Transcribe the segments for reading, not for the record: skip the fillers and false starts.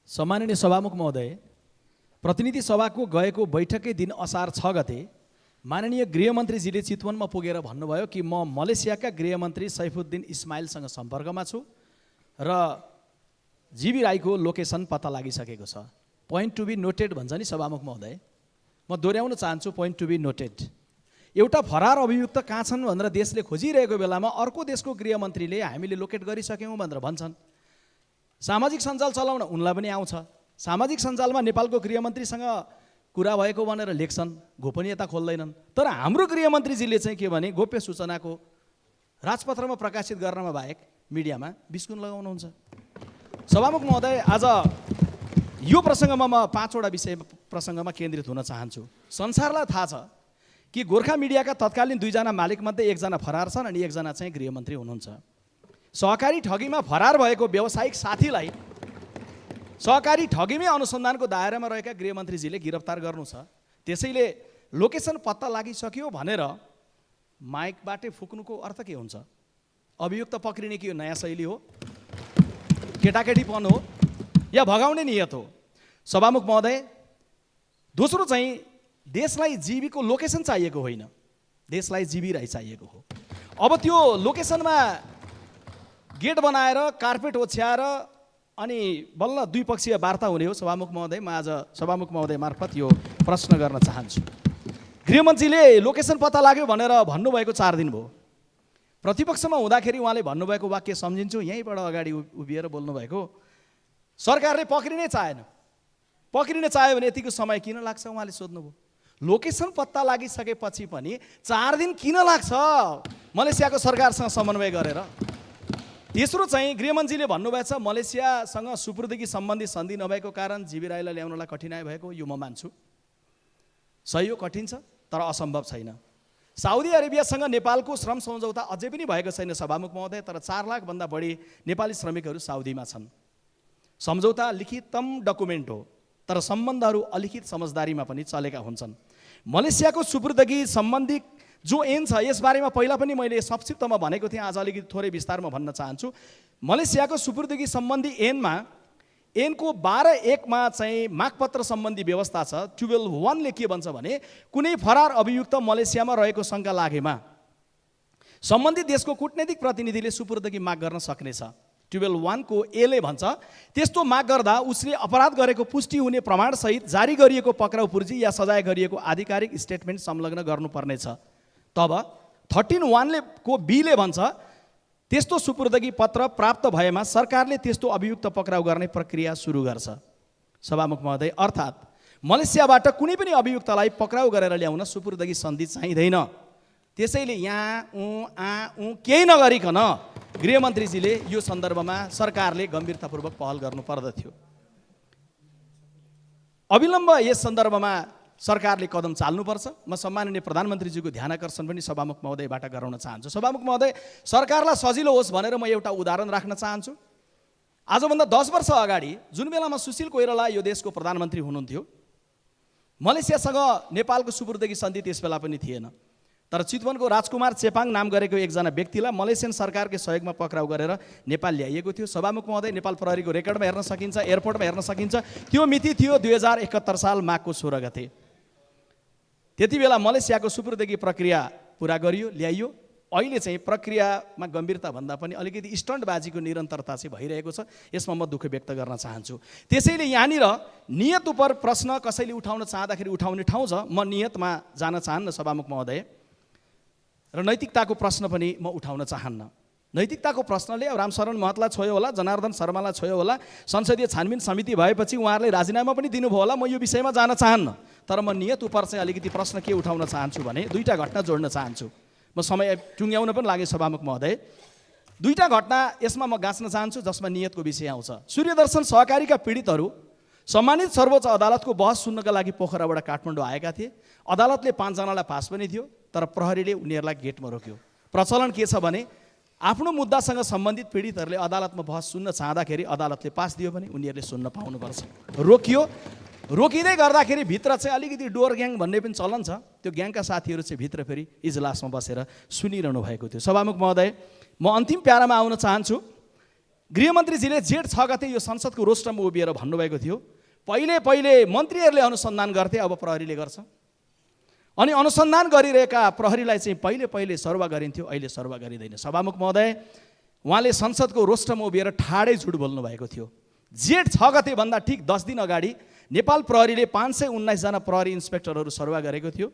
सम्माननीय सभामुख महोदय, प्रतिनिधि सभाको गएको बैठकै दिन असार 6 गते माननीय गृहमन्त्रीजीले चितवनमा पुगेर भन्नुभयो कि म मलेसियाका गृहमन्त्री सैफुद्दिन इस्माइलसँग सम्पर्कमा छु र जीबी राईको लोकेसन पत्ता लागिसकेको छ। पोइन्ट टु बी नोटेड भन्छ नि सभामुख महोदय, म दोहोऱ्याउन चाहन्छु पोइन्ट टु बी नोटेड। एउटा फरार अभियुक्त कहाँ छन् भनेर देशले खोजिरहेको बेलामा अर्को देशको गृहमन्त्रीले हामीले लोकेट गरिसक्यौँ भनेर भन्छन्। सामाजिक सञ्जाल चलाउन उनलाई पनि आउँछ। सामाजिक सञ्जालमा नेपालको गृहमन्त्रीसँग कुरा भएको भनेर लेख्छन्, गोपनीयता खोल्दैनन्। तर हाम्रो गृहमन्त्रीजीले चाहिँ के भने गोप्य सूचनाको राजपत्रमा प्रकाशित गर्नमा बाहेक मिडियामा बिस्कुन लगाउनुहुन्छ। सभामुख महोदय, आज यो प्रसङ्गमा म 5 वटा विषय प्रसङ्गमा केन्द्रित हुन चाहन्छु। संसारलाई थाहा छ कि गोर्खा मिडियाका तत्कालीन 2 जना मालिकमध्ये 1 जना फरार छन् अनि 1 जना चाहिँ गृहमन्त्री हुनुहुन्छ। सहकारी ठगीमा फरार भएको व्यावसायिक साथीलाई सहकारी ठगीमै अनुसन्धानको दायरामा रहेका गृहमन्त्रीजीले गिरफ्तार गर्नु छ। त्यसैले लोकेसन पत्ता लागिसक्यो भनेर माइकबाटै फुक्नुको अर्थ के हुन्छ? अभियुक्त पक्रिने के नयाँ शैली हो? केटाकेटीपन हो या भगाउने नियत हो? सभामुख महोदय, दोस्रो चाहिँ देशलाई जीबीको लोकेसन चाहिएको होइन, देशलाई जीबी राई चाहिएको हो। अब त्यो लोकेसनमा गेट बनाएर कार्पेट ओछ्याएर अनि बल्ल द्विपक्षीय वार्ता हुने हो। सभामुख महोदय, म आज सभामुख महोदय मार्फत यो प्रश्न गर्न चाहन्छु। गृहमन्त्रीले लोकेसन पत्ता लाग्यो भनेर भन्नुभएको 4 दिन भयो। प्रतिपक्षमा हुँदाखेरि उहाँले भन्नुभएको वाक्य सम्झिन्छु, यहीँबाट अगाडि उभिएर बोल्नुभएको, सरकारले पक्रिनै चाहेन। पक्रिन चाह्यो भने यतिको समय किन लाग्छ उहाँले सोध्नुभयो। लोकेसन पत्ता लागिसकेपछि पनि 4 दिन किन लाग्छ मलेसियाको सरकारसँग समन्वय गरेर? तेस्रो चाहिँ गृहमन्त्रीले भन्नुभएको छ मलेसियासँग सुपुर्दगी सम्बन्धी सन्धि नभएको कारण जीबी राईलाई ल्याउनलाई कठिनाइ भएको। यो म मान्छु, सही हो, कठिन छ, तर असम्भव छैन। साउदी अरेबियासँग नेपालको श्रम सम्झौता अझै पनि भएको छैन सभामुख महोदय, तर 4 लाखभन्दा बढी नेपाली श्रमिकहरू साउदीमा छन्। सम्झौता लिखितम डकुमेन्ट हो, तर सम्बन्धहरू अलिखित समझदारीमा पनि चलेका हुन्छन्। मलेसियाको सुपुर्दगी सम्बन्धी जो ऐन छ यसबारेमा पहिला पनि मैले संक्षिप्तमा भनेको थिएँ, आज अलिकति थोरै विस्तारमा भन्न चाहन्छु। मलेसियाको सुपुर्दगी सम्बन्धी ऐनको 12(1) मा चाहिँ मागपत्र सम्बन्धी व्यवस्था छ। 12(1) ले के भन्छ भने कुनै फरार अभियुक्त मलेसियामा रहेको शङ्का लागेमा सम्बन्धित देशको कूटनीतिक प्रतिनिधिले सुपुर्दगी माग गर्न सक्नेछ। 12(1) को ए ले भन्छ त्यस्तो माग गर्दा उसले अपराध गरेको पुष्टि हुने प्रमाणसहित जारी गरिएको पक्राउ पूर्जी या सजाय गरिएको आधिकारिक स्टेटमेन्ट संलग्न गर्नुपर्नेछ। तब 13(1) को बी ले भन्छ त्यस्तो सुपुर्दगी पत्र प्राप्त भएमा सरकारले त्यस्तो अभियुक्त पक्राउ गर्ने प्रक्रिया सुरु गर्छ। सभामुख महोदय, अर्थात् मलेसियाबाट कुनै पनि अभियुक्तलाई पक्राउ गरेर ल्याउन सुपुर्दगी सन्धि चाहिँदैन। त्यसैले यहाँ केही नगरिकन गृहमन्त्रीजीले यो सन्दर्भमा सरकारले गम्भीरतापूर्वक पहल गर्नुपर्दथ्यो। अविलम्ब यस सन्दर्भमा सरकारले कदम चाल्नुपर्छ। म सम्माननीय प्रधानमन्त्रीजीको ध्यान आकर्षण पनि सभामुख महोदयबाट गराउन चाहन्छु। सभामुख महोदय, सरकारलाई सजिलो होस् भनेर म एउटा उदाहरण राख्न चाहन्छु। आजभन्दा 10 वर्ष अगाडि जुन बेलामा सुशील कोइराला यो देशको प्रधानमन्त्री हुनुहुन्थ्यो, मलेसियासँग नेपालको सुपुर्दगी सन्धि त्यस बेला पनि थिएन। तर चितवनको राजकुमार चेपाङ नाम गरेको 1 जना व्यक्तिलाई मलेसियन सरकारकै सहयोगमा पक्राउ गरेर नेपाल ल्याइएको थियो। सभामुख महोदय, नेपाल प्रहरीको रेकर्डमा हेर्न सकिन्छ, एयरपोर्टमा हेर्न सकिन्छ। त्यो मिति थियो 2071 साल माघको 16 गते। त्यति बेला मलेसियाको सुपुर्दगी प्रक्रिया पुरा गरियो, ल्याइयो। अहिले चाहिँ प्रक्रियामा गम्भीरता भन्दा पनि अलिकति स्टन्टबाजीको निरन्तरता चाहिँ भइरहेको छ। यसमा म दुःख व्यक्त गर्न चाहन्छु। त्यसैले यहाँनिर नियत उपर प्रश्न कसैले उठाउन चाहँदाखेरि उठाउने ठाउँ छ। म नियतमा जान चाहन्न सभामुख महोदय, र नैतिकताको प्रश्न पनि म उठाउन चाहन्न। नैतिकताको प्रश्नले अब रामशरण महतलाई छोयो होला, जनार्दन शर्मालाई छोयो होला, संसदीय छानबिन समिति भएपछि उहाँहरूले राजीनामा पनि दिनुभयो होला। म यो विषयमा जान चाहन्न, तर म नियत उपर चाहिँ अलिकति प्रश्न के उठाउन चाहन्छु भने 2टा घटना जोड्न चाहन्छु। म समय टुङ्ग्याउन पनि लाग्यो सभामुख महोदय। 2टा घटना यसमा म गाँच्न चाहन्छु जसमा नियतको विषय आउँछ। सूर्यदर्शन सहकारीका पीडितहरू सम्मानित सर्वोच्च अदालतको बहस सुन्नका लागि पोखराबाट काठमाडौँ आएका थिए। अदालतले 5 जनालाई पास पनि थियो, तर प्रहरीले उनीहरूलाई गेटमा रोक्यो। प्रचलन के छ भने आफ्नो मुद्दासँग सम्बन्धित पीडितहरूले अदालतमा बहस सुन्न चाहँदाखेरि अदालतले पास दियो भने उनीहरूले सुन्न पाउनुपर्छ। रोकियो। रोकिँदै गर्दाखेरि भित्र चाहिँ अलिकति डोर ग्याङ भन्ने पनि चलन छ। त्यो ग्याङका साथीहरू चाहिँ भित्र फेरि इजलासमा बसेर सुनिरहनु भएको थियो। सभामुख महोदय, म अन्तिम प्यारामा आउन चाहन्छु। गृहमन्त्रीजीले जेठ 6 गते यो संसदको रोस्टरमा उभिएर भन्नुभएको थियो, पहिले मन्त्रीहरूले अनुसन्धान गर्थे, अब प्रहरीले गर्छ। अनि अनुसन्धान गरिरहेका प्रहरीलाई चाहिँ पहिले सरुवा गरिन्थ्यो, अहिले सरुवा गरिँदैन। सभामुख महोदय, उहाँले संसदको रोस्टरमा उभिएर ठाडै झुट बोल्नु भएको थियो। जेठ 6 गते भन्दा ठिक 10 दिन अगाडि नेपाल प्रहरीले 519 जना प्रहरी इन्स्पेक्टरहरू सरुवा गरेको थियो।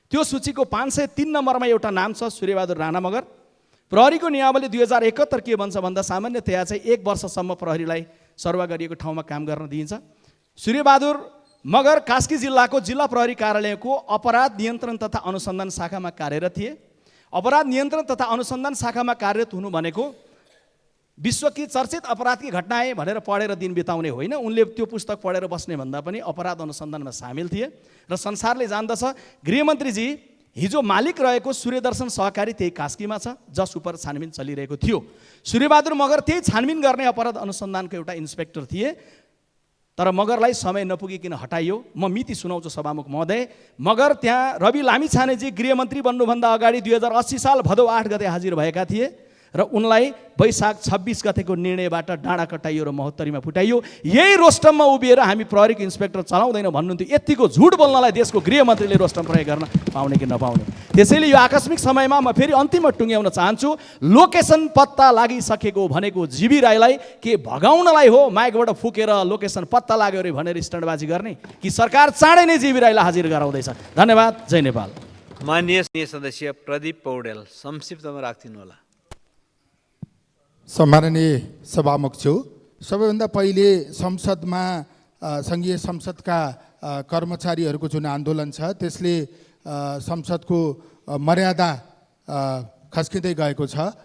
त्यो सूचीको 503 नम्बरमा एउटा नाम छ सूर्यबहादुर राणा मगर। प्रहरीको नियमावली 2071 के भन्छ भन्दा सामान्यतया चाहिँ 1 वर्षसम्म प्रहरीलाई सरुवा गरिएको ठाउँमा काम गर्न दिइन्छ। सूर्यबहादुर मगर कास्की जिल्लाको जिल्ला प्रहरी कार्यालयको अपराध नियन्त्रण तथा अनुसन्धान शाखामा कार्यरत थिए। अपराध नियन्त्रण तथा अनुसन्धान शाखामा कार्यरत हुनु भनेको विश्वकी चर्चित अपराधकी घटनाएँ भनेर पढेर दिन बिताउने होइन। उनले त्यो पुस्तक पढेर बस्ने भन्दा पनि अपराध अनुसन्धानमा सामेल थिए र संसारले जान्दछ गृहमन्त्रीजी हिजो मालिक रहेको सूर्यदर्शन सहकारी त्यही कास्कीमा छ, जस उप छानबिन चलिरहेको थियो। सूर्यबहादुर मगर त्यही छानबिन गर्ने अपराध अनुसन्धानको एउटा इन्स्पेक्टर थिए, तर मगरलाई समय नपुगिकन हटाइयो। म मिति सुनाउँछु सभामुख महोदय। मगर त्यहाँ रवि लामिछानेजी गृहमन्त्री बन्नुभन्दा अगाडि 2080 साल भदौ 8 गते हाजिर भएका थिए र उनलाई वैशाख 26 गतेको निर्णयबाट डाँडा कटाइयो र महोत्तरीमा फुटाइयो। यही रोस्टममा उभिएर हामी प्रहरीको इन्स्पेक्टर चलाउँदैनौँ भन्नुहुन्थ्यो। यतिको झुट बोल्नलाई देशको गृहमन्त्रीले रोस्टम प्रयोग गर्न पाउने कि नपाउने। त्यसैले यो आकस्मिक समयमा म फेरि अन्तिममा टुङ्ग्याउन चाहन्छु, लोकेसन पत्ता लागिसकेको भनेको जीवी राईलाई के भगाउनलाई हो, माइकबाट फुकेर लोकेसन पत्ता लाग्यो अरे भनेर स्ट्यान्डबाजी गर्ने, कि सरकार चाँडै नै जीवी राईलाई हाजिर गराउँदैछ? धन्यवाद। जय नेपाल। माननीय सदस्य प्रदीप पौडेल, संक्षिप्तमा राखिदिनु होला। सम्माननीय सभामुखज्यू, सबैभन्दा पहिले संसदमा सङ्घीय संसदका कर्मचारीहरूको जुन आन्दोलन छ त्यसले संसदको मर्यादा खस्किँदै गएको छ।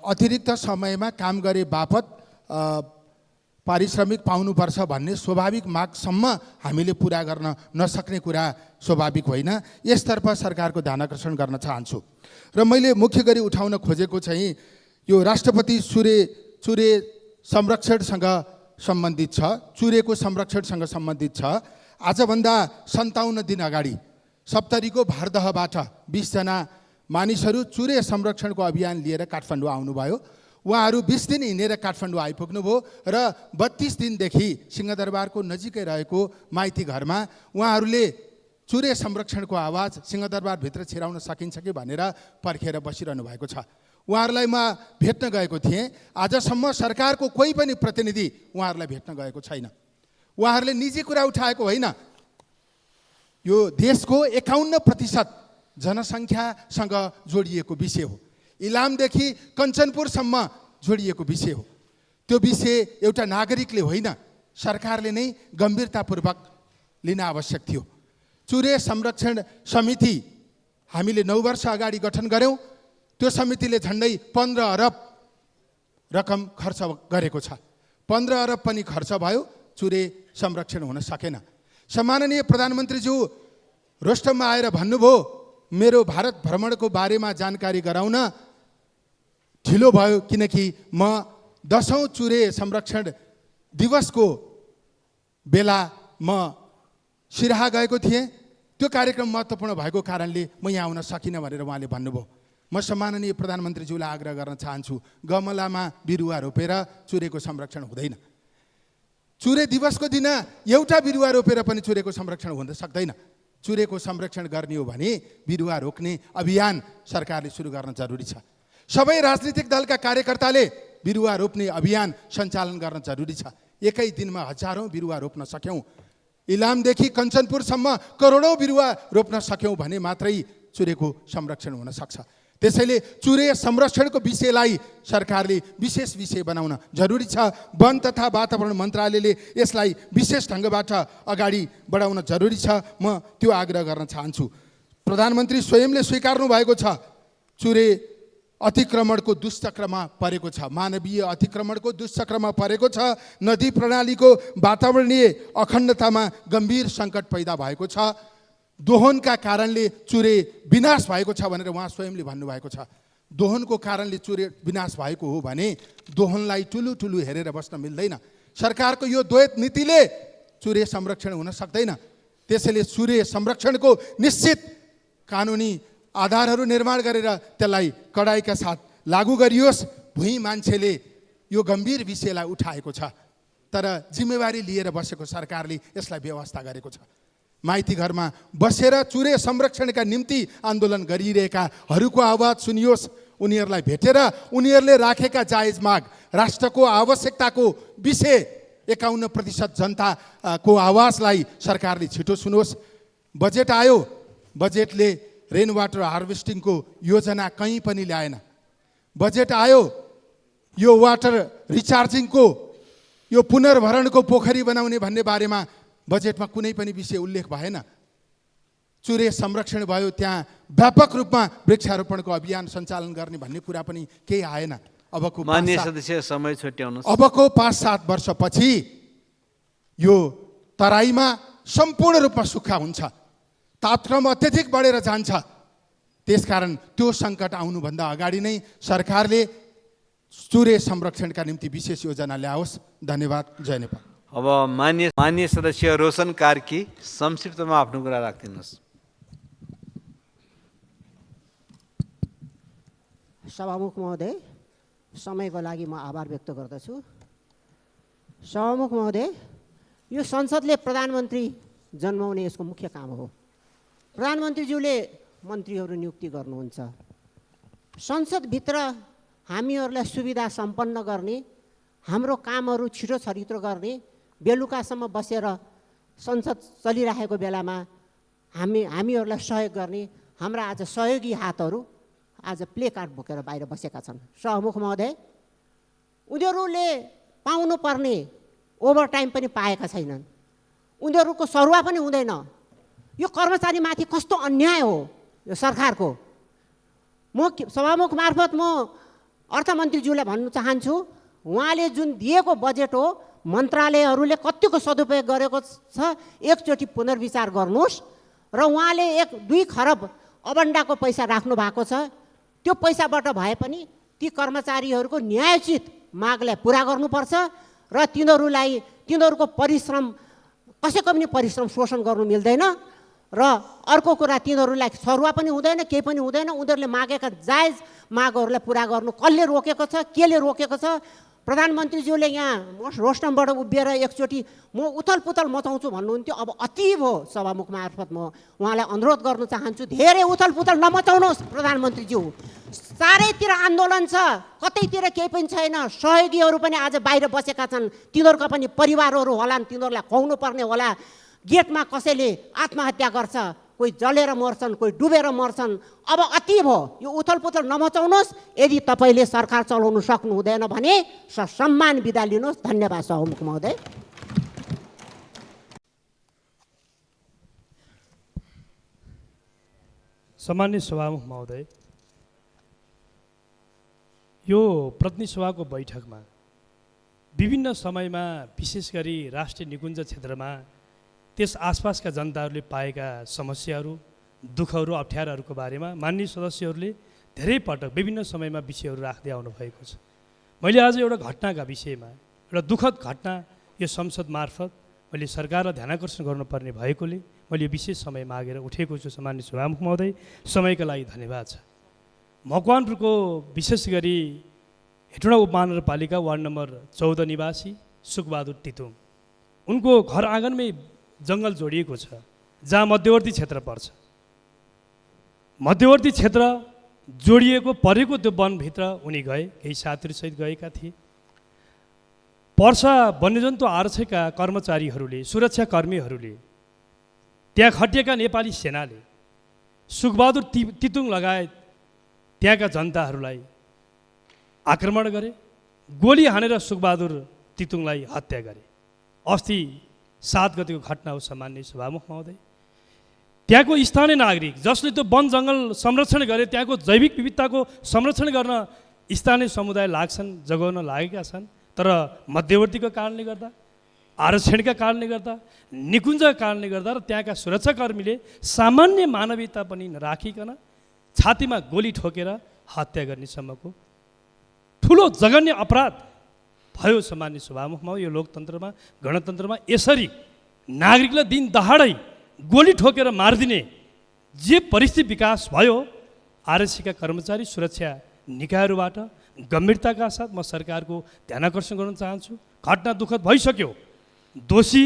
अतिरिक्त समयमा काम गरे बापत पारिश्रमिक पाउनुपर्छ भन्ने स्वाभाविक मागसम्म हामीले पुरा गर्न नसक्ने कुरा स्वाभाविक होइन। यसतर्फ सरकारको ध्यान आकर्षण गर्न चाहन्छु र मैले मुख्य गरी उठाउन खोजेको चाहिँ यो राष्ट्रपति चुरे संरक्षणसँग सम्बन्धित छ, चुरेको संरक्षणसँग सम्बन्धित छ। आजभन्दा 57 दिन अगाडि सप्तरीको भारदहबाट 20 जना मानिसहरू चुरे संरक्षणको अभियान लिएर काठमाडौँ आउनुभयो। उहाँहरू 20 दिन हिँडेर काठमाडौँ आइपुग्नुभयो र 32 दिनदेखि सिंहदरबारको नजिकै रहेको माइती घरमा उहाँहरूले चुरे संरक्षणको आवाज सिंहदरबारभित्र छिराउन सकिन्छ कि भनेर पर्खेर बसिरहनु भएको छ। उहाँहरूलाई म भेट्न गएको थिएँ। आजसम्म सरकारको कोही पनि प्रतिनिधि उहाँहरूलाई भेट्न गएको छैन। उहाँहरूले निजी कुरा उठाएको होइन, यो देशको 51% जनसङ्ख्यासँग जोडिएको विषय हो। इलामदेखि कञ्चनपुरसम्म जोडिएको विषय हो। त्यो विषय एउटा नागरिकले होइन, सरकारले नै गम्भीरतापूर्वक लिन आवश्यक थियो। चुरे संरक्षण समिति हामीले 9 वर्ष अगाडि गठन गऱ्यौँ। त्यो समितिले झन्डै 15 अरब रकम खर्च गरेको छ। 15 अरब पनि खर्च भयो, चुरे संरक्षण हुन सकेन। सम्माननीय प्रधानमन्त्रीज्यू रोस्टममा आएर भन्नुभयो मेरो भारत भ्रमणको बारेमा जानकारी गराउन ढिलो भयो किनकि म 10औं चुरे संरक्षण दिवसको बेला म सिराहा गएको थिएँ। त्यो कार्यक्रम महत्त्वपूर्ण भएको कारणले म यहाँ आउन सकिनँ भनेर उहाँले भन्नुभयो। म सम्माननीय प्रधानमन्त्रीज्यूलाई आग्रह गर्न चाहन्छु, गमलामा बिरुवा रोपेर चुरेको संरक्षण हुँदैन। चुरे दिवसको दिन एउटा बिरुवा रोपेर पनि चुरेको संरक्षण हुन सक्दैन। चुरेको संरक्षण गर्ने हो भने बिरुवा रोक्ने अभियान सरकारले सुरु गर्न जरुरी छ। सबै राजनीतिक दलका कार्यकर्ताले बिरुवा रोप्ने अभियान सञ्चालन गर्न जरुरी छ। एकै दिनमा हजारौं बिरुवा रोप्न सक्यौं, इलामदेखि कञ्चनपुरसम्म करोडौं बिरुवा रोप्न सक्यौं भने मात्रै चुरेको संरक्षण हुन सक्छ। त्यसैले चुरे संरक्षणको विषयलाई सरकारले विशेष विषय बनाउन जरुरी छ। वन तथा वातावरण मन्त्रालयले यसलाई विशेष ढङ्गबाट अगाडि बढाउन जरुरी छ। म त्यो आग्रह गर्न चाहन्छु। प्रधानमन्त्री स्वयंले स्वीकार्नु भएको छ चुरे अतिक्रमणको दुष्चक्रमा परेको छ, मानवीय अतिक्रमणको दुष्चक्रमा परेको छ। नदी प्रणालीको वातावरणीय अखण्डतामा गम्भीर सङ्कट पैदा भएको छ। दोहनका कारणले चुरे विनाश भएको छ भनेर उहाँ स्वयंले भन्नुभएको छ। दोहनको कारणले चुरे विनाश भएको हो भने दोहनलाई ठुलो ठुलो हेरेर बस्न मिल्दैन। सरकारको यो द्वैत नीतिले चुरे संरक्षण हुन सक्दैन। त्यसैले चुरे संरक्षणको निश्चित कानुनी आधारहरू निर्माण गरेर त्यसलाई कडाइका साथ लागू गरियोस्। भुइँ मान्छेले यो गम्भीर विषयलाई उठाएको छ, तर जिम्मेवारी लिएर बसेको सरकारले यसलाई व्यवस्था गरेको छ। माइती घरमा बसेर चुरे संरक्षणका निम्ति आन्दोलन गरिरहेकाहरूको आवाज सुनियोस्, उनीहरूलाई भेटेर उनीहरूले राखेका जायज माग, राष्ट्रको आवश्यकताको विषय 51% जनताको आवाजलाई सरकारले छिटो सुनोस्। बजेट आयो, बजेटले रेन वाटर हार्भेस्टिङको योजना कहीँ पनि ल्याएन। बजेट आयो, यो वाटर रिचार्जिङको, यो पुनर्भरणको पोखरी बनाउने भन्ने बारेमा बजेटमा कुनै पनि विषय उल्लेख भएन। चुरे संरक्षण भयो, त्यहाँ व्यापक रूपमा वृक्षारोपणको अभियान सञ्चालन गर्ने भन्ने कुरा पनि केही आएन। माननीय सदस्य समय छुट्याउनुहोस्। अबको 5-7 वर्षपछि यो तराईमा सम्पूर्ण रूपमा सुक्खा हुन्छ, तापक्रम अत्यधिक बढेर जान्छ। त्यसकारण त्यो सङ्कट आउनुभन्दा अगाडि नै सरकारले चुरे संरक्षणका निम्ति विशेष योजना ल्याओस्। धन्यवाद। जय नेपाल। अब माननीय सदस्य रोशन कार्की संक्षिप्तमा आफ्नो कुरा राखिदिनुहोस्। सभामुख महोदय, समयको लागि म आभार व्यक्त गर्दछु। सभामुख महोदय, यो संसदले प्रधानमन्त्री जन्माउने यसको मुख्य काम हो। प्रधानमन्त्रीज्यूले मन्त्रीहरू नियुक्ति गर्नुहुन्छ। संसदभित्र हामीहरूलाई सुविधा सम्पन्न गर्ने, हाम्रो कामहरू छिटो छरितो गर्ने, बेलुकासम्म बसेर संसद चलिरहेको बेलामा हामीहरूलाई सहयोग गर्ने हाम्रा आज सहयोगी हातहरू आज प्ले कार्ड बोकेर बाहिर बसेका छन्। सभामुख महोदय, उनीहरूले पाउनुपर्ने ओभरटाइम पनि पाएका छैनन्, उनीहरूको सरुवा पनि हुँदैन। यो कर्मचारीमाथि कस्तो अन्याय हो यो सरकारको। म सभामुख मार्फत म अर्थमन्त्रीज्यूलाई भन्न चाहन्छु, उहाँले जुन दिएको बजेट हो मन्त्रालयहरूले कतिको सदुपयोग गरेको छ एकचोटि पुनर्विचार गर्नुहोस्। र उहाँले 1-2 खरब अबन्डाको पैसा राख्नु भएको छ, त्यो पैसाबाट भए पनि ती कर्मचारीहरूको न्यायोचित मागलाई पुरा गर्नुपर्छ र तिनीहरूको परिश्रम, कसैको पनि परिश्रम शोषण गर्नु मिल्दैन। र अर्को कुरा, तिनीहरूलाई सरुवा पनि हुँदैन, केही पनि हुँदैन। उनीहरूले मागेका जायज मागहरूलाई पुरा गर्नु कसले रोकेको छ, केले रोकेको छ? प्रधानमन्त्रीज्यूले यहाँ रोस्टमबाट उभिएर एकचोटि म उथलपुथल मचाउँछु भन्नुहुन्थ्यो, अब अति भयो। सभामुख मार्फत म उहाँलाई अनुरोध गर्न चाहन्छु, धेरै उथलपुथल नमचाउनुहोस् प्रधानमन्त्रीज्यू। चारैतिर आन्दोलन छ, कतैतिर केही पनि छैन। सहयोगीहरू पनि आज बाहिर बसेका छन्, तिनीहरूका पनि परिवारहरू होलान्, तिनीहरूलाई खुवाउनु पर्ने होला। गेटमा कसैले आत्महत्या गर्छ, कोही जलेर मर्छन्, कोही डुबेर मर्छन्। अब अति भयो, यो उथलपुथल नमचाउनुहोस्। यदि तपाईँले सरकार चलाउनु सक्नु हुँदैन भने सम्मान बिदा लिनुहोस्। धन्यवाद सभामुख महोदय। सम्मानित सभामुख महोदय, यो प्रतिनिधि सभाको बैठकमा विभिन्न समयमा विशेष गरी राष्ट्रिय निकुञ्ज क्षेत्रमा त्यस आसपासका जनताहरूले पाएका समस्याहरू, दुःखहरू, अप्ठ्याराहरूको बारेमा माननीय सदस्यहरूले धेरै पटक विभिन्न समयमा विषयहरू राख्दै आउनुभएको छ। मैले आज एउटा घटनाका विषयमा, एउटा दुःखद घटना यो संसद मार्फत मैले सरकारलाई ध्यानाकर्षण गर्नुपर्ने भएकोले मैले यो विशेष समय मागेर उठेको छु। सम्मानित सभामुख महोदय, समयका लागि धन्यवाद छ। मकवानपुरको विशेष गरी हेटौँडा उपमहानगरपालिका वार्ड नम्बर 14 निवासी सुखबहादुर तितुङ, उनको घर आँगनमै जङ्गल जोडिएको छ, जहाँ मध्यवर्ती क्षेत्र पर्छ। मध्यवर्ती क्षेत्र जोडिएको परेको त्यो वनभित्र उनी गए, केही साथीहरूसहित गएका थिए। पर्सा वन्यजन्तु आरक्षका कर्मचारीहरूले, सुरक्षाकर्मीहरूले, त्यहाँ खटिएका नेपाली सेनाले सुखबहादुर तितुङ लगायत त्यहाँका जनताहरूलाई आक्रमण गरे, गोली हानेर सुखबहादुर तितुङलाई हत्या गरे। अस्ति 7 गतेको घटना हो। सम्माननीय सभामुख महोदय, त्यहाँको स्थानीय नागरिक जसले त्यो वन जङ्गल संरक्षण गरे, त्यहाँको जैविक विविधताको संरक्षण गर्न स्थानीय समुदाय लाग्छन्, जगाउन लागेका छन्। तर मध्यवर्तीको कारणले गर्दा, आरक्षणका कारणले गर्दा, निकुञ्जका कारणले गर्दा र त्यहाँका सुरक्षाकर्मीले सामान्य मानवीयता पनि नराखिकन छातीमा गोली ठोकेर हत्या गर्नेसम्मको ठुलो जघन्य अपराध भयो। सम्मान्य सभामुखमा यो लोकतन्त्रमा, गणतन्त्रमा यसरी नागरिकलाई दिन दहाडै गोली ठोकेर मारिदिने जे परिस्थिति विकास भयो आरक्षीका कर्मचारी, सुरक्षा निकायहरूबाट गम्भीरताका साथ म सरकारको ध्यानाकर्षण गर्न चाहन्छु। घटना दुःखद भइसक्यो, दोषी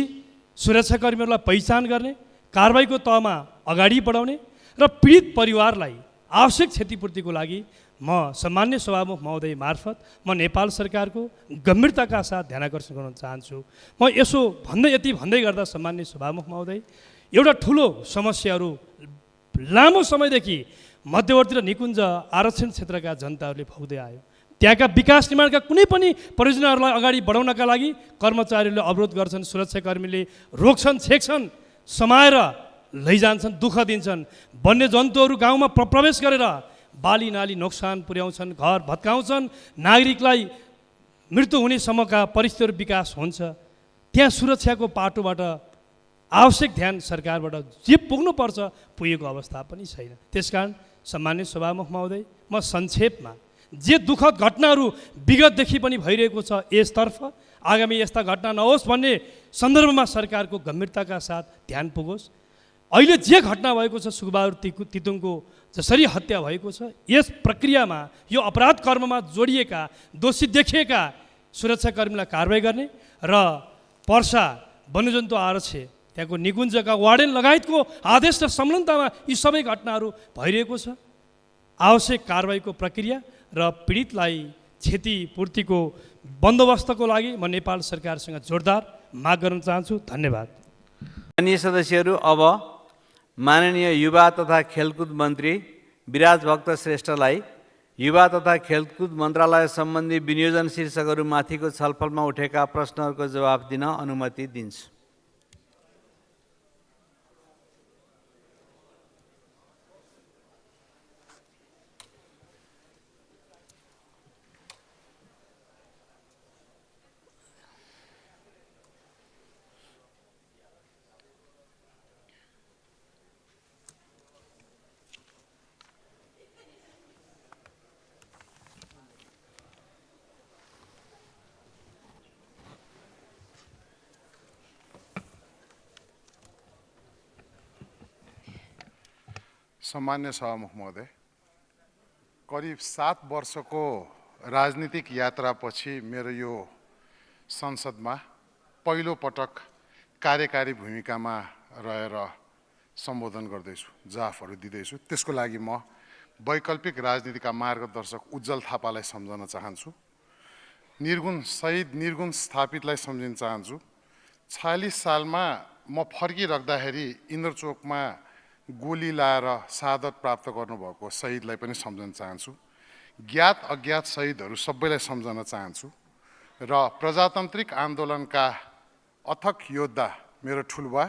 सुरक्षाकर्मीहरूलाई पहिचान गर्ने, कारबाहीको तहमा अगाडि बढाउने र पीडित परिवारलाई आवश्यक क्षतिपूर्तिको लागि म सम्मान्य सभामुख महोदय मार्फत म नेपाल सरकारको गम्भीरताका साथ ध्यानाकर्षण गर्न चाहन्छु। म यसो यति भन्दै गर्दा सम्मान्य सभामुख महोदय, एउटा ठुलो समस्याहरू लामो समयदेखि मध्यवर्ती र निकुञ्ज आरक्षण क्षेत्रका जनताहरूले भोग्दै आयो। त्यहाँका विकास निर्माणका कुनै पनि परियोजनाहरूलाई अगाडि बढाउनका लागि कर्मचारीहरूले अवरोध गर्छन्, सुरक्षाकर्मीले रोक्छन्, छेक्छन्, समाएर लैजान्छन्, दुःख दिन्छन्। वन्यजन्तुहरू गाउँमा प्रवेश गरेर बाली नाली नोक्सान पुर्याउँछन्, घर भत्काउँछन्, नागरिकलाई मृत्यु हुनेसम्मका परिस्थितिहरू विकास हुन्छ। त्यहाँ सुरक्षाको पाटोबाट आवश्यक ध्यान सरकारबाट जे पुग्नुपर्छ पुगेको अवस्था पनि छैन। त्यसकारण सम्मान्य सभामुख महोदय, म संक्षेपमा जे दुःखद घटनाहरू विगतदेखि पनि भइरहेको छ यसतर्फ आगामी यस्ता घटना नहोस् भन्ने सन्दर्भमा सरकारको गम्भीरताका साथ ध्यान पुगोस्। अहिले जे घटना भएको छ सुखबहादुर तितुङको जसरी हत्या भएको छ, यस प्रक्रियामा यो अपराध कर्ममा जोडिएका दोषी देखिएका सुरक्षाकर्मीलाई कारबाही गर्ने र पर्सा वन्यजन्तु आरक्षे त्यहाँको निकुञ्जका वार्डेन लगायतको आदेश र संलग्नतामा यी सबै घटनाहरू भइरहेको छ। आवश्यक कारबाहीको प्रक्रिया र पीडितलाई क्षतिपूर्तिको बन्दोबस्तको लागि म नेपाल सरकारसँग जोरदार माग गर्न चाहन्छु। धन्यवाद। माननीय सदस्यहरू, अब माननीय युवा तथा खेलकुद मन्त्री विराज भक्त श्रेष्ठलाई युवा तथा खेलकुद मन्त्रालय सम्बन्धी विनियोजन शीर्षकहरू माथिको छलफलमा उठेका प्रश्नहरूको जवाफ दिन अनुमति दिन्छु। सम्मान्य सभामुख महोदय, करिब 7 वर्षको राजनीतिक यात्रापछि मेरो यो संसदमा पहिलो पटक कार्यकारी भूमिकामा रहेर सम्बोधन गर्दैछु, जवाफहरू दिँदैछु। त्यसको लागि म वैकल्पिक राजनीतिका मार्गदर्शक उज्जवल थापालाई सम्झन चाहन्छु। निर्गुण शहीद निर्गुण स्थापितलाई सम्झिन चाहन्छु। 46 सालमा म फर्किराख्दाखेरि इन्द्रचोकमा गोली लाएर शहादत प्राप्त गर्नुभएको शहीदलाई पनि सम्झन चाहन्छु। ज्ञात अज्ञात शहीदहरू सबैलाई सम्झन चाहन्छु र प्रजातान्त्रिक आन्दोलनका अथक योद्धा मेरो ठुलबा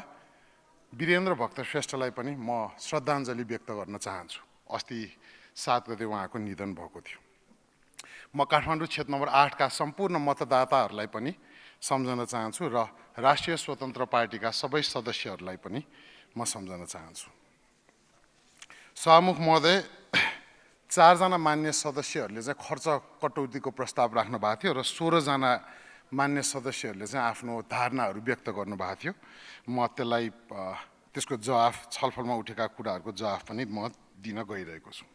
वीरेन्द्र भक्त श्रेष्ठलाई पनि म श्रद्धाञ्जली व्यक्त गर्न चाहन्छु। अस्ति 7 गते उहाँको निधन भएको थियो। म काठमाडौँ क्षेत्र नम्बर 8 का सम्पूर्ण मतदाताहरूलाई पनि सम्झन चाहन्छु र राष्ट्रिय स्वतन्त्र पार्टीका सबै सदस्यहरूलाई पनि म सम्झन चाहन्छु। सभामुख महोदय, 4 जना मान्य सदस्यहरूले चाहिँ खर्च कटौतीको प्रस्ताव राख्नु भएको थियो र 16 जना मान्य सदस्यहरूले चाहिँ आफ्नो धारणाहरू व्यक्त गर्नुभएको थियो। म त्यसलाई त्यसको जवाफ, छलफलमा उठेका कुराहरूको जवाफ पनि म दिन गइरहेको छु।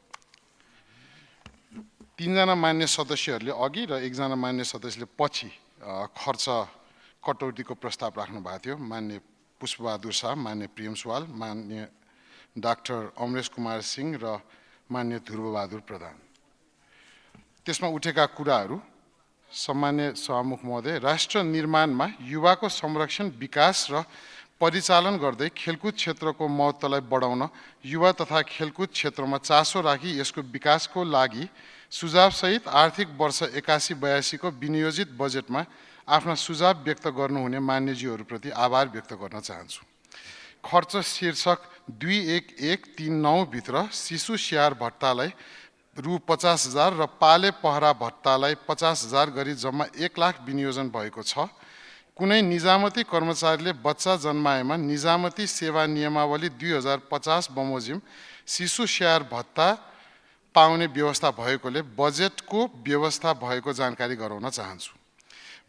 3 जना मान्य सदस्यहरूले अघि र 1 जना मान्य सदस्यले पछि खर्च कटौतीको प्रस्ताव राख्नु भएको थियो। मान्य पुष्पबहादुर शाह, मान्य प्रेम सुवाल, मान्य डाक्टर अमरेश कुमार सिंह र मान्य ध्रुवबहादुर प्रधान। त्यसमा उठेका कुराहरू, सम्मान्य सभामुख महोदय, राष्ट्र निर्माणमा युवाको संरक्षण, विकास र परिचालन गर्दै खेलकुद क्षेत्रको महत्त्वलाई बढाउन युवा तथा खेलकुद क्षेत्रमा चासो राखी यसको विकासको लागि सुझावसहित आर्थिक वर्ष 81-82 को विनियोजित बजेटमा आफ्ना सुझाव व्यक्त गर्नुहुने मान्यज्यूहरूप्रति आभार व्यक्त गर्न चाहन्छु। खर्च शीर्षक 21139 भित्र शिशु स्याहार भत्तालाई रु 50,000 र पाले पहरा भत्तालाई 50,000 गरी जम्मा 1 लाख विनियोजन भएको छ। कुनै निजामती कर्मचारीले बच्चा जन्माएमा निजामती सेवा नियमावली 2050 बमोजिम शिशु स्याहार भत्ता पाउने व्यवस्था भएकोले बजेटको व्यवस्था भएको जानकारी गराउन चाहन्छु।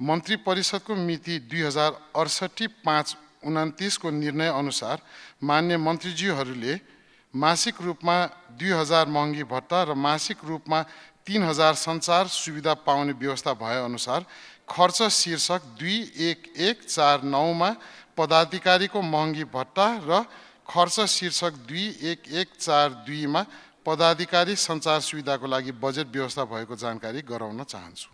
मन्त्री परिषदको मिति 2068-5-29 को निर्णय अनुसार मान्य मन्त्रीज्यूहरूले मासिक रूपमा 2000 महँगी भत्ता र मासिक रूपमा 3000 सञ्चार सुविधा पाउने व्यवस्था भएअनुसार खर्च शीर्षक 21149 मा पदाधिकारीको महँगी भत्ता र खर्च शीर्षक 21142 मा पदाधिकारी सञ्चार सुविधाको लागि बजेट व्यवस्था भएको जानकारी गराउन चाहन्छु।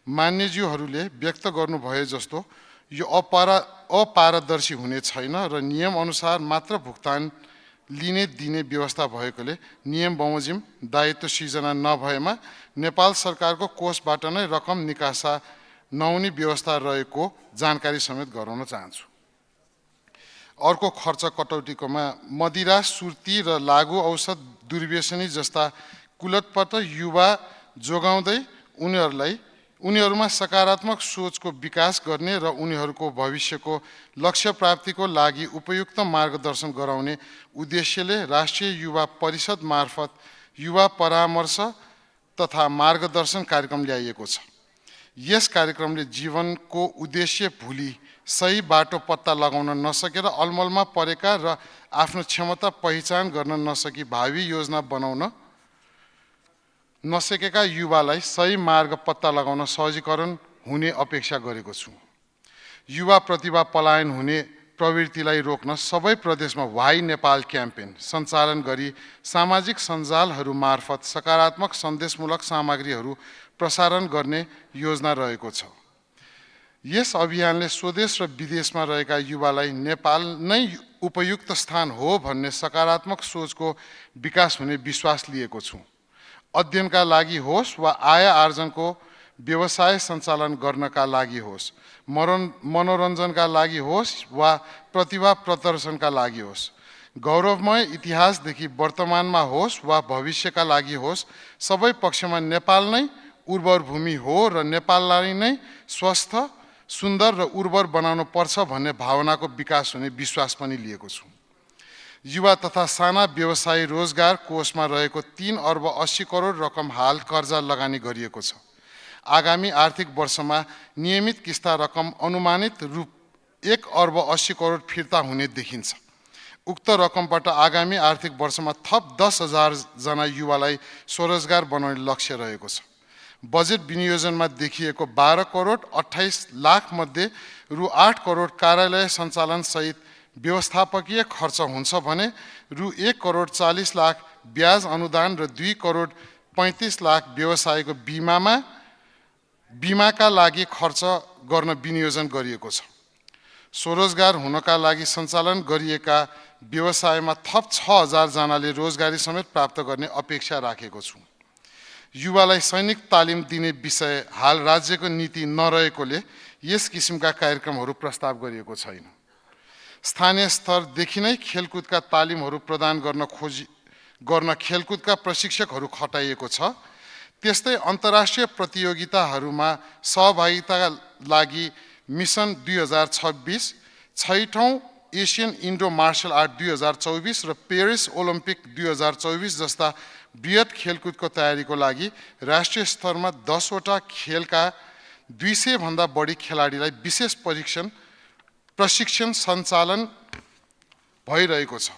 मान्यज्यूहरूले व्यक्त गर्नुभए जस्तो यो अपारदर्शी हुने छैन र नियम अनुसार मात्र भुक्तान लिने दिने व्यवस्था भएकोले नियम बमोजिम दायित्व सिर्जना नभएमा नेपाल सरकारको कोषबाट नै रकम निकासा नहुने व्यवस्था रहेको जानकारी समेत गराउन चाहन्छु। अर्को खर्च कटौतीकोमा मदिरा, सुर्ती र लागु औषध दुर्व्यसनी जस्ता कुलतपट युवा जोगाउँदै उनीहरूमा सकारात्मक सोचको विकास गर्ने र उनीहरूको भविष्यको लक्ष्य प्राप्तिको लागि उपयुक्त मार्गदर्शन गराउने उद्देश्यले राष्ट्रिय युवा परिषद मार्फत युवा परामर्श तथा मार्गदर्शन कार्यक्रम ल्याइएको छ। यस कार्यक्रमले जीवनको उद्देश्य भुली सही बाटो पत्ता लगाउन नसकेर अलमलमा परेका र आफ्नो क्षमता पहिचान गर्न नसकी भावी योजना बनाउन नसकेका युवालाई सही मार्ग पत्ता लगाउन सहजीकरण हुने अपेक्षा गरेको छु। युवा प्रतिभा पलायन हुने प्रवृत्तिलाई रोक्न सबै प्रदेशमा वाइ नेपाल क्याम्पेन सञ्चालन गरी सामाजिक सञ्जालहरू मार्फत सकारात्मक सन्देशमूलक सामग्रीहरू प्रसारण गर्ने योजना रहेको छ। यस अभियानले स्वदेश र विदेशमा रहेका युवालाई नेपाल नै उपयुक्त स्थान हो भन्ने सकारात्मक सोचको विकास हुने विश्वास लिएको छु। अध्ययनका लागि होस् वा आय आर्जनको व्यवसाय सञ्चालन गर्नका लागि होस्, मनोरञ्जनका लागि होस् वा प्रतिभा प्रदर्शनका लागि होस्, गौरवमय इतिहासदेखि वर्तमानमा होस् वा भविष्यका लागि होस्, सबै पक्षमा नेपाल नै उर्वर भूमि हो र नेपाललाई नै स्वस्थ, सुन्दर र उर्वर बनाउनु पर्छ भन्ने भावनाको विकास हुने विश्वास पनि लिएको छु। युवा तथा साना व्यवसायी रोजगार कोषमा रहेको 3 अर्ब 80 करोड रकम हाल कर्जा लगानी गरिएको छ। आगामी आर्थिक वर्षमा नियमित किस्ता रकम अनुमानित रु 1 अर्ब 80 करोड फिर्ता हुने देखिन्छ। उक्त रकमबाट आगामी आर्थिक वर्षमा थप 10,000 जना युवालाई स्वरोजगार बनाउने लक्ष्य रहेको छ। बजेट विनियोजनमा देखिएको 12 करोड 28 लाख मध्ये रु 8 करोड कार्यालय सञ्चालन सहित व्यवस्थापकीय खर्च हुन्छ भने रु 1 करोड 40 लाख ब्याज अनुदान र 2 करोड 35 लाख व्यवसायको बिमाका लागि खर्च गर्न विनियोजन गरिएको छ। स्वरोजगार हुनका लागि सञ्चालन गरिएका व्यवसायमा थप 6,000 जनाले रोजगारी समेत प्राप्त गर्ने अपेक्षा राखेको छु। युवालाई सैनिक तालिम दिने विषय हाल राज्यको नीति नरहेकोले यस किसिमका कार्यक्रमहरू प्रस्ताव गरिएको छैन। स्थानीय स्तरदेखि नै खेलकुदका तालिमहरू प्रदान गर्न खेलकुदका प्रशिक्षकहरू खटाइएको छ। त्यस्तै अन्तर्राष्ट्रिय प्रतियोगिताहरूमा सहभागिताका लागि मिसन 2026, 6औं एसियन इन्डो मार्शल आर्ट 2024 र पेरिस ओलम्पिक 2024 जस्ता बृहत खेलकुदको तयारीको लागि राष्ट्रिय स्तरमा 10 वटा खेलका 200 भन्दा बढी खेलाडीलाई विशेष प्रशिक्षण सञ्चालन भइरहेको छ।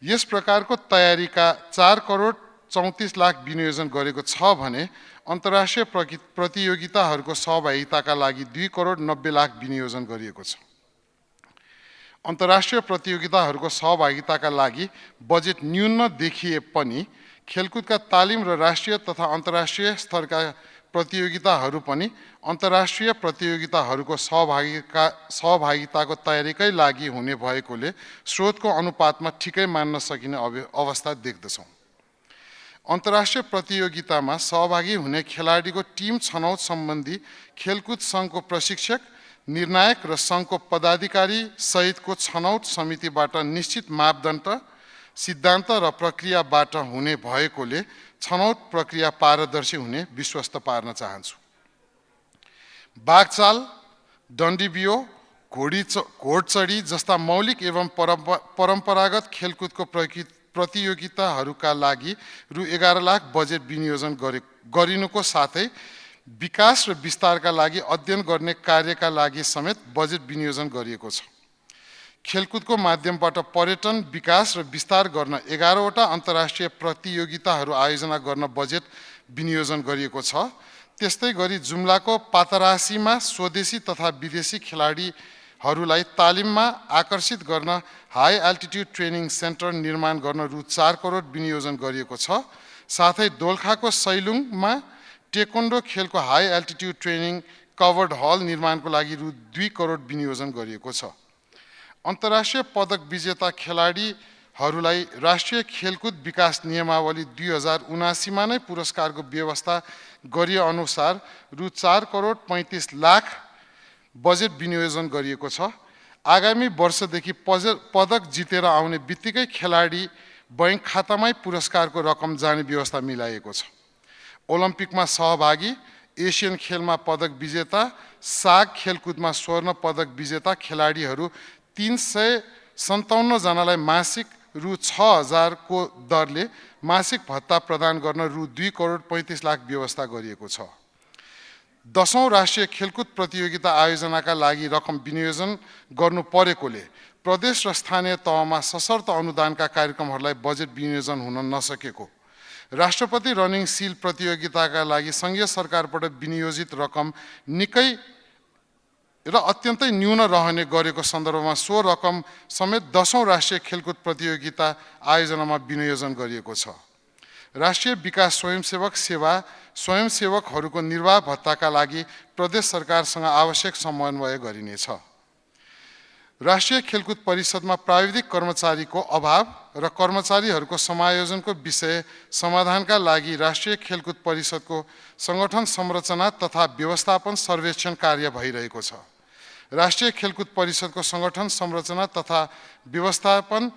यस प्रकारको तयारीका 4 करोड 34 लाख विनियोजन गरेको छ भने अन्तर्राष्ट्रिय प्रतियोगिताहरूको सहभागिताका लागि 2 करोड 90 लाख विनियोजन गरिएको छ। अन्तर्राष्ट्रिय प्रतियोगिताहरूको सहभागिताका लागि बजेट न्यून देखिए पनि खेलकुदका तालिम र राष्ट्रिय तथा अन्तर्राष्ट्रिय स्तरका प्रतियोगिताहरू पनि अन्तर्राष्ट्रिय प्रतियोगिताहरूको सहभागिताको तयारीकै लागि हुने भएकोले स्रोतको अनुपातमा ठिकै मान्न सकिने अवस्था देख्दछौँ। अन्तर्राष्ट्रिय प्रतियोगितामा सहभागी हुने खेलाडीको टिम छनौट सम्बन्धी खेलकुद सङ्घको प्रशिक्षक, निर्णायक र सङ्घको पदाधिकारी सहितको छनौट समितिबाट निश्चित मापदण्ड, सिद्धान्त र प्रक्रियाबाट हुने भएकोले छनौट प्रक्रिया पारदर्शी हुने विश्वस्त पार्न चाहन्छु। बाघचाल, डन्डीबियो, घोडचढी जस्ता मौलिक एवं परम्परागत खेलकुदको प्रतियोगिताहरूका लागि रु 11 लाख बजेट विनियोजन गरिनुको साथै विकास र विस्तारका लागि अध्ययन गर्ने कार्यका लागि समेत बजेट विनियोजन गरिएको छ। खेलकुदको माध्यमबाट पर्यटन विकास र विस्तार गर्न 11 वटा अन्तर्राष्ट्रिय प्रतियोगिताहरू आयोजना गर्न बजेट विनियोजन गरिएको छ। त्यस्तै गरी जुम्लाको पातरासीमा स्वदेशी तथा विदेशी खेलाडीहरूलाई तालिममा आकर्षित गर्न हाई एल्टिट्युड ट्रेनिङ सेन्टर निर्माण गर्न रु 4 करोड विनियोजन गरिएको छ। साथै दोलखाको सैलुङमा टेक्वान्डो खेलको हाई एल्टिट्युड ट्रेनिङ कभर्ड हल निर्माणको लागि रु 2 करोड विनियोजन गरिएको छ। अन्तर्राष्ट्रिय पदक विजेता खेलाडीहरूलाई राष्ट्रिय खेलकुद विकास नियमावली 2079 मा नै पुरस्कारको व्यवस्था गरिए अनुसार रु 4 करोड 35 लाख बजेट विनियोजन गरिएको छ। आगामी वर्षदेखि पदक जितेर आउने बित्तिकै खेलाडी बैंक खातामै पुरस्कारको रकम जाने व्यवस्था मिलाइएको छ। ओलम्पिकमा सहभागी, एसियन खेलमा पदक विजेता, साग खेलकुदमा स्वर्ण पदक विजेता खेलाडीहरू 357 जनालाई मासिक रु 6000 को दरले मासिक भत्ता प्रदान गर्न रु 2 करोड 35 लाख व्यवस्था गरिएको छ। 10औं राष्ट्रिय खेलकुद प्रतियोगिता आयोजनाका लागि रकम विनियोजन गर्नु परेकोले प्रदेश र स्थानीय तहमा सशर्त अनुदानका कार्यक्रमहरूलाई बजेट विनियोजन हुन नसकेको, राष्ट्रपति रनिङ सिल प्रतियोगिताका लागि सङ्घीय सरकारबाट विनियोजित रकम निकै र अत्यन्तै न्यून रहने गरेको सन्दर्भमा सो रकम समेत 10औं राष्ट्रिय खेलकुद प्रतियोगिता आयोजनामा विनियोजन गरिएको छ। राष्ट्रिय विकास स्वयंसेवक सेवा स्वयंसेवकहरूको निर्वाह भत्ताका लागि प्रदेश सरकारसँग आवश्यक समन्वय गरिनेछ। राष्ट्रिय खेलकुद परिषदमा प्राविधिक कर्मचारीको अभाव र कर्मचारीहरूको समायोजनको विषय समाधानका लागि राष्ट्रिय खेलकुद परिषदको सङ्गठन संरचना तथा व्यवस्थापन सर्वेक्षण कार्य भइरहेको छ। राष्ट्रिय खेलकुद परिषदको सङ्गठन संरचना तथा व्यवस्थापन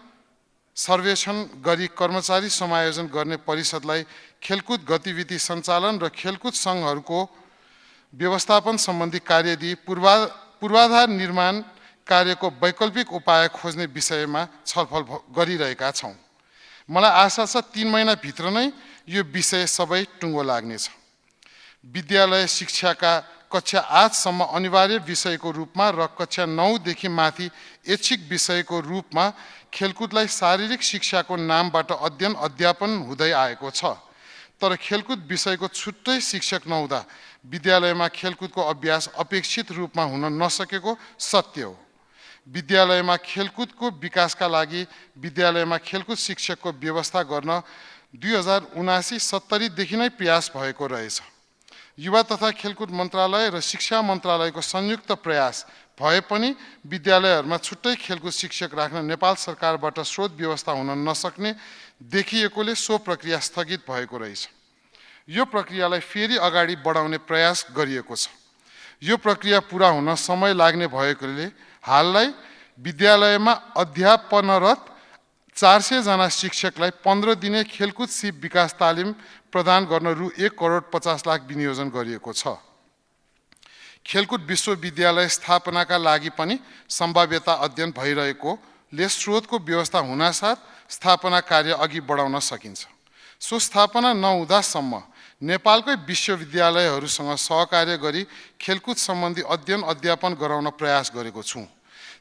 सर्वेक्षण गरी कर्मचारी समायोजन गर्ने परिषदलाई खेलकुद गतिविधि सञ्चालन र खेलकुद सङ्घहरूको व्यवस्थापन सम्बन्धी कार्य दिई पूर्वाधार निर्माण कार्यको वैकल्पिक उपाय खोज्ने विषयमा छलफल गरिरहेका छौँ। मलाई आशा छ 3 महिनाभित्र नै यो विषय सबै टुङ्गो लाग्नेछ। विद्यालय शिक्षाका कक्षा 8 सम्म अनिवार्य विषयको रूपमा र कक्षा 9 देखि माथि ऐच्छिक विषयको रूपमा खेलकुदलाई शारीरिक शिक्षाको नामबाट अध्ययन अध्यापन हुँदै आएको छ। तर खेलकुद विषयको छुट्टै शिक्षक नहुँदा विद्यालयमा खेलकुदको अभ्यास अपेक्षित रूपमा हुन नसकेको सत्य हो। विद्यालयमा खेलकुदको विकासका लागि विद्यालयमा खेलकुद शिक्षकको व्यवस्था गर्न 2079-70 देखि नै प्रयास भएको रहेछ। युवा तथा खेलकुद मन्त्रालय र शिक्षा मन्त्रालयको संयुक्त प्रयास भए पनि विद्यालयहरूमा छुट्टै खेलकुद शिक्षक राख्न नेपाल सरकारबाट स्रोत व्यवस्था हुन नसक्ने देखिएकोले सो प्रक्रिया स्थगित भएको रहेछ। यो प्रक्रियालाई फेरि अगाडि बढाउने प्रयास गरिएको छ। यो प्रक्रिया पुरा हुन समय लाग्ने भएकोले हाललाई विद्यालयमा अध्यापनरत 400 जना शिक्षकलाई 15 दिने खेलकुद सिप विकास तालिम प्रदान गर्न रु 1 करोड 50 लाख विनियोजन गरिएको छ। खेलकुद विश्वविद्यालय स्थापनाका लागि पनि सम्भाव्यता अध्ययन भइरहेकोले स्रोतको व्यवस्था हुनासाथ स्थापना कार्य अघि बढाउन सकिन्छ। सो स्थापना नहुँदासम्म नेपालकै विश्वविद्यालयहरूसँग सहकार्य गरी खेलकुद सम्बन्धी अध्ययन अध्यापन गराउन प्रयास गरेको छु।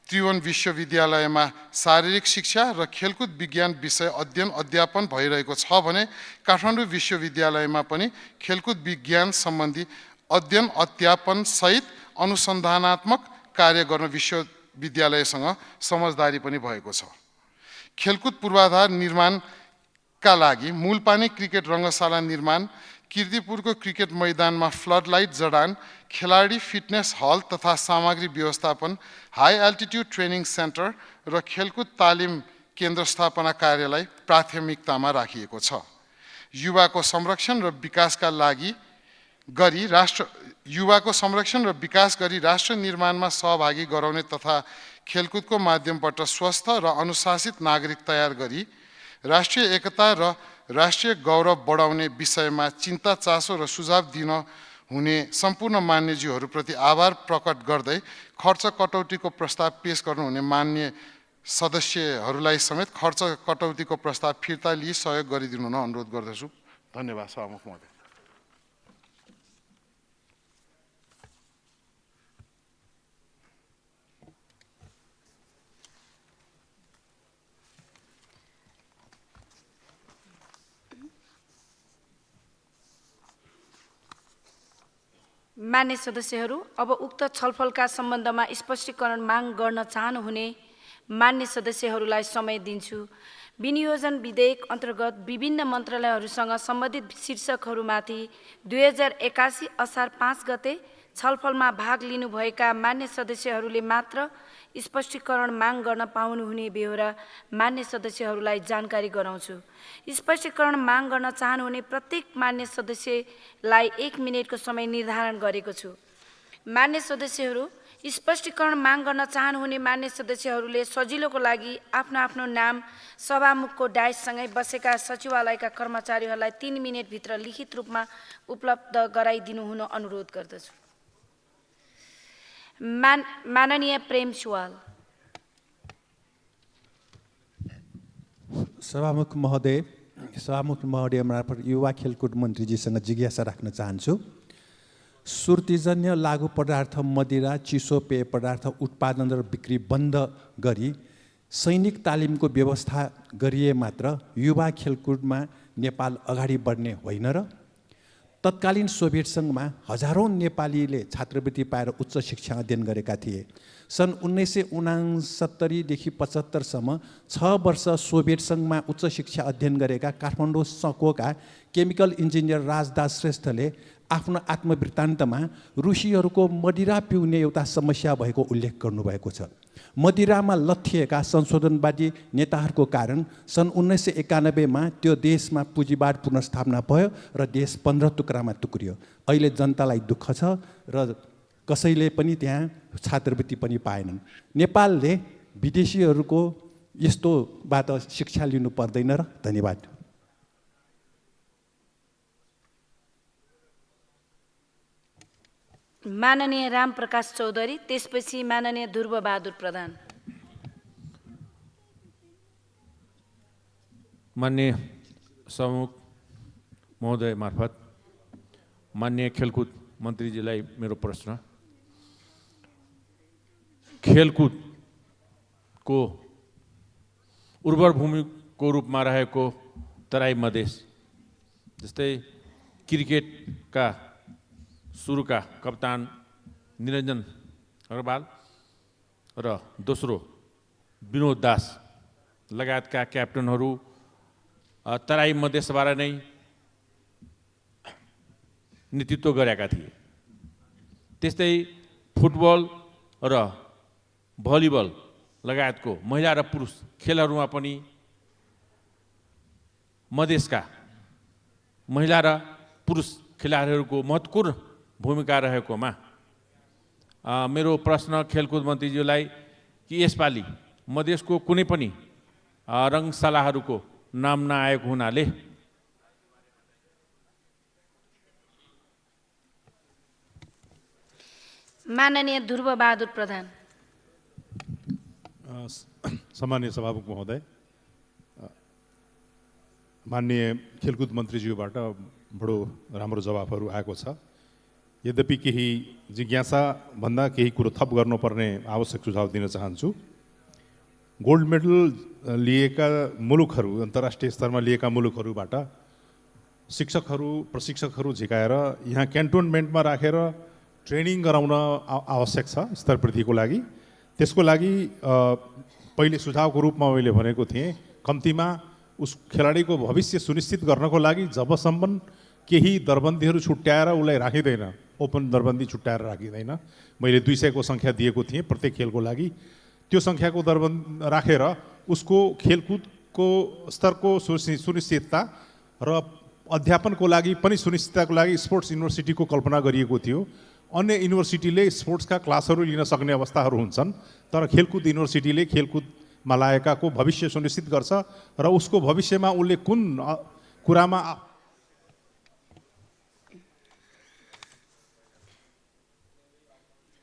त्रिभुवन विश्वविद्यालयमा शारीरिक शिक्षा र खेलकुद विज्ञान विषय अध्ययन अध्यापन भइरहेको छ भने काठमाडौँ विश्वविद्यालयमा पनि खेलकुद विज्ञान सम्बन्धी अध्ययन अध्यापन सहित अनुसन्धानात्मक कार्य गर्न विश्वविद्यालयसँग समझदारी पनि भएको छ। खेलकुद पूर्वाधार निर्माणका लागि मूलपानी क्रिकेट रङ्गशाला निर्माण, कीर्तिपुरको क्रिकेट मैदानमा फ्लड लाइट जडान, खेलाडी फिटनेस हल तथा सामग्री व्यवस्थापन, हाई एल्टिट्युड ट्रेनिङ सेन्टर र खेलकुद तालिम केन्द्र स्थापना कार्यलाई प्राथमिकतामा राखिएको छ। युवाको संरक्षण र विकास गरी राष्ट्र निर्माणमा सहभागी गराउने तथा खेलकुदको माध्यमबाट स्वस्थ र अनुशासित नागरिक तयार गरी राष्ट्रिय एकता र राष्ट्रिय गौरव बढाउने विषयमा चिन्ता चासो र सुझाव दिन हुने सम्पूर्ण मान्यज्यूहरूप्रति आभार प्रकट गर्दै खर्च कटौतीको प्रस्ताव पेश गर्नुहुने मान्य सदस्यहरूलाई समेत खर्च कटौतीको प्रस्ताव फिर्ता लिई सहयोग गरिदिनु हुन अनुरोध गर्दछु। धन्यवाद सभामुख महोदय। मान्य सदस्यहरू, अब उक्त छलफलका सम्बन्धमा स्पष्टीकरण माग गर्न चाहनुहुने मान्य सदस्यहरूलाई समय दिन्छु। विनियोजन विधेयक अन्तर्गत विभिन्न मन्त्रालयहरूसँग सम्बन्धित शीर्षकहरूमाथि 2081 असार 5 गते छलफलमा भाग लिनुभएका मान्य सदस्यहरूले मात्र स्पष्टीकरण माग गर्न पाउनुहुने बेहोरा मान्य सदस्यहरूलाई जानकारी गराउँछु। स्पष्टीकरण माग गर्न चाहनुहुने प्रत्येक मान्य सदस्यलाई 1 मिनेटको समय निर्धारण गरेको छु। मान्य सदस्यहरू, स्पष्टीकरण माग गर्न चाहनुहुने मान्य सदस्यहरूले सजिलोको लागि आफ्नो आफ्नो नाम सभामुखको डायससँगै बसेका सचिवालयका कर्मचारीहरूलाई 3 मिनेटभित्र लिखित रूपमा उपलब्ध गराइदिनु हुन अनुरोध गर्दछु। माननीय प्रेम सुवाल। सभामुख महोदय मार्फत युवा खेलकुद मन्त्रीजीसँग जिज्ञासा राख्न चाहन्छु। सुर्तीजन्य लागु पदार्थ मदिरा, चिसो पेय पदार्थ उत्पादन र बिक्री बन्द गरी सैनिक तालिमको व्यवस्था गरिए मात्र युवा खेलकुदमा नेपाल अगाडि बढ्ने होइन र? तत्कालीन सोभियत सङ्घमा हजारौँ नेपालीले छात्रवृत्ति पाएर उच्च शिक्षा अध्ययन गरेका थिए। सन् 1969देखि 75सम्म 6 वर्ष सोभियत सङ्घमा उच्च शिक्षा अध्ययन गरेका काठमाडौँ सकोका केमिकल इन्जिनियर राजदास श्रेष्ठले आफ्नो आत्मवृत्तान्तमा रुसीहरूको मदिरा पिउने एउटा समस्या भएको उल्लेख गर्नुभएको छ। मदिरामा लथिएका संशोधनवादी नेताहरूको कारण सन् 1991मा त्यो देशमा पुँजीवाद पुनर्स्थापना भयो र देश 15 टुक्रामा टुक्रियो। अहिले जनतालाई दुःख छ र कसैले पनि त्यहाँ छात्रवृत्ति पनि पाएनन्। नेपालले विदेशीहरूको यस्तोबाट शिक्षा लिनु पर्दैन र? धन्यवाद। माननीय रामप्रकाश चौधरी, त्यसपछि माननीय ध्रुवबहादुर प्रधान। माननीय सभामुख महोदय मार्फत माननीय खेलकुद मन्त्रीजीलाई मेरो प्रश्न। खेलकुदको उर्वर भूमिको रूपमा रहेको तराई मधेस, जस्तै क्रिकेटका सुरुका कप्तान निरञ्जन अग्रवाल र दोस्रो विनोद दास लगायतका क्याप्टनहरू तराई मधेसबाट नै नेतृत्व गरेका थिए। त्यस्तै फुटबल र भलिबल लगायतको महिला र पुरुष खेलहरूमा पनि मधेसका महिला र पुरुष खेलाडीहरूको महत्त्वपूर्ण भूमिका रहेकोमा मेरो प्रश्न खेलकुद मन्त्रीज्यूलाई कि यसपालि मधेसको कुनै पनि रङशालाहरूको नाम नआएको हुनाले माननीय ध्रुवबहादुर प्रधान। सम्माननीय सभामुख महोदय, माननीय खेलकुद मन्त्रीज्यूबाट बडो राम्रो जवाफहरू आएको छ। यद्यपि केही जिज्ञासा भन्दा केही कुरो थप गर्नुपर्ने आवश्यक सुझाव दिन चाहन्छु। गोल्ड मेडल लिएका मुलुकहरू, अन्तर्राष्ट्रिय स्तरमा लिएका मुलुकहरूबाट शिक्षकहरू प्रशिक्षकहरू झिकाएर यहाँ क्यान्टोनमेन्टमा राखेर ट्रेनिङ गराउन आवश्यक छ स्तर वृद्धिको लागि। त्यसको लागि पहिले सुझावको रूपमा मैले भनेको थिएँ, कम्तीमा उस खेलाडीको भविष्य सुनिश्चित गर्नको लागि जबसम्म केही दरबन्दीहरू छुट्याएर उसलाई राखिँदैन, ओपन दरबन्दी छुट्याएर राखिँदैन। मैले 200 को सङ्ख्या दिएको थिएँ प्रत्येक खेलको लागि। त्यो सङ्ख्याको दरबन्दी राखेर उसको खेलकुदको स्तरको सुनिश्चितता र अध्यापनको लागि पनि सुनिश्चितताको लागि स्पोर्ट्स युनिभर्सिटीको कल्पना गरिएको थियो। अन्य युनिभर्सिटीले स्पोर्ट्सका क्लासहरू लिन सक्ने अवस्थाहरू हुन्छन्, तर खेलकुद युनिभर्सिटीले खेलकुदमा लागेकाको भविष्य सुनिश्चित गर्छ र उसको भविष्यमा उसले कुन कुरामा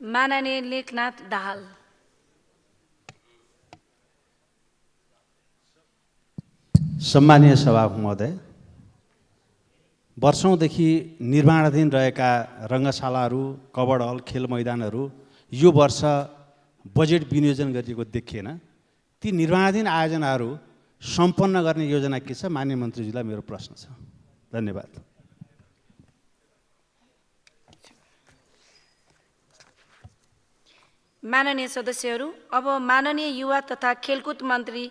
माननीय लेखनाथ दाहाल। सम्मानीय सभामुख महोदय, वर्षौँदेखि निर्माणाधीन रहेका रङ्गशालाहरू, कबड हल, खेल मैदानहरू यो वर्ष बजेट विनियोजन गरिएको देखिएन। ती निर्माणाधीन आयोजनाहरू सम्पन्न गर्ने योजना के छ? माननीय मन्त्रीज्यूलाई मेरो प्रश्न छ। धन्यवाद। माननीय सदस्यहरू, अब माननीय युवा तथा खेलकुद मन्त्री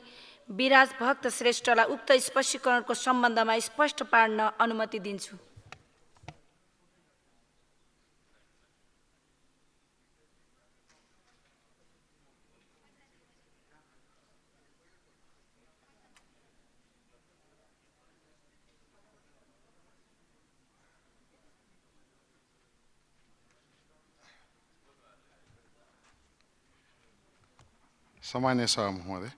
विराज भक्त श्रेष्ठलाई उक्त स्पष्टीकरणको सम्बन्धमा स्पष्ट पार्न अनुमति दिन्छु। सामान्य सभा महोदय,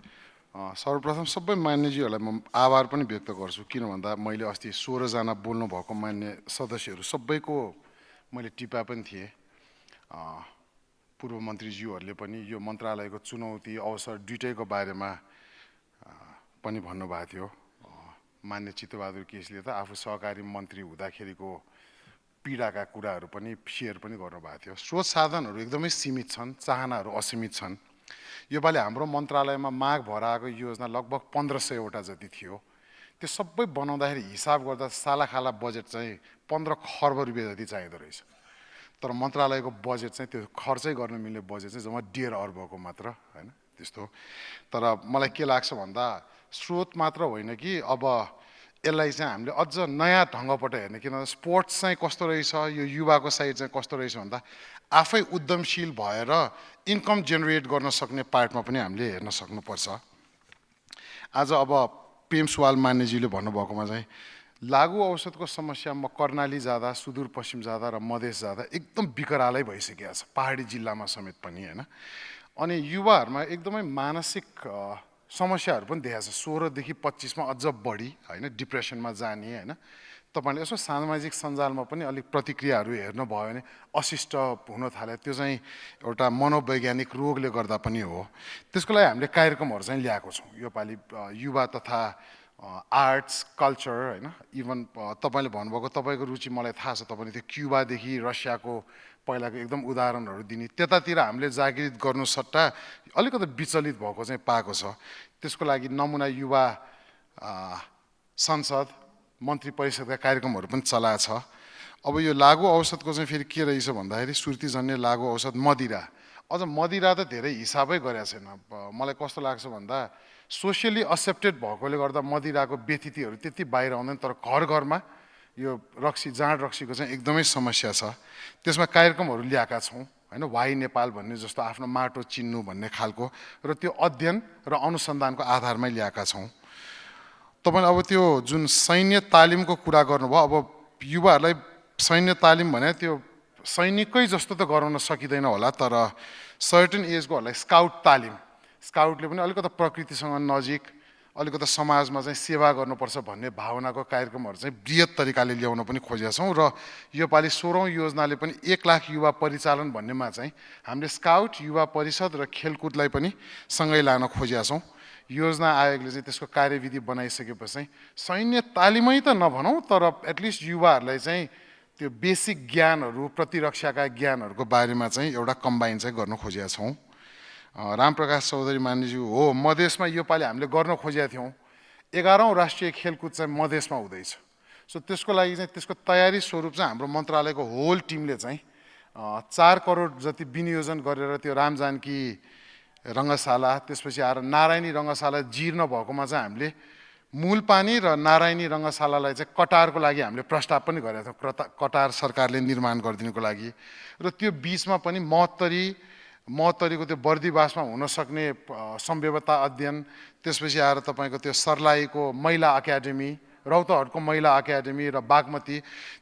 सर्वप्रथम सबै मान्यज्यूहरूलाई म आभार पनि व्यक्त गर्छु। किन भन्दा मैले अस्ति 16 जना बोल्नु भएको मान्य सदस्यहरू सबैको मैले टिपा पनि थिएँ। पूर्व मन्त्रीज्यूहरूले पनि यो मन्त्रालयको चुनौती अवसर दुईटैको बारेमा पनि भन्नुभएको थियो। मान्य चित्तबहादुर केसीले त आफू सहकारी मन्त्री हुँदाखेरिको पीडाका कुराहरू पनि सेयर पनि गर्नुभएको थियो। स्रोत साधनहरू एकदमै सीमित छन्, चाहनाहरू असीमित छन्। योपालि हाम्रो मन्त्रालयमा माग भएर आएको योजना लगभग 1500 वटा जति थियो। त्यो सबै बनाउँदाखेरि हिसाब गर्दा सालाखाला बजेट चाहिँ 15 खर्ब रुपियाँ जति चाहिँदो रहेछ। तर मन्त्रालयको बजेट चाहिँ त्यो खर्चै गर्न मिल्ने बजेट चाहिँ जम्मा 1.5 अर्बको मात्र हैन त्यस्तो। तर मलाई के लाग्छ भन्दा स्रोत मात्र होइन कि अब यसलाई चाहिँ हामीले अझ नयाँ ढङ्गबाट हेर्ने। किनभने स्पोर्ट्स चाहिँ कस्तो रहेछ, यो युवाको साइड चाहिँ कस्तो रहेछ भन्दा आफै उद्यमशील भएर इन्कम जेनेरेट गर्न सक्ने पार्टमा पनि हामीले हेर्न सक्नुपर्छ। आज अब प्रेम सुवाल मान्यजीले भन्नुभएकोमा चाहिँ लागु औषधको समस्या म कर्णाली जाँदा, सुदूरपश्चिम जाँदा र मधेस जाँदा एकदम विकरालै भइसकेको छ, पहाडी जिल्लामा समेत पनि हैन। अनि युवाहरूमा एकदमै मानसिक समस्याहरू पनि देखाएको छ। 16 देखि 25 मा अझ बढी हैन डिप्रेसनमा जाने हैन। तपाईले यसो सामाजिक सञ्जालमा पनि अलिक प्रतिक्रियाहरू हेर्नुभयो भने अशिष्ट हुन थाले। त्यो चाहिँ एउटा मनोवैज्ञानिक रोगले गर्दा पनि हो। त्यसको लागि हामीले कार्यक्रमहरू चाहिँ ल्याएको छौँ। योपालि युवा तथा आर्ट्स कल्चर हैन, इभन तपाईले भन्नुभएको तपाईको रुचि मलाई थाहा छ। तपाईले त्यो क्युबादेखि रसियाको पहिलाको एकदम उदाहरणहरू दिने त्यतातिर हामीले जागृत गर्नु सट्टा अलिकति विचलित भएको चाहिँ पाएको छ। त्यसको लागि नमुना युवा संसद मन्त्री परिषदका कार्यक्रमहरू पनि चलाएको छ। अब यो लागु औषधको चाहिँ फेरि के रहेछ भन्दाखेरि सुर्तीजन्य लागु औषध मदिरा। अझ मदिरा त धेरै हिसाबै गरेको छैन। मलाई कस्तो लाग्छ भन्दा सोसियली एक्सेप्टेड भएकोले गर्दा मदिराको व्यतिथिहरू त्यति बाहिर आउँदैन। तर घर घरमा यो रक्सी, जाँड रक्सीको चाहिँ एकदमै समस्या छ। त्यसमा कार्यक्रमहरू ल्याएका छौँ हैन। वाइ नेपाल भन्ने जस्तो आफ्नो माटो चिन्नु भन्ने खालको र त्यो अध्ययन र अनुसन्धानको आधारमै ल्याएका छौँ। तपाईले अब त्यो जुन सैन्य तालिमको कुरा गर्नुभयो, अब युवाहरूलाई सैन्य तालिम भने त्यो सैनिकै जस्तो त गराउन सकिँदैन होला। तर सर्टेन एजकोहरूलाई स्काउट तालिम, स्काउटले पनि अलिकति प्रकृतिसँग नजिक, अलिकति समाजमा चाहिँ सेवा गर्नुपर्छ भन्ने भावनाको कार्यक्रमहरू चाहिँ बृहत तरिकाले ल्याउन पनि खोजेका छौँ। र योपालि 16औं योजनाले पनि 1 लाख युवा परिचालन भन्नेमा चाहिँ हामीले स्काउट, युवा परिषद र खेलकुदलाई पनि सँगै लान खोजेका छौँ। योजना आयोगले चाहिँ त्यसको कार्यविधि बनाइसकेपछि चाहिँ सैन्य तालिमै त नभनौँ, तर एटलिस्ट युवाहरूलाई चाहिँ त्यो बेसिक ज्ञानहरू, प्रतिरक्षाका ज्ञानहरूको बारेमा चाहिँ एउटा कम्बाइन चाहिँ गर्न खोजेका छौँ। रामप्रकाश चौधरी मान्यज्यू हो, मधेसमा योपालि हामीले गर्न खोजेका थियौँ। 11औं राष्ट्रिय खेलकुद चाहिँ मधेसमा हुँदैछ। सो त्यसको लागि चाहिँ त्यसको तयारी स्वरूप चाहिँ हाम्रो मन्त्रालयको होल टिमले चाहिँ 4 करोड जति विनियोजन गरेर त्यो रामजानकी रङ्गशाला, त्यसपछि आएर नारायणी रङ्गशाला जीर्ण भएकोमा चाहिँ हामीले मूलपानी र नारायणी रङ्गशालालाई चाहिँ कटारको लागि हामीले प्रस्ताव पनि गरेका थियौँ। कटार सरकारले निर्माण गरिदिनुको लागि। र त्यो बिचमा पनि महोत्तरीको त्यो बर्दिवासमा हुन सक्ने सम्भाव्यता अध्ययन, त्यसपछि आएर तपाईँको त्यो सर्लाहीको महिला एकाडेमी, रौतहटको महिला एकाडेमी र बागमती,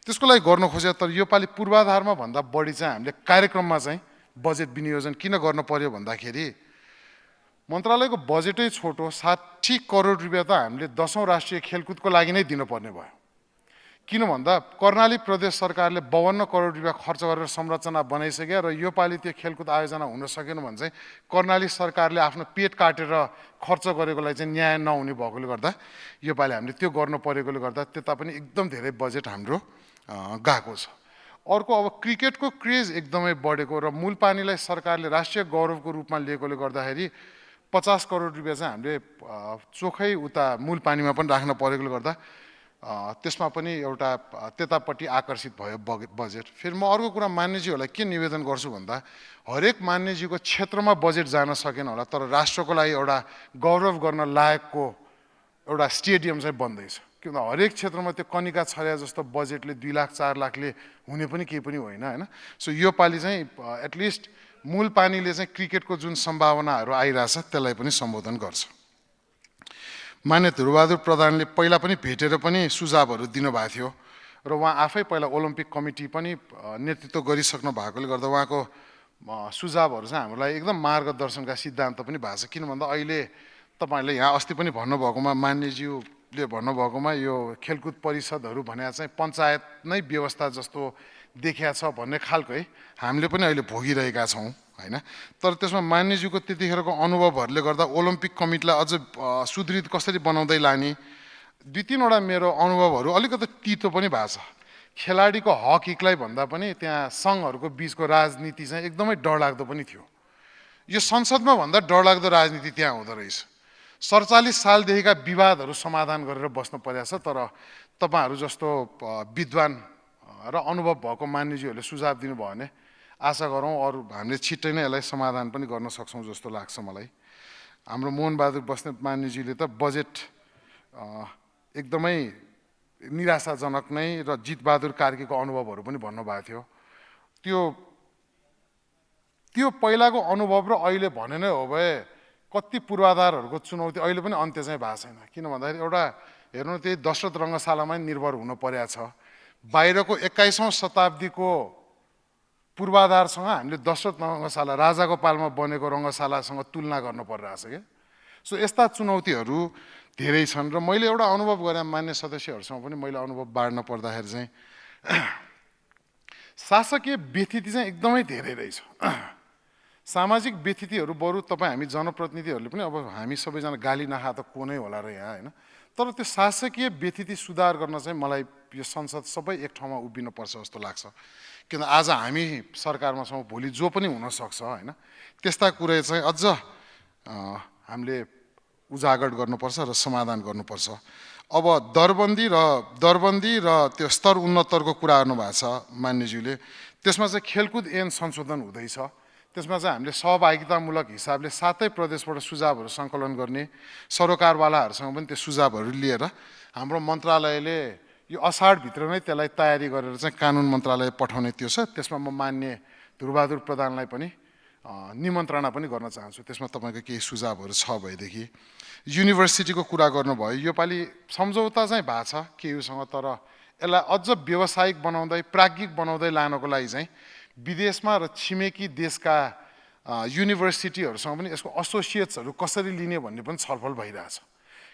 त्यसको लागि गर्न खोजेको। तर योपालि पूर्वाधारमा भन्दा बढी चाहिँ हामीले कार्यक्रममा चाहिँ बजेट विनियोजन किन गर्नु पर्यो भन्दाखेरि मन्त्रालयको बजेटै छोटो, 60 करोड रुपियाँ त हामीले 10औं राष्ट्रिय खेलकुदको लागि नै दिनुपर्ने भयो। किन भन्दा कर्णाली प्रदेश सरकारले 52 करोड रुपियाँ खर्च गरेर संरचना बनाइसक्यो र योपालि त्यो खेलकुद आयोजना हुन सकेन भने चाहिँ कर्णाली सरकारले आफ्नो पेट काटेर खर्च गरेकोलाई चाहिँ न्याय नहुने भएकोले गर्दा योपालि हामीले त्यो गर्नु परेकोले गर्दा त्यता पनि एकदम धेरै बजेट हाम्रो गएको छ। अर्को अब क्रिकेटको क्रेज एकदमै बढेको र मूलपानीलाई सरकारले राष्ट्रिय गौरवको रूपमा लिएकोले गर्दाखेरि 50 करोड रुपियाँ चाहिँ हामीले चोखै उता मूलपानीमा पनि राख्न परेकोले गर्दा त्यसमा पनि एउटा त्यतापट्टि आकर्षित भयो बजेट। फेरि म अर्को कुरा मान्यज्यूहरूलाई के निवेदन गर्छु भन्दा हरेक मान्यज्यूको क्षेत्रमा बजेट जान सकेन होला, तर राष्ट्रको लागि एउटा गौरव गर्न लायकको एउटा स्टेडियम चाहिँ बन्दैछ। किन हरेक क्षेत्रमा त्यो कनिका छर्या जस्तो बजेटले 2 लाख 4 लाखले हुने पनि केही पनि होइन होइन। सो यो पालि चाहिँ एटलिस्ट मूल पानीले चाहिँ क्रिकेटको जुन सम्भावनाहरू आइरहेछ त्यसलाई पनि सम्बोधन गर्छ। मान्य ध्रुवबहादुर प्रधानले पहिला पनि भेटेर पनि सुझावहरू दिनुभएको थियो र उहाँ आफै पहिला ओलम्पिक कमिटी पनि नेतृत्व गरिसक्नु भएकोले गर्दा उहाँको सुझावहरू चाहिँ हाम्रो लागि एकदम मार्गदर्शनका सिद्धान्त पनि भएको छ। किन भन्दा अहिले तपाईँहरूले यहाँ अस्ति पनि भन्नुभएकोमा मान्यज्यूले भन्नुभएकोमा यो खेलकुद परिषदहरू भने चाहिँ पञ्चायत नै व्यवस्था जस्तो देखिया छ भन्ने खालकै हामीले पनि अहिले भोगिरहेका छौँ होइन। तर त्यसमा मान्यज्यूको त्यतिखेरको अनुभवहरूले गर्दा ओलम्पिक कमिटीलाई अझ सुदृढ कसरी बनाउँदै लाने 2-3वटा मेरो अनुभवहरू अलिकति तितो पनि भएको छ। खेलाडीको हक हिकलाई भन्दा पनि त्यहाँ सङ्घहरूको बिचको राजनीति चाहिँ एकदमै डरलाग्दो पनि थियो। यो संसदमा भन्दा डरलाग्दो राजनीति त्यहाँ हुँदो रहेछ। 47 सालदेखिका विवादहरू समाधान गरेर बस्नु परेको छ। तर तपाईँहरू जस्तो विद्वान र अनुभव भएको मान्यज्यूहरूले सुझाव दिनुभयो भने आशा गरौँ अरू हामीले छिट्टै नै यसलाई समाधान पनि गर्न सक्छौँ जस्तो लाग्छ मलाई। हाम्रो मोहनबहादुर बस्नेत मान्यज्यूले त बजेट एकदमै निराशाजनक नै र जितबहादुर कार्कीको अनुभवहरू पनि भन्नुभएको थियो। त्यो पहिलाको अनुभव र अहिले भने नै हो भए कति पूर्वाधारहरूको चुनौती अहिले पनि अन्त्य चाहिँ भएको छैन। किन भन्दाखेरि एउटा हेर्नु त्यही दशरथ रङ्गशालामै निर्भर हुनु परेको छ। बाहिरको 21औं शताब्दीको पूर्वाधारसँग हामीले दशरथ रङ्गशाला राजाको पालमा बनेको रङ्गशालासँग तुलना गर्नु परिरहेछ क्या। सो यस्ता चुनौतीहरू धेरै छन् र मैले एउटा अनुभव गरेँ मान्य सदस्यहरूसँग पनि मैले अनुभव बाँड्न पर्दाखेरि चाहिँ शासकीय व्यथिति चाहिँ एकदमै धेरै रहेछ। सामाजिक व्यथितिहरू बरु तपाईँ हामी जनप्रतिनिधिहरूले पनि अब हामी सबैजना गाली नखा त को नै होला र यहाँ होइन। तर त्यो शासकीय व्यथिति सुधार गर्न चाहिँ मलाई यो संसद सबै एक ठाउँमा उभिनुपर्छ जस्तो लाग्छ। किन आज हामी सरकारमा छौँ, भोलि जो पनि हुनसक्छ होइन। त्यस्ता कुरा चाहिँ अझ हामीले उजागर गर्नुपर्छ र समाधान गर्नुपर्छ। अब दरबन्दी र त्यो स्तर उन्नतरको कुरा गर्नुभएको छ मान्यज्यूले। त्यसमा चाहिँ खेलकुद ऐन संशोधन हुँदैछ। त्यसमा चाहिँ हामीले सहभागितामूलक हिसाबले 7 प्रदेशबाट सुझावहरू सङ्कलन गर्ने, सरोकारवालाहरूसँग पनि त्यो सुझावहरू लिएर हाम्रो मन्त्रालयले यो असाढभित्र नै त्यसलाई तयारी गरेर चाहिँ कानुन मन्त्रालय पठाउने त्यो छ। त्यसमा म मान्य ध्रुवबहादुर प्रधानलाई पनि निमन्त्रणा पनि गर्न चाहन्छु। त्यसमा तपाईँको केही सुझावहरू छ भएदेखि। युनिभर्सिटीको कुरा गर्नुभयो, योपालि सम्झौता चाहिँ भएको छ केयुसँग, तर यसलाई अझ व्यावसायिक बनाउँदै प्राज्ञिक बनाउँदै लानको लागि चाहिँ विदेशमा र छिमेकी देशका युनिभर्सिटीहरूसँग पनि यसको एसोसिएट्सहरू कसरी लिने भन्ने पनि छलफल भइरहेछ।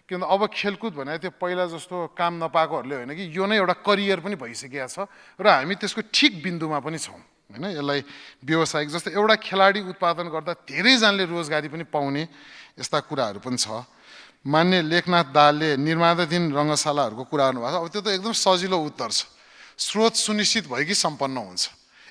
किन अब खेलकुद भने त्यो पहिला जस्तो काम नपाएकोहरूले होइन कि यो नै एउटा करियर पनि भइसकेको छ र हामी त्यसको ठिक बिन्दुमा पनि छौँ होइन। यसलाई व्यावसायिक जस्तो एउटा खेलाडी उत्पादन गर्दा धेरैजनाले रोजगारी पनि पाउने यस्ता कुराहरू पनि छ। मान्य लेखनाथ दाहालले निर्माणाधीन रङ्गशालाहरूको कुरा गर्नुभएको छ। अब त्यो त एकदम सजिलो उत्तर छ। स्रोत सुनिश्चित भयो कि सम्पन्न हुन्छ।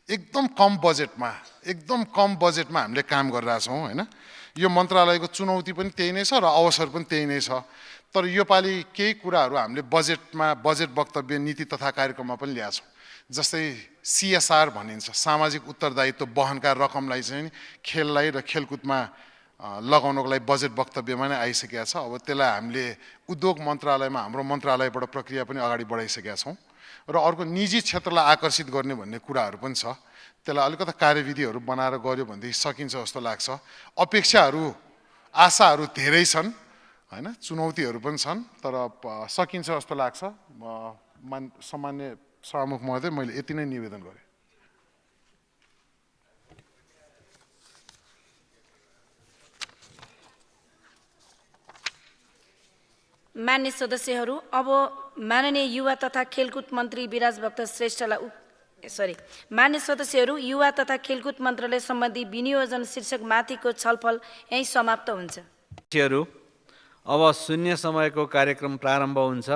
एकदम कम बजेटमा हामीले काम गरिरहेछौँ होइन। यो मन्त्रालयको चुनौती पनि त्यही नै छ र अवसर पनि त्यही नै छ। तर योपालि केही कुराहरू हामीले बजेट वक्तव्य नीति तथा कार्यक्रममा पनि ल्याएछौँ। जस्तै CSR भनिन्छ, सामाजिक उत्तरदायित्व वहनका रकमलाई चाहिँ खेललाई र खेलकुदमा लगाउनको लागि बजेट वक्तव्यमा नै आइसकेका छ। अब त्यसलाई हामीले उद्योग मन्त्रालयमा हाम्रो मन्त्रालयबाट प्रक्रिया पनि अगाडि बढाइसकेका छौँ र अर्को निजी क्षेत्रलाई आकर्षित गर्ने भन्ने कुराहरू पनि छ। त्यसलाई अलिकति कार्यविधिहरू बनाएर गऱ्यो भनेदेखि सकिन्छ जस्तो लाग्छ। अपेक्षाहरू आशाहरू धेरै छन् होइन, चुनौतीहरू पनि छन्, तर सकिन्छ जस्तो लाग्छ। सम्मान्य सभामुख महोदय, मैले यति नै निवेदन गरेँ। मान्य सदस्यहरू, अब माननीय युवा तथा खेलकुद मन्त्री विराजभक्त श्रेष्ठलाई मान्य सदस्यहरू, युवा तथा खेलकुद मन्त्रालय सम्बन्धी विनियोजन शीर्षक माथिको छलफल यहीँ समाप्त हुन्छ। अब शून्य समयको कार्यक्रम प्रारम्भ हुन्छ।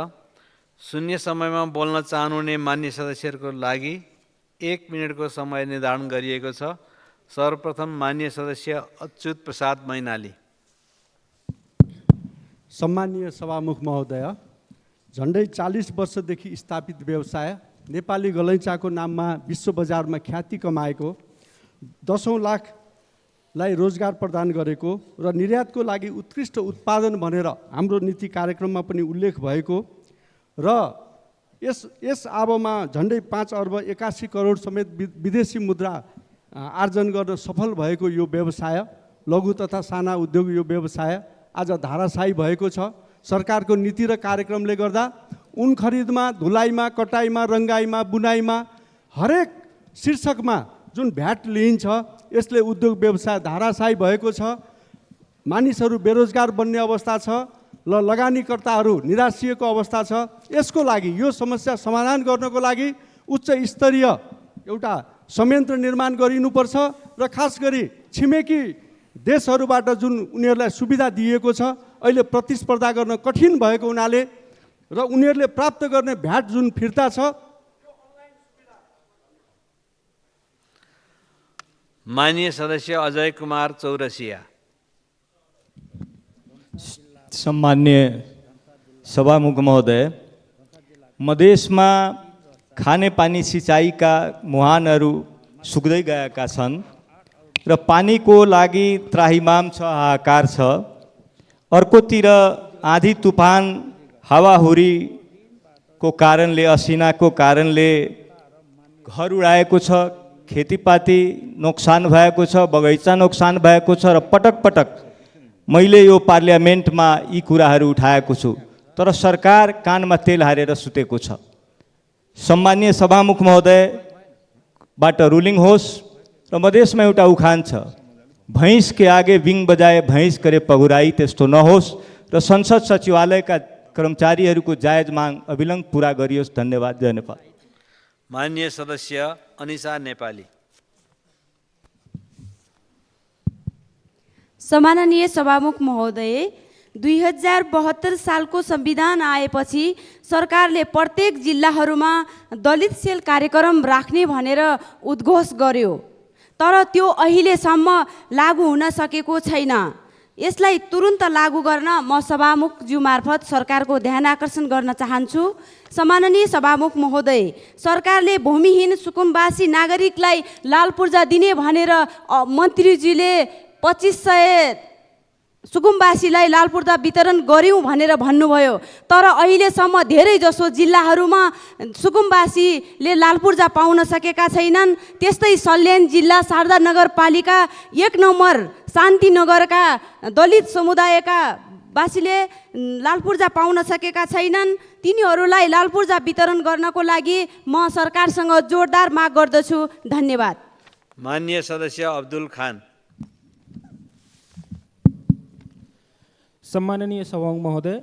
शून्य समयमा बोल्न चाहनुहुने मान्य सदस्यहरूको लागि 1 मिनटको समय निर्धारण गरिएको छ। सर्वप्रथम मान्य सदस्य अच्युत प्रसाद मैनाली। सम्मानीय सभामुख महोदय, झन्डै 40 वर्षदेखि स्थापित व्यवसाय नेपाली गलैँचाको नाममा विश्व बजारमा ख्याति कमाएको, 10औं लाखलाई रोजगार प्रदान गरेको र निर्यातको लागि उत्कृष्ट उत्पादन भनेर हाम्रो नीति कार्यक्रममा पनि उल्लेख भएको र यस आबोमा झन्डै 5 अर्ब 81 करोड समेत विदेशी मुद्रा आर्जन गर्न सफल भएको यो व्यवसाय, लघु तथा साना उद्योग यो व्यवसाय आज धाराशायी भएको छ। सरकारको नीति र कार्यक्रमले गर्दा उन खरिदमा, धुलाइमा, कटाइमा, रङ्गाइमा, बुनाइमा हरेक शीर्षकमा जुन भ्याट लिइन्छ, यसले उद्योग व्यवसाय धाराशायी भएको छ। मानिसहरू बेरोजगार बन्ने अवस्था छ, लगानीकर्ताहरू निराशिएको अवस्था छ। यसको लागि, यो समस्या समाधान गर्नको लागि उच्च स्तरीय एउटा संयन्त्र निर्माण गरिनुपर्छ र खास गरी छिमेकी देशहरूबाट जुन उनीहरूलाई सुविधा दिएको छ, अहिले प्रतिस्पर्धा गर्न कठिन भएको हुनाले र उनीहरूले प्राप्त गर्ने भ्याट जुन फिर्ता छ, माननीय सदस्य अजय कुमार चौरसिया। सम्मान्य सभामुख महोदय, मधेसमा खानेपानी सिँचाइका मुहानहरू सुक्दै गएका छन् र पानीको लागि त्राहिमाम छ, हाहाकार छ। अर्कोतिर आँधी तुफान हावाहुरीको कारणले, असिनाको कारणले घर उडाएको छ, खेतीपाती नोक्सान भएको छ, बगैँचा नोक्सान भएको छ र पटक पटक मैले यो पार्लियामेन्टमा यी कुराहरू उठाएको छु, तर सरकार कानमा तेल हालेर सुतेको छ। सम्मान्य सभामुख महोदयबाट रुलिङ होस् र मधेसमा एउटा उखान छ, भैंस के आगे विङ बजाए भैंस करे पगुराई, त्यस्तो नहोस् र संसद सचिवालयका कर्मचारीहरूको जायज माग अविलम्ब पुरा गरियोस्। धन्यवाद। जय नेपाल। माननीय सदस्य अनिसा नेपाली। सम्माननीय सभामुख महोदय, 2072 सालको संविधान आएपछि सरकारले प्रत्येक जिल्लाहरूमा दलित सेल कार्यक्रम राख्ने भनेर उद्घोष गर्यो, तर त्यो अहिलेसम्म लागू हुन सकेको छैन। यसलाई तुरुन्त लागू गर्न म सभामुखज्यू मार्फत सरकारको ध्यान आकर्षण गर्न चाहन्छु। सम्माननीय सभामुख महोदय, सरकारले भूमिहीन सुकुम्बासी नागरिकलाई लाल पूर्जा दिने भनेर मन्त्रीजीले 2500 सुकुम्बासीलाई लाल पूर्जा वितरण गर्यौँ भनेर भन्नुभयो, तर अहिलेसम्म धेरै जसो जिल्लाहरूमा सुकुम्बासीले लाल पूर्जा पाउन सकेका छैनन्। त्यस्तै सल्यान जिल्ला शारदा नगरपालिका 1 नम्बर शान्तिनगरका दलित समुदायका वासीले लाल पूर्जा पाउन सकेका छैनन्। तिनीहरूलाई लाल पूर्जा वितरण गर्नको लागि म सरकारसँग जोरदार माग गर्दछु। धन्यवाद। माननीय सदस्य अब्दुल खान। सम्माननीय सभामुख महोदय,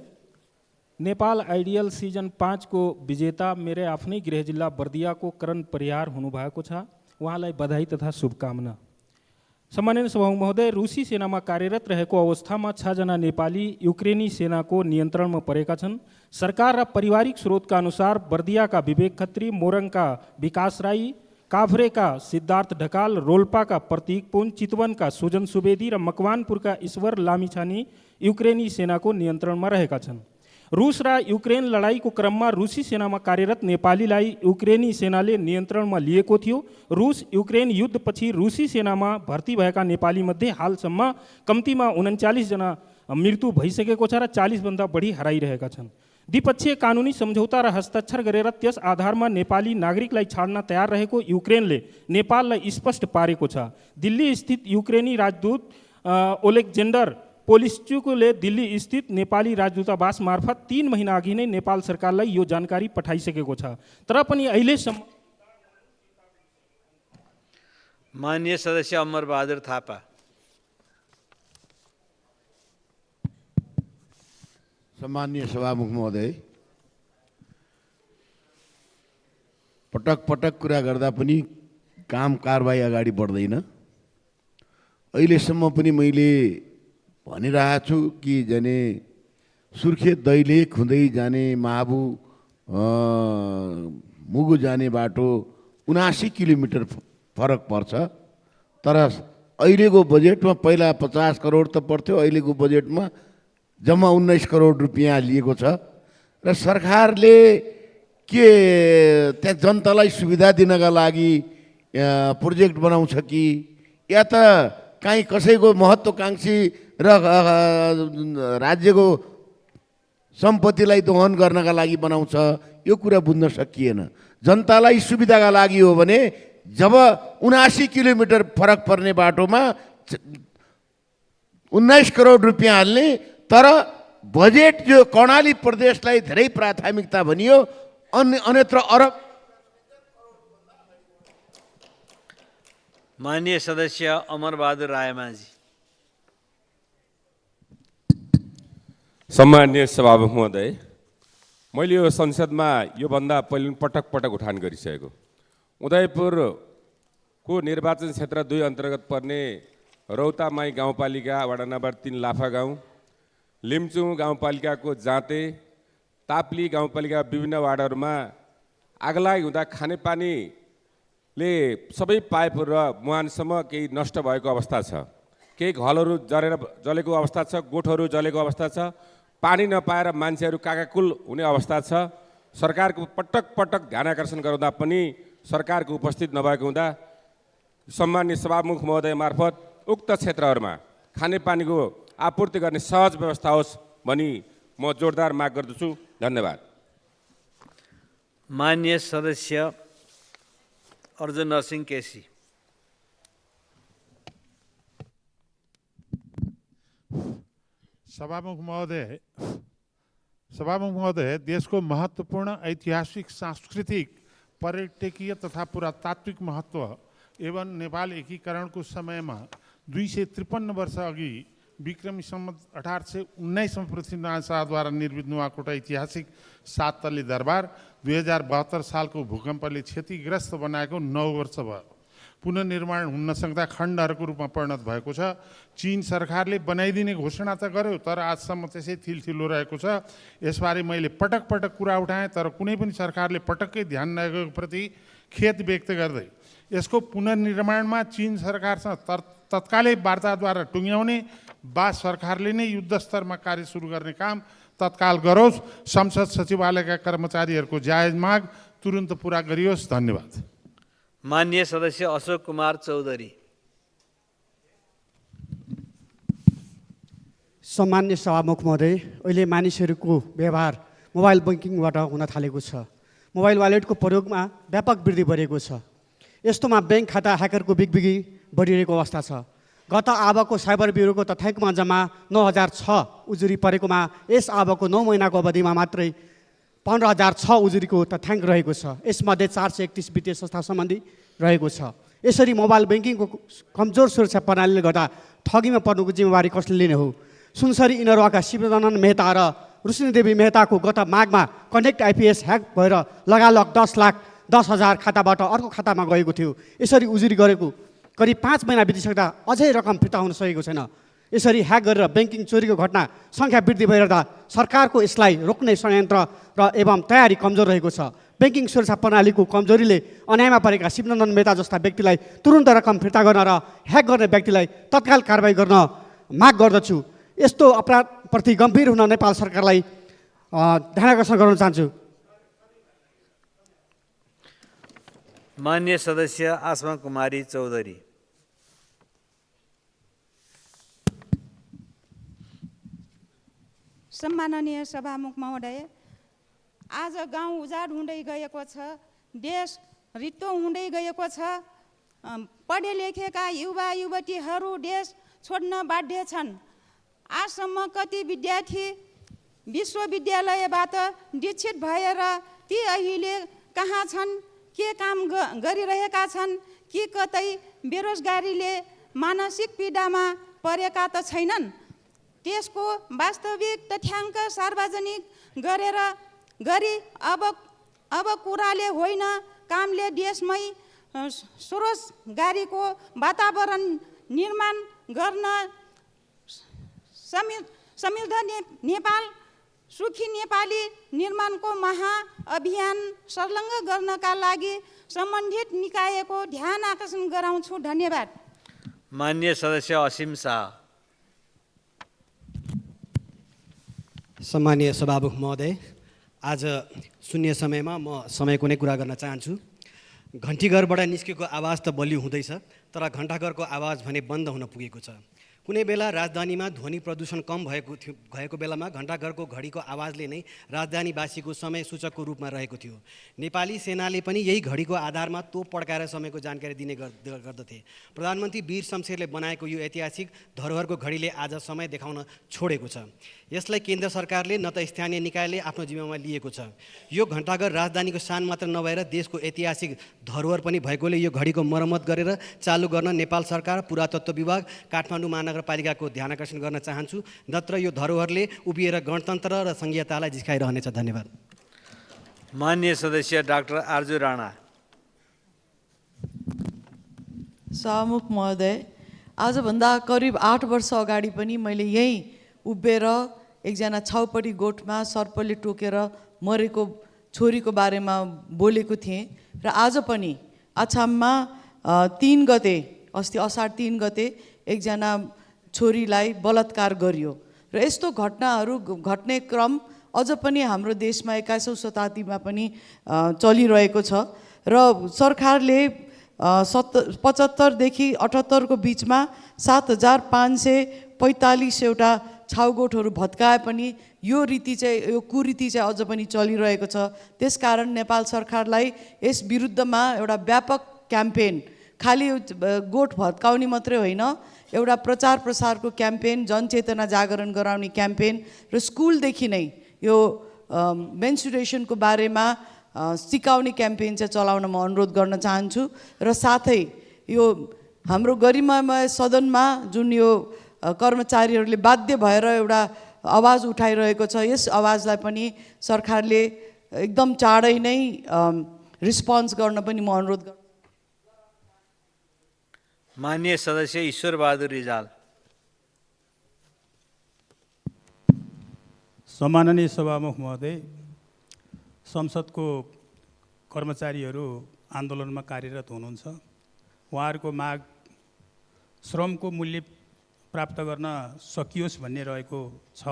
नेपाल आइडियल सिजन 5 को विजेता मेरै आफ्नै गृह जिल्ला बर्दियाको करण परियार हुनुभएको छ। उहाँलाई बधाई तथा शुभकामना। सम्माननीय सभामुख महोदय, रुसी सेनामा कार्यरत रहेको अवस्थामा 6 जना नेपाली युक्रेनी सेनाको नियन्त्रणमा परेका छन्। सरकार र पारिवारिक स्रोतका अनुसार बर्दियाका विवेक खत्री, मोरङका विकास राई, काभ्रेका सिद्धार्थ ढकाल, रोल्पाका प्रतीक पुन, चितवनका सुजन सुवेदी र मकवानपुरका ईश्वर लामिछाने युक्रेनी सेनाको नियन्त्रणमा रहेका छन्। रुस र युक्रेन लडाईँको क्रममा रुसी सेनामा कार्यरत नेपालीलाई युक्रेनी सेनाले नियन्त्रणमा लिएको थियो। रुस युक्रेन युद्धपछि रुसी सेनामा भर्ती भएका नेपालीमध्ये हालसम्म कम्तीमा 39 जना मृत्यु भइसकेको छ र 40 भन्दा बढी हराइरहेका छन्। द्विपक्षीय कानुनी सम्झौता र हस्ताक्षर गरेर त्यस आधारमा नेपाली नागरिकलाई छाड्न तयार रहेको युक्रेनले नेपाललाई स्पष्ट पारेको छ। दिल्ली स्थित युक्रेनी राजदूत ओलेक्जेन्डर पोलिस्चुकले दिल्ली स्थित नेपाली राजदूतावास मार्फत 3 महिना अघि नै नेपाल सरकारलाई यो जानकारी पठाइसकेको छ, तर पनि अहिलेसम्म। माननीय सदस्य अमर बहादुर थापा। सम्माननीय सभामुख महोदय, पटक पटक कुरा गर्दा पनि काम कारबाही अगाडि बढ्दैन। अहिलेसम्म पनि मैले भनिरहेको छु कि जाने सुर्खेत दैलेख हुँदै जाने महाबु मुगु जाने बाटो 79 किलोमिटर फरक पर्छ, तर अहिलेको बजेटमा पहिला 50 करोड त पर्थ्यो, अहिलेको बजेटमा जम्मा 19 करोड रुपियाँ लिएको छ र सरकारले के त्यहाँ जनतालाई सुविधा दिनका लागि प्रोजेक्ट बनाउँछ कि या त काहीँ कसैको महत्त्वकाङ्क्षी र राज्यको सम्पत्तिलाई दोहन गर्नका लागि बनाउँछ, यो कुरा बुझ्न सकिएन। जनतालाई सुविधाका लागि हो भने जब 79 किलोमिटर फरक पर्ने बाटोमा 19 करोड रुपियाँ हाल्ने, तर बजेट जो कर्णाली प्रदेशलाई धेरै प्राथमिकता भनियो, अन्यत्र अरब। माननीय सदस्य अमरबहादुर रायमाझी। सम्माननीय सभामुख महोदय, मैले यो संसदमा योभन्दा पहिले पटक पटक उठान गरिसकेको। उदयपुरको निर्वाचन क्षेत्र 2 अन्तर्गत पर्ने रौतामाई गाउँपालिका वडा नम्बर 3 लाफा गाउँ, लिम्चुङ गाउँपालिकाको जाँते, ताप्ली गाउँपालिका विभिन्न वार्डहरूमा आगलागी हुँदा खानेपानीले सबै पाइपहरू र मुहानसम्म केही नष्ट भएको अवस्था छ, केही घरहरू जलेको अवस्था छ, गोठहरू जलेको अवस्था छ, पानी नपाएर मान्छेहरू काकाकुल हुने अवस्था छ। सरकारको पटक पटक ध्यान आकर्षण गराउँदा पनि सरकारको उपस्थित नभएको हुँदा सम्माननीय सभामुख महोदय मार्फत उक्त क्षेत्रहरूमा खानेपानीको आपूर्ति गर्ने सहज व्यवस्था होस् भनी म जोरदार माग गर्दछु। धन्यवाद। माननीय सदस्य अर्जुन नरसिंह केसी। सभामुख महोदय, देशको महत्त्वपूर्ण ऐतिहासिक, सांस्कृतिक, पर्यटकीय तथा पुरातात्विक महत्त्व एवं नेपाल एकीकरणको समयमा 253 वर्ष अघि विक्रमी सम्वत 1819 में पृथ्वीनारायण शाहद्वारा निर्मित नुवाकोट ऐतिहासिक 7 तल्ले दरबार 2072 सालको भूकम्पले क्षतिग्रस्त बनाएको 9 वर्ष भयो। पुनर्निर्माण हुन नसक्दा खण्डहरूको रूपमा परिणत भएको छ। चीन सरकारले बनाइदिने घोषणा त गर्यो, तर आजसम्म त्यसै थिलथिलो रहेको छ। यसबारे मैले पटक पटक कुरा उठाएँ, तर कुनै पनि सरकारले पटक्कै ध्यान नगएको प्रति खेद व्यक्त गर्दै यसको पुनर्निर्माणमा चीन सरकारसँग तत्कालै वार्ताद्वारा टुङ्ग्याउने वा सरकारले नै युद्ध स्तरमा कार्य सुरु गर्ने काम तत्काल गरोस्। संसद सचिवालयका कर्मचारीहरूको जायज माग तुरुन्त पुरा गरियोस्। धन्यवाद। माननीय सदस्य अशोक कुमार चौधरी। सम्मान्य सभामुख महोदय, अहिले मानिसहरूको व्यवहार मोबाइल ब्याङ्किङबाट हुन थालेको छ। मोबाइल वालेटको प्रयोगमा व्यापक वृद्धि बढेको छ। यस्तोमा ब्याङ्क खाता ह्याकरको बिगबिगी बढिरहेको अवस्था छ। गत आबको साइबर ब्युरोको तथ्याङ्कमा जम्मा 9006 उजुरी परेकोमा यस आबको 9 महिनाको अवधिमा मात्रै 15,006 उजुरीको तथ्याङ्क रहेको छ। यसमध्ये 431 वित्तीय संस्था सम्बन्धी रहेको छ। यसरी मोबाइल ब्याङ्किङको कमजोर सुरक्षा प्रणालीले गर्दा ठगीमा पर्नुको जिम्मेवारी कसले लिने हो? सुनसरी इनरवाका शिवदनन मेहता र रुश्नीदेवी मेहताको गत माघमा कनेक्ट आइपिएस ह्याक भएर लगालग 10,10,000 खाताबाट अर्को खातामा गएको थियो। यसरी उजुरी गरेको करिब 5 महिना बितिसक्दा अझै रकम फिर्ता हुन सकेको छैन। यसरी ह्याक गरेर ब्याङ्किङ चोरीको घटना सङ्ख्या वृद्धि भइरहँदा सरकारको यसलाई रोक्ने षड्यन्त्र र एवं तयारी कमजोर रहेको छ। ब्याङ्किङ सुरक्षा प्रणालीको कमजोरीले अन्यायमा परेका शिवनन्दन मेहता जस्ता व्यक्तिलाई तुरुन्त रकम फिर्ता गर्न र ह्याक गर्ने व्यक्तिलाई तत्काल कारबाही गर्न माग गर्दछु। यस्तो अपराधप्रति गम्भीर हुन नेपाल सरकारलाई ध्यानाकर्षण गर्न चाहन्छु। माननीय सदस्य आसमा कुमारी चौधरी। सम्माननीय सभामुख महोदय, आज गाउँ उजाड हुँदै गएको छ, देश रित्तो हुँदै गएको छ। पढे लेखेका युवा युवतीहरू देश छोड्न बाध्य छन्। आजसम्म कति विद्यार्थी विश्वविद्यालयबाट दीक्षित भएर ती अहिले कहाँ छन्, के काम गरिरहेका छन् कि कतै बेरोजगारीले मानसिक पीडामा परेका त छैनन्? त्यसको वास्तविक तथ्याङ्क सार्वजनिक गरी अब कुराले होइन, कामले देशमै स्वरोजगारीको वातावरण निर्माण गर्न समृद्ध नेपाल, सुखी नेपाली निर्माणको महाअभियान संलग्न गर्नका लागि सम्बन्धित निकायको ध्यान आकर्षण गराउँछु। धन्यवाद। माननीय सदस्य असीम शाह। सम्मानीय सभामुख महोदय, आज शून्य समयमा म समयको नै कुरा गर्न चाहन्छु। घन्टीघरबाट निस्केको आवाज त बलियो हुँदैछ, तर घन्टाघरको आवाज भने बन्द हुन पुगेको छ। कुनै बेला राजधानीमा ध्वनि प्रदूषण कम भएको बेलामा घन्टाघरको घडीको आवाजले नै राजधानीवासीको समय सूचकको रूपमा रहेको थियो। नेपाली सेनाले पनि यही घडीको आधारमा तोप पड्काएर समयको जानकारी दिने गर्दथे। प्रधानमन्त्री वीर शमशेरले बनाएको यो ऐतिहासिक धरोहरको घडीले आज समय देखाउन छोडेको छ। यसलाई केन्द्र सरकारले न त स्थानीय निकायले आफ्नो जिम्मामा लिएको छ। यो घन्टाघर राजधानीको सान मात्र नभएर देशको ऐतिहासिक धरोहर पनि भएकोले यो घडीको मर्मत गरेर चालु गर्न नेपाल सरकार, पुरातत्व विभाग, काठमाडौँ महानगरपालिकाको ध्यानकर्षण गर्न चाहन्छु। नत्र यो धरोहरले उभिएर गणतन्त्र र संघीयतालाई जिस्काइरहनेछ। धन्यवाद। माननीय सदस्य डाक्टर आर्जु राणा। सभामुख महोदय, आजभन्दा करिब 8 वर्ष अगाडि पनि मैले यहीँ उभिएर एकजना छाउपडी गोठमा सर्पले टोकेर मरेको छोरीको बारेमा बोलेको थिएँ र आज पनि अछाममा 3 गते, अस्ति असार 3 गते एकजना छोरीलाई बलात्कार गरियो र यस्तो घटनाहरू घट्ने क्रम अझ पनि हाम्रो देशमा 21औं शताब्दीमा पनि चलिरहेको छ र सरकारले 75देखि 78को बिचमा 7545 एउटा छाउगोठहरू भत्काए पनि यो कुरीति चाहिँ अझ पनि चलिरहेको छ। त्यसकारण नेपाल सरकारलाई यस विरुद्धमा एउटा व्यापक क्याम्पेन, खालि गोठ भत्काउने मात्रै होइन, एउटा प्रचार प्रसारको क्याम्पेन, जनचेतना जागरण गराउने क्याम्पेन र स्कुलदेखि नै यो मेन्सुरेसनको बारेमा सिकाउने क्याम्पेन चाहिँ चलाउन म अनुरोध गर्न चाहन्छु। र साथै यो हाम्रो गरिमामय सदनमा जुन यो कर्मचारीहरूले बाध्य भएर एउटा आवाज उठाइरहेको छ, यस आवाजलाई पनि सरकारले एकदम चाँडै नै रिस्पोन्स गर्न पनि म अनुरोध गर्छु। माननीय सदस्य ईश्वर बहादुर रिजाल। सम्माननीय सभामुख महोदय, संसदको कर्मचारीहरू आन्दोलनमा कार्यरत हुनुहुन्छ। उहाँहरूको माग श्रमको मूल्य प्राप्त गर्न सकियोस् भन्ने रहेको छ।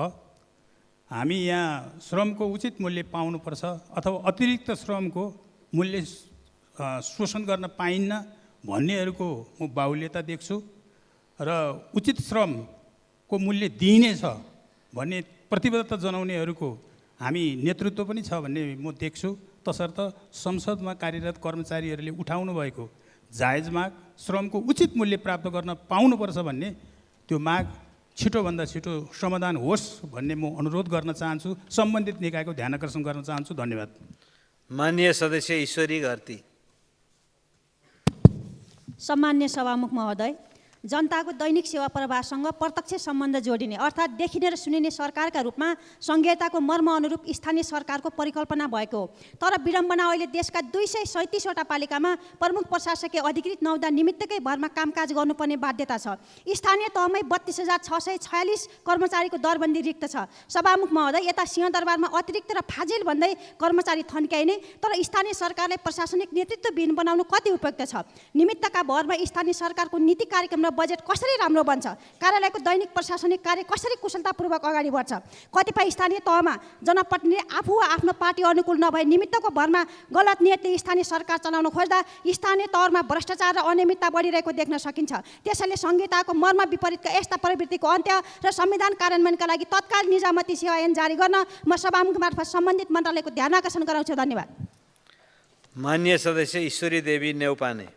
हामी यहाँ श्रमको उचित मूल्य पाउनुपर्छ अथवा अतिरिक्त श्रमको मूल्य शोषण गर्न पाइन्न भन्नेहरूको म बाहुल्यता देख्छु र उचित श्रमको मूल्य दिइनेछ भन्ने प्रतिबद्धता जनाउनेहरूको हामी नेतृत्व पनि छ भन्ने म देख्छु। तसर्थ संसदमा कार्यरत कर्मचारीहरूले उठाउनु भएको जायज माग श्रमको उचित मूल्य प्राप्त गर्न पाउनुपर्छ भन्ने त्यो माग छिटोभन्दा छिटो समाधान होस् भन्ने म अनुरोध गर्न चाहन्छु। सम्बन्धित निकायको ध्यानकर्षण गर्न चाहन्छु। धन्यवाद। माननीय सदस्य ईश्वरी घरती। सम्मान्य सभामुख महोदय, जनताको दैनिक सेवा प्रवाहसँग प्रत्यक्ष सम्बन्ध जोडिने अर्थात् देखिने र सुनिने सरकारका रूपमा संघीयताको मर्म अनुरूप स्थानीय सरकारको परिकल्पना भएको हो। तर विडम्बना अहिले देशका 237वटा पालिकामा प्रमुख प्रशासकीय अधिकृत नहुँदा निमित्तकै भरमा कामकाज गर्नुपर्ने बाध्यता छ। स्थानीय तहमै 32,646 कर्मचारीको दरबन्दी रिक्त छ। सभामुख महोदय, यता सिंहदरबारमा अतिरिक्त र फाजिल भन्दै कर्मचारी थन्क्याइने, तर स्थानीय सरकारलाई प्रशासनिक नेतृत्वविहीन बनाउनु कति उपयुक्त छ? निमित्तका भरमा स्थानीय सरकारको नीति कार्यक्रम र बजेट कसरी राम्रो बन्छ? कार्यालयको दैनिक प्रशासनिक कार्य कसरी कुशलतापूर्वक अगाडि बढ्छ? कतिपय स्थानीय तहमा जनप्रतिनिधि आफू वा आफ्नो पार्टी अनुकूल नभए निमित्तको भरमा गलत नियतले स्थानीय सरकार चलाउन खोज्दा स्थानीय तहमा भ्रष्टाचार र अनियमितता बढिरहेको देख्न सकिन्छ। त्यसैले संहिताको मर्म विपरीतका यस्ता प्रवृत्तिको अन्त्य र संविधान कार्यान्वयनका लागि तत्काल निजामती सेवा ऐन जारी गर्न म सभामुख मार्फत सम्बन्धित मन्त्रालयको ध्यानकर्षण गराउँछु। धन्यवाद। माननीय सदस्य ईश्वरी देवी नेउपाने।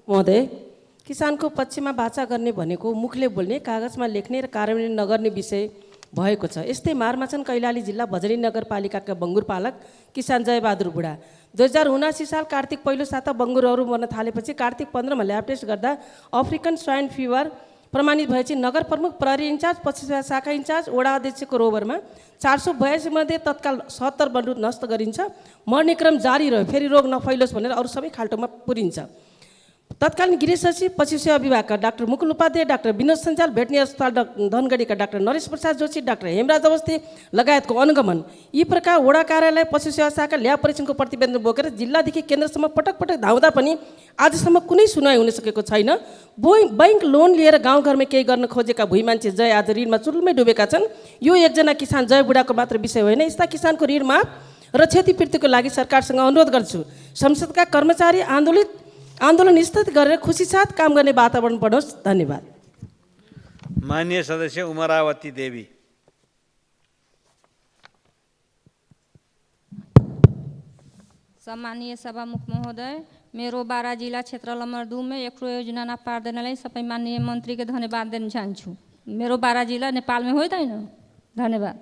महोदय, किसानको पक्षमा वाचा गर्ने भनेको मुखले बोल्ने, कागजमा लेख्ने र कार्यान्वयन नगर्ने विषय भएको छ। यस्तै मारमाचन कैलाली जिल्ला भजनी नगरपालिकाका बङ्गुरपालक किसान जयबहादुर बुढा 2079 साल कार्तिक पहिलो साता बङ्गुरहरू मर्न थालेपछि कार्तिक 15मा ल्याब टेस्ट गर्दा अफ्रिकन स्वाइन फिभर प्रमाणित भएपछि नगर प्रमुख, प्रहरी इन्चार्ज, पश्चिम शाखा इन्चार्ज, वडा अध्यक्षको रोभरमा 482 मध्ये तत्काल 77 बन्डुर नष्ट गरिन्छ। मर्ने क्रम जारी रह्यो। फेरि रोग नफैलोस् भनेर अरू सबै खाल्टोमा पुरिन्छ। तत्कालीन गृह सचिव पशु सेवा विभागका डाक्टर मुकुल उपाध्याय, डाक्टर विनोद सञ्चाल, भेटनी अस्पताल धनगढीका डाक्टर नरेश प्रसाद जोशी, डाक्टर हेमराज अवस्थी लगायतको अनुगमन। यी प्रकार वडा कार्यालय पशु सेवा शाखा ल्याब परीक्षणको प्रतिवेदन बोकेर जिल्लादेखि केन्द्रसम्म पटक पटक धाउँदा पनि आजसम्म कुनै सुनवाई हुन सकेको छैन। बैंक लोन लिएर गाउँघरमा केही गर्न खोजेका भुइँ मान्छे जय आज ऋणमा चुल्मै डुबेका छन्। यो एकजना किसान जय बुढाको मात्र विषय होइन। यस्ता किसानको ऋण माफ र क्षतिपूर्तिको लागि सरकारसँग अनुरोध गर्छु। संसदका कर्मचारी आन्दोलन स्थगित गरेर खुसी साथ काम गर्ने वातावरण बढोस्। धन्यवाद। माननीय सदस्य उमरावती देवी। सम्मानीय सभामुख महोदय, मेरो बारा जिल्ला क्षेत्र नम्बर 2 में एक योजना नपार्दैनलाई सबै माननीय मन्त्रीको धन्यवाद दिन चाहन्छु। मेरो बारा जिल्ला नेपालमै होइन। धन्यवाद।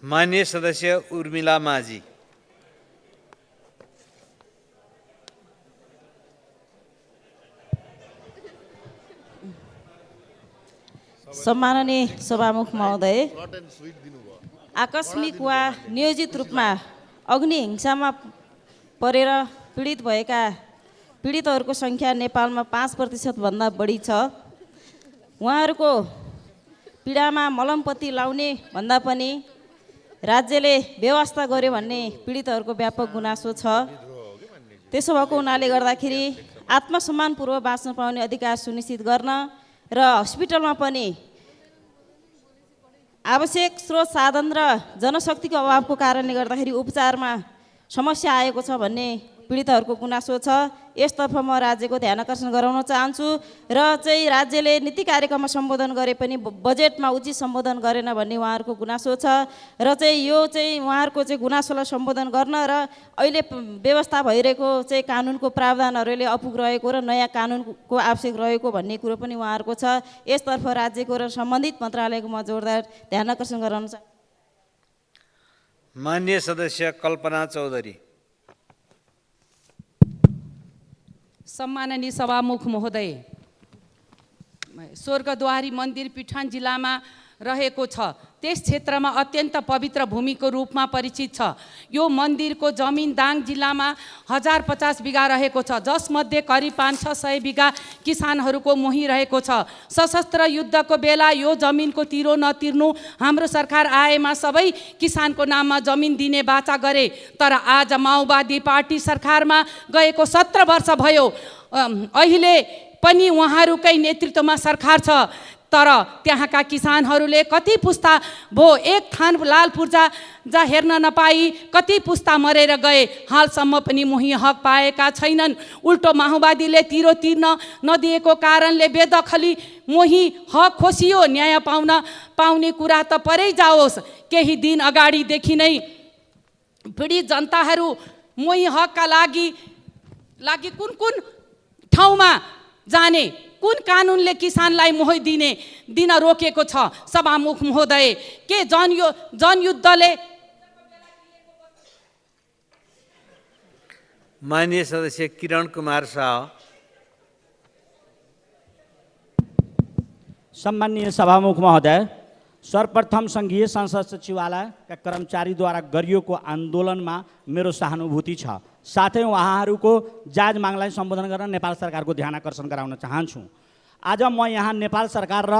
माननीय सदस्य उर्मिला माझी। सम्माननीय सभामुख महोदय, आकस्मिक वा नियोजित रूपमा अग्नि हिंसामा परेर पीडित भएका पीडितहरूको सङ्ख्या नेपालमा 5% भन्दा बढी छ। उहाँहरूको पीडामा मलमपत्ती लाउने भन्दा पनि राज्यले व्यवस्था गर्यो भन्ने पीडितहरूको व्यापक गुनासो छ। त्यसो भएको हुनाले गर्दाखेरि आत्मसम्मानपूर्वक बाँच्न पाउने अधिकार सुनिश्चित गर्न र हस्पिटलमा पनि आवश्यक स्रोत साधन र जनशक्तिको अभावको कारणले गर्दाखेरि उपचारमा समस्या आएको छ भन्ने पीडितहरूको गुनासो छ। यसतर्फ म राज्यको ध्यान आकर्षण गराउन चाहन्छु र चाहिँ राज्यले नीति कार्यक्रममा सम्बोधन गरे पनि बजेटमा उचित सम्बोधन गरेन भन्ने उहाँहरूको गुनासो छ र चाहिँ यो चाहिँ उहाँहरूको चाहिँ गुनासोलाई सम्बोधन गर्न र अहिले व्यवस्था भइरहेको चाहिँ कानुनको प्रावधानहरूले अपुग रहेको र नयाँ कानुनको आवश्यक रहेको भन्ने कुरो पनि उहाँहरूको छ। यसतर्फ राज्यको र सम्बन्धित मन्त्रालयको म जोरदार ध्यान आकर्षण गराउन चाहन्छु। माननीय सदस्य कल्पना चौधरी। सम्माननीय सभामुख महोदय, स्वर्गद्वारी मन्दिर प्युठान जिल्लामा रहेको छ। त्यस क्षेत्रमा अत्यन्त पवित्र भूमिको रूपमा परिचित छ। यो मन्दिरको जमिन दाङ जिल्लामा 1050 बिघा रहेको छ, जसमध्ये करिब 500-600 बिघा किसानहरूको मोही रहेको छ। सशस्त्र युद्धको बेला यो जमिनको तिरो नतिर्नु हाम्रो सरकार आएमा सबै किसानको नाममा जमिन दिने बाचा गरे। तर आज माओवादी पार्टी सरकारमा गएको 17 वर्ष भयो। अहिले पनि उहाँहरूकै नेतृत्वमा सरकार छ। तर त्यहाँका किसानहरूले कति पुस्ता भो एक थान लाल पूर्जा हेर्न नपाई कति पुस्ता मरेर गए। हालसम्म पनि मोही हक पाएका छैनन्। उल्टो माओवादीले तिरो तिर्न नदिएको कारणले बेदखली मोही हक खोसियो। न्याय पाउने कुरा त परै जाओस्। केही दिन अगाडिदेखि नै पीडित जनताहरू मोही हकका लागि कुन ठाउँमा जाने, कुन कानुनले किसानलाई मोही दिन रोकेको छ। सभामुख महोदय, के जनयुद्धले। माननीय सदस्य किरण कुमार शाह। सम्माननीय सभामुख महोदय, सर्वप्रथम सङ्घीय संसद सचिवालयका कर्मचारीद्वारा गरिएको आन्दोलनमा मेरो सहानुभूति छ। साथै उहाँहरूको जायज मागलाई सम्बोधन गर्न नेपाल सरकारको ध्यान आकर्षण गराउन चाहन्छु। आज म यहाँ नेपाल सरकार र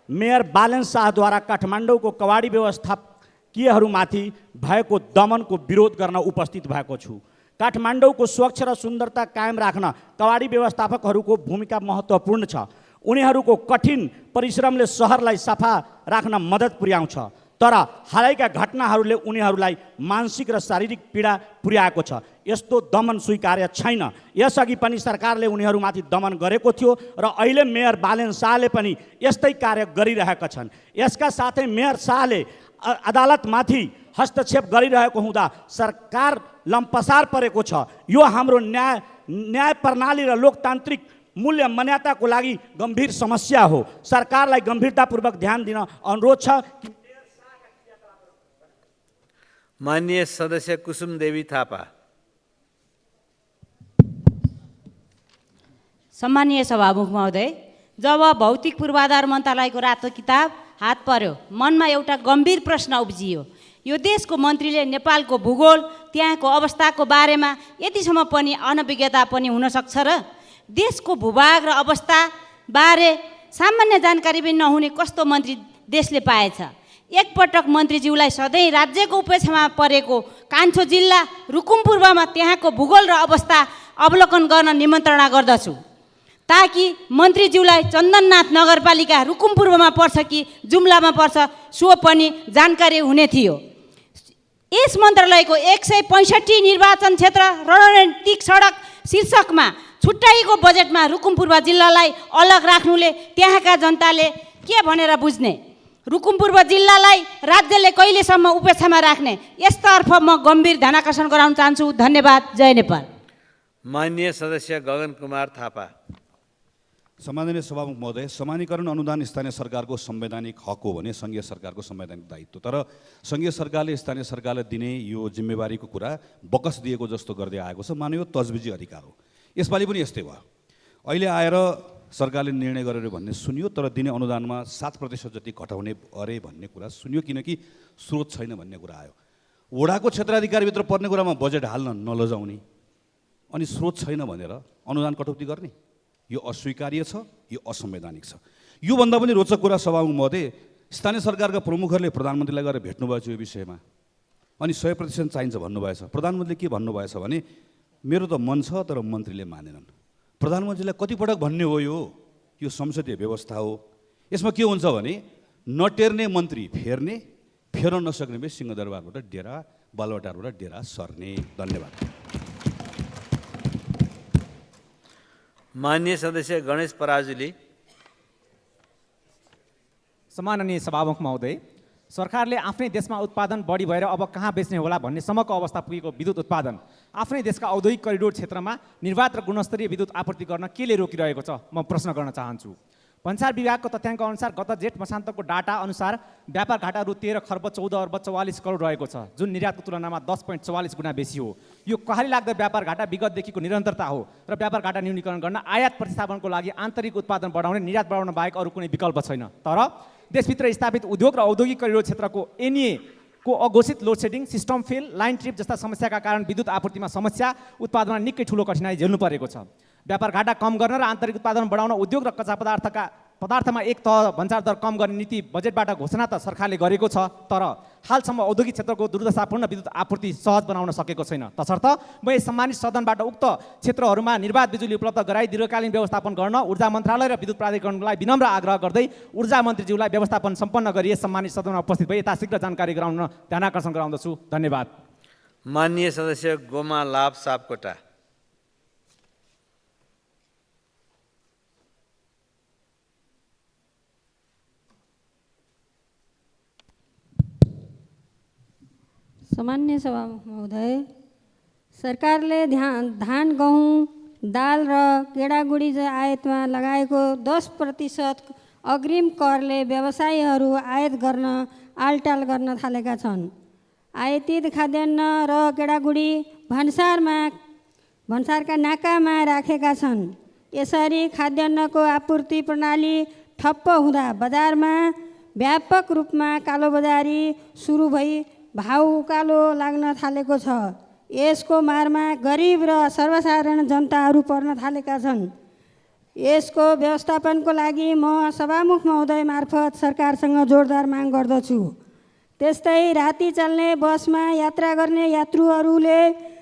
मेयर बालेन शाहद्वारा काठमाडौँको कवाडी व्यवस्थापकीयहरूमाथि भएको दमनको विरोध गर्न उपस्थित भएको छु। काठमाडौँको स्वच्छ र सुन्दरता कायम राख्न कवाडी व्यवस्थापकहरूको भूमिका महत्त्वपूर्ण छ। उनीहरूको कठिन परिश्रमले सहरलाई सफा राख्न मद्दत पुर्याउँछ। तर हालैका घटनाहरूले उनीहरूलाई मानसिक र शारीरिक पीडा पुर्याएको छ। यस्तो दमन स्वीकार्य छैन। यसअघि पनि सरकारले उनीहरूमाथि दमन गरेको थियो र अहिले मेयर बालेन शाहले पनि यस्तै कार्य गरिरहेका छन्। यसका साथै मेयर शाहले अदालतमाथि हस्तक्षेप गरिरहेको हुँदा सरकार लम्पसार परेको छ। यो हाम्रो न्याय प्रणाली र लोकतान्त्रिक मूल्य मान्यताको लागि गम्भीर समस्या हो। सरकारलाई गम्भीरतापूर्वक ध्यान दिन अनुरोध छ। माननीय सदस्य कुसुम देवी थापा। सम्मानीय सभामुख महोदय, जब भौतिक पूर्वाधार मन्त्रालयको रातो किताब हात पर्यो, मनमा एउटा गम्भीर प्रश्न उब्जियो। यो देशको मन्त्रीले नेपालको भूगोल त्यहाँको अवस्थाको बारेमा यतिसम्म पनि अनभिज्ञता पनि हुनसक्छ र देशको भूभाग र अवस्थाबारे सामान्य जानकारी पनि नहुने कस्तो मन्त्री देशले पाएछ। एकपटक मन्त्रीज्यूलाई सधैँ राज्यको उपेक्षामा परेको कान्छो जिल्ला रुकुम पूर्वमा त्यहाँको भूगोल र अवस्था अवलोकन गर्न निमन्त्रणा गर्दछु, ताकि मन्त्रीज्यूलाई चन्दननाथ नगरपालिका रुकुम पूर्वमा पर्छ कि जुम्लामा पर्छ सो पनि जानकारी हुने थियो। यस मन्त्रालयको 165 निर्वाचन क्षेत्र रणनीतिक सडक शीर्षकमा छुट्याइएको बजेटमा रुकुम पूर्व जिल्लालाई अलग राख्नुले त्यहाँका जनताले के भनेर बुझ्ने? रुकुम पूर्व जिल्लालाई राज्यले कहिलेसम्म उपेक्षामा राख्ने? यसतर्फ म गम्भीर ध्यानाकर्षण गराउन चाहन्छु। धन्यवाद। जय नेपाल। माननीय सदस्य गगन कुमार थापा। सम्माननीय सभामुख महोदय, समानीकरण अनुदान स्थानीय सरकारको संवैधानिक हक हो भने सङ्घीय सरकारको संवैधानिक दायित्व, तर सङ्घीय सरकारले स्थानीय सरकारलाई दिने यो जिम्मेवारीको कुरा बकस दिएको जस्तो गर्दै आएको छ। मानव तजबिजी अधिकार हो। यसपालि पनि यस्तै भयो। अहिले आएर सरकारले निर्णय गरेर भन्ने सुनियो, तर दिने अनुदानमा 7% जति घटाउने अरे भन्ने कुरा सुनियो, किनकि स्रोत छैन भन्ने कुरा आयो। वडाको क्षेत्राधिकारभित्र पर्ने कुरामा बजेट हाल्न नलजाउने अनि स्रोत छैन भनेर अनुदान कटौती गर्ने, यो अस्वीकार्य छ, यो असंवैधानिक छ। योभन्दा पनि रोचक कुरा सभामुख महोदय, स्थानीय सरकारका प्रमुखहरूले प्रधानमन्त्रीलाई गएर भेट्नुभएछ यो विषयमा, अनि 100% चाहिन्छ भन्नुभएछ। प्रधानमन्त्रीले के भन्नुभएछ भने मेरो त मन छ तर मन्त्रीले मानेनन्। प्रधानमन्त्रीलाई कतिपटक भन्ने हो यो संसदीय व्यवस्था हो। यसमा के हुन्छ भने नटेर्ने मन्त्री फेर्ने, फेर्न नसक्ने भए सिंहदरबारबाट डेरा, बालुवाटारबाट डेरा सर्ने। धन्यवाद। माननीय सदस्य गणेश पराजुली। सम्माननीय सभामुख महोदय, सरकारले आफ्नै देशमा उत्पादन बढी भएर अब कहाँ बेच्ने होला भन्ने सम्मको अवस्था पुगेको विद्युत उत्पादन आफ्नै देशका औद्योगिक करिडोर क्षेत्रमा निर्वाध र गुणस्तरीय विद्युत आपूर्ति गर्न केले रोकिरहेको छ, म प्रश्न गर्न चाहन्छु। भन्सार विभागको तथ्याङ्क अनुसार गत जेठ मसान्तको डाटा अनुसार व्यापार घाटा रु 13 खर्ब 14 अर्ब 44 करोड रहेको छ, जुन निर्यातको तुलनामा 10.44 गुणा बेसी हो। यो कहाली लाग्दो व्यापार घाटा विगतदेखिको निरन्तरता हो र व्यापार घाटा न्यूनीकरण गर्न आयात प्रतिस्थापनको लागि आन्तरिक उत्पादन बढाउने, निर्यात बढाउन बाहेक अरू कुनै विकल्प छैन। तर देशभित्र स्थापित उद्योग र औद्योगिक करिडोर क्षेत्रको एनए को अघोषित load shedding, system fail, line trip जस्ता समस्याका कारण विद्युत आपूर्तिमा समस्या, उत्पादनमा निकै ठुलो कठिनाइ झेल्नु परेको छ। व्यापार घाटा कम गर्न र आन्तरिक उत्पादन बढाउन उद्योग र कच्चा पदार्थमा एक तह भन्सार दर कम गर्ने नीति बजेटबाट घोषणा त सरकारले गरेको छ, तर हालसम्म औद्योगिक क्षेत्रको दुर्दशापूर्ण विद्युत आपूर्ति सहज बनाउन सकेको छैन। तसर्थ म यस सम्मानित सदनबाट उक्त क्षेत्रहरूमा निर्वाध बिजुली उपलब्ध गराई दीर्घकालीन व्यवस्थापन गर्न ऊर्जा मन्त्रालय र विद्युत प्राधिकरणलाई विनम्र आग्रह गर्दै ऊर्जा मन्त्रीज्यूलाई व्यवस्थापन सम्पन्न गरी यस सम्मानित सदनमा उपस्थित भई यथाशीघ्र जानकारी गराउन ध्यानाकर्षण गराउँदछु। धन्यवाद। माननीय सदस्य गोमा लाभ सापकोटा। सामान्य सभामुख महोदय, सरकारले धान, गहुँ, दाल र गेडागुडी आयातमा लगाएको 10% अग्रिम करले व्यवसायीहरू आयात गर्न आलटाल गर्न थालेका छन्। आयातित खाद्यान्न र गेडागुडी भन्सारका नाकामा राखेका छन्। यसरी खाद्यान्नको आपूर्ति प्रणाली ठप्प हुँदा बजारमा व्यापक रूपमा कालोबजारी सुरु भई भाउ उकालो लाग्न थालेको छ। यसको मारमा गरिब र सर्वसाधारण जनताहरू पर्न थालेका छन्। यसको व्यवस्थापनको लागि म सभामुख महोदय मार्फत सरकारसँग जोरदार माग गर्दछु। त्यस्तै राति चल्ने बसमा यात्रा गर्ने यात्रुहरूले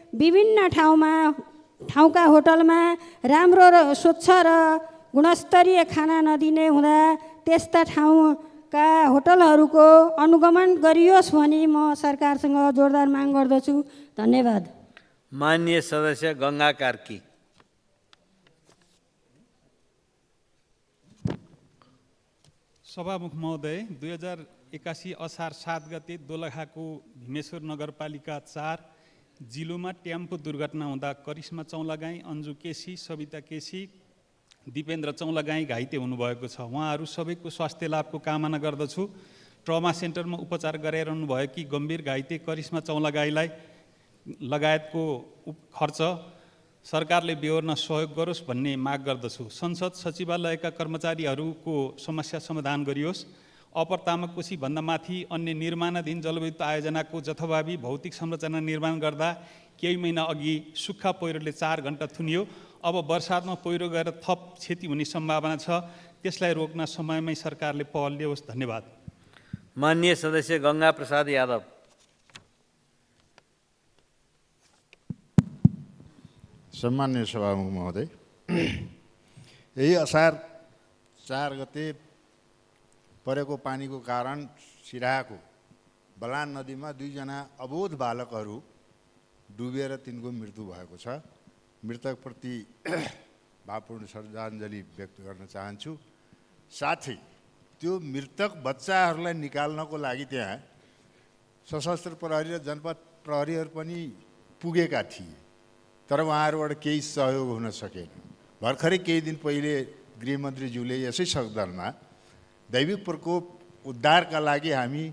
विभिन्न ठाउँका होटलमा राम्रो र स्वच्छ र गुणस्तरीय खाना नदिने हुँदा त्यस्ता ठाउँका होटलहरूको अनुगमन गरियोस् भनी म सरकारसँग जोरदार माग गर्दछु। धन्यवाद। माननीय सदस्य गङ्गा कार्की। सभामुख महोदय, 2081 असार 7 गते दोलखाको भीमेश्वर नगरपालिका 4 जिल्लोमा ट्याम्पो दुर्घटना हुँदा करिश्मा चौलागाई, अन्जु केसी, सविता केसी, दिपेन्द्र चौलागाई घाइते हुनुभएको छ। उहाँहरू सबैको स्वास्थ्य लाभको कामना गर्दछु। ट्रमा सेन्टरमा उपचार गराइरहनु भयो कि गम्भीर घाइते करिश्मा चौलागाईलाई लगायतको खर्च सरकारले बेहोर्न सहयोग गरोस् भन्ने माग गर्दछु। संसद सचिवालयका कर्मचारीहरूको समस्या समाधान गरियोस्। अपरतामकोशी भन्दा माथि अन्य निर्माणाधीन जलविद्युत आयोजनाको जथाभावी भौतिक संरचना निर्माण गर्दा केही महिना अघि सुक्खा पहिरोले 4 घण्टा थुनियो। अब बर्सातमा पहिरो गएर थप क्षति हुने सम्भावना छ। त्यसलाई रोक्न समयमै सरकारले पहल लियोस्। धन्यवाद। माननीय सदस्य गंगा प्रसाद यादव। सम्माननीय सभामुख महोदय, यही असार 4 गते परेको पानीको कारण सिराहाको बलान नदीमा 2 जना अबोध बालकहरू डुबेर तिनको मृत्यु भएको छ। मृतकप्रति भावपूर्ण श्रद्धाञ्जली व्यक्त गर्न चाहन्छु। साथै त्यो मृतक बच्चाहरूलाई निकाल्नको लागि त्यहाँ सशस्त्र प्रहरी र जनपद प्रहरीहरू पनि पुगेका थिए, तर उहाँहरूबाट केही सहयोग हुन सकेन। भर्खरै केही दिन पहिले गृहमन्त्रीज्यूले यसै सदनमा दैविक प्रकोप उद्धारका लागि हामी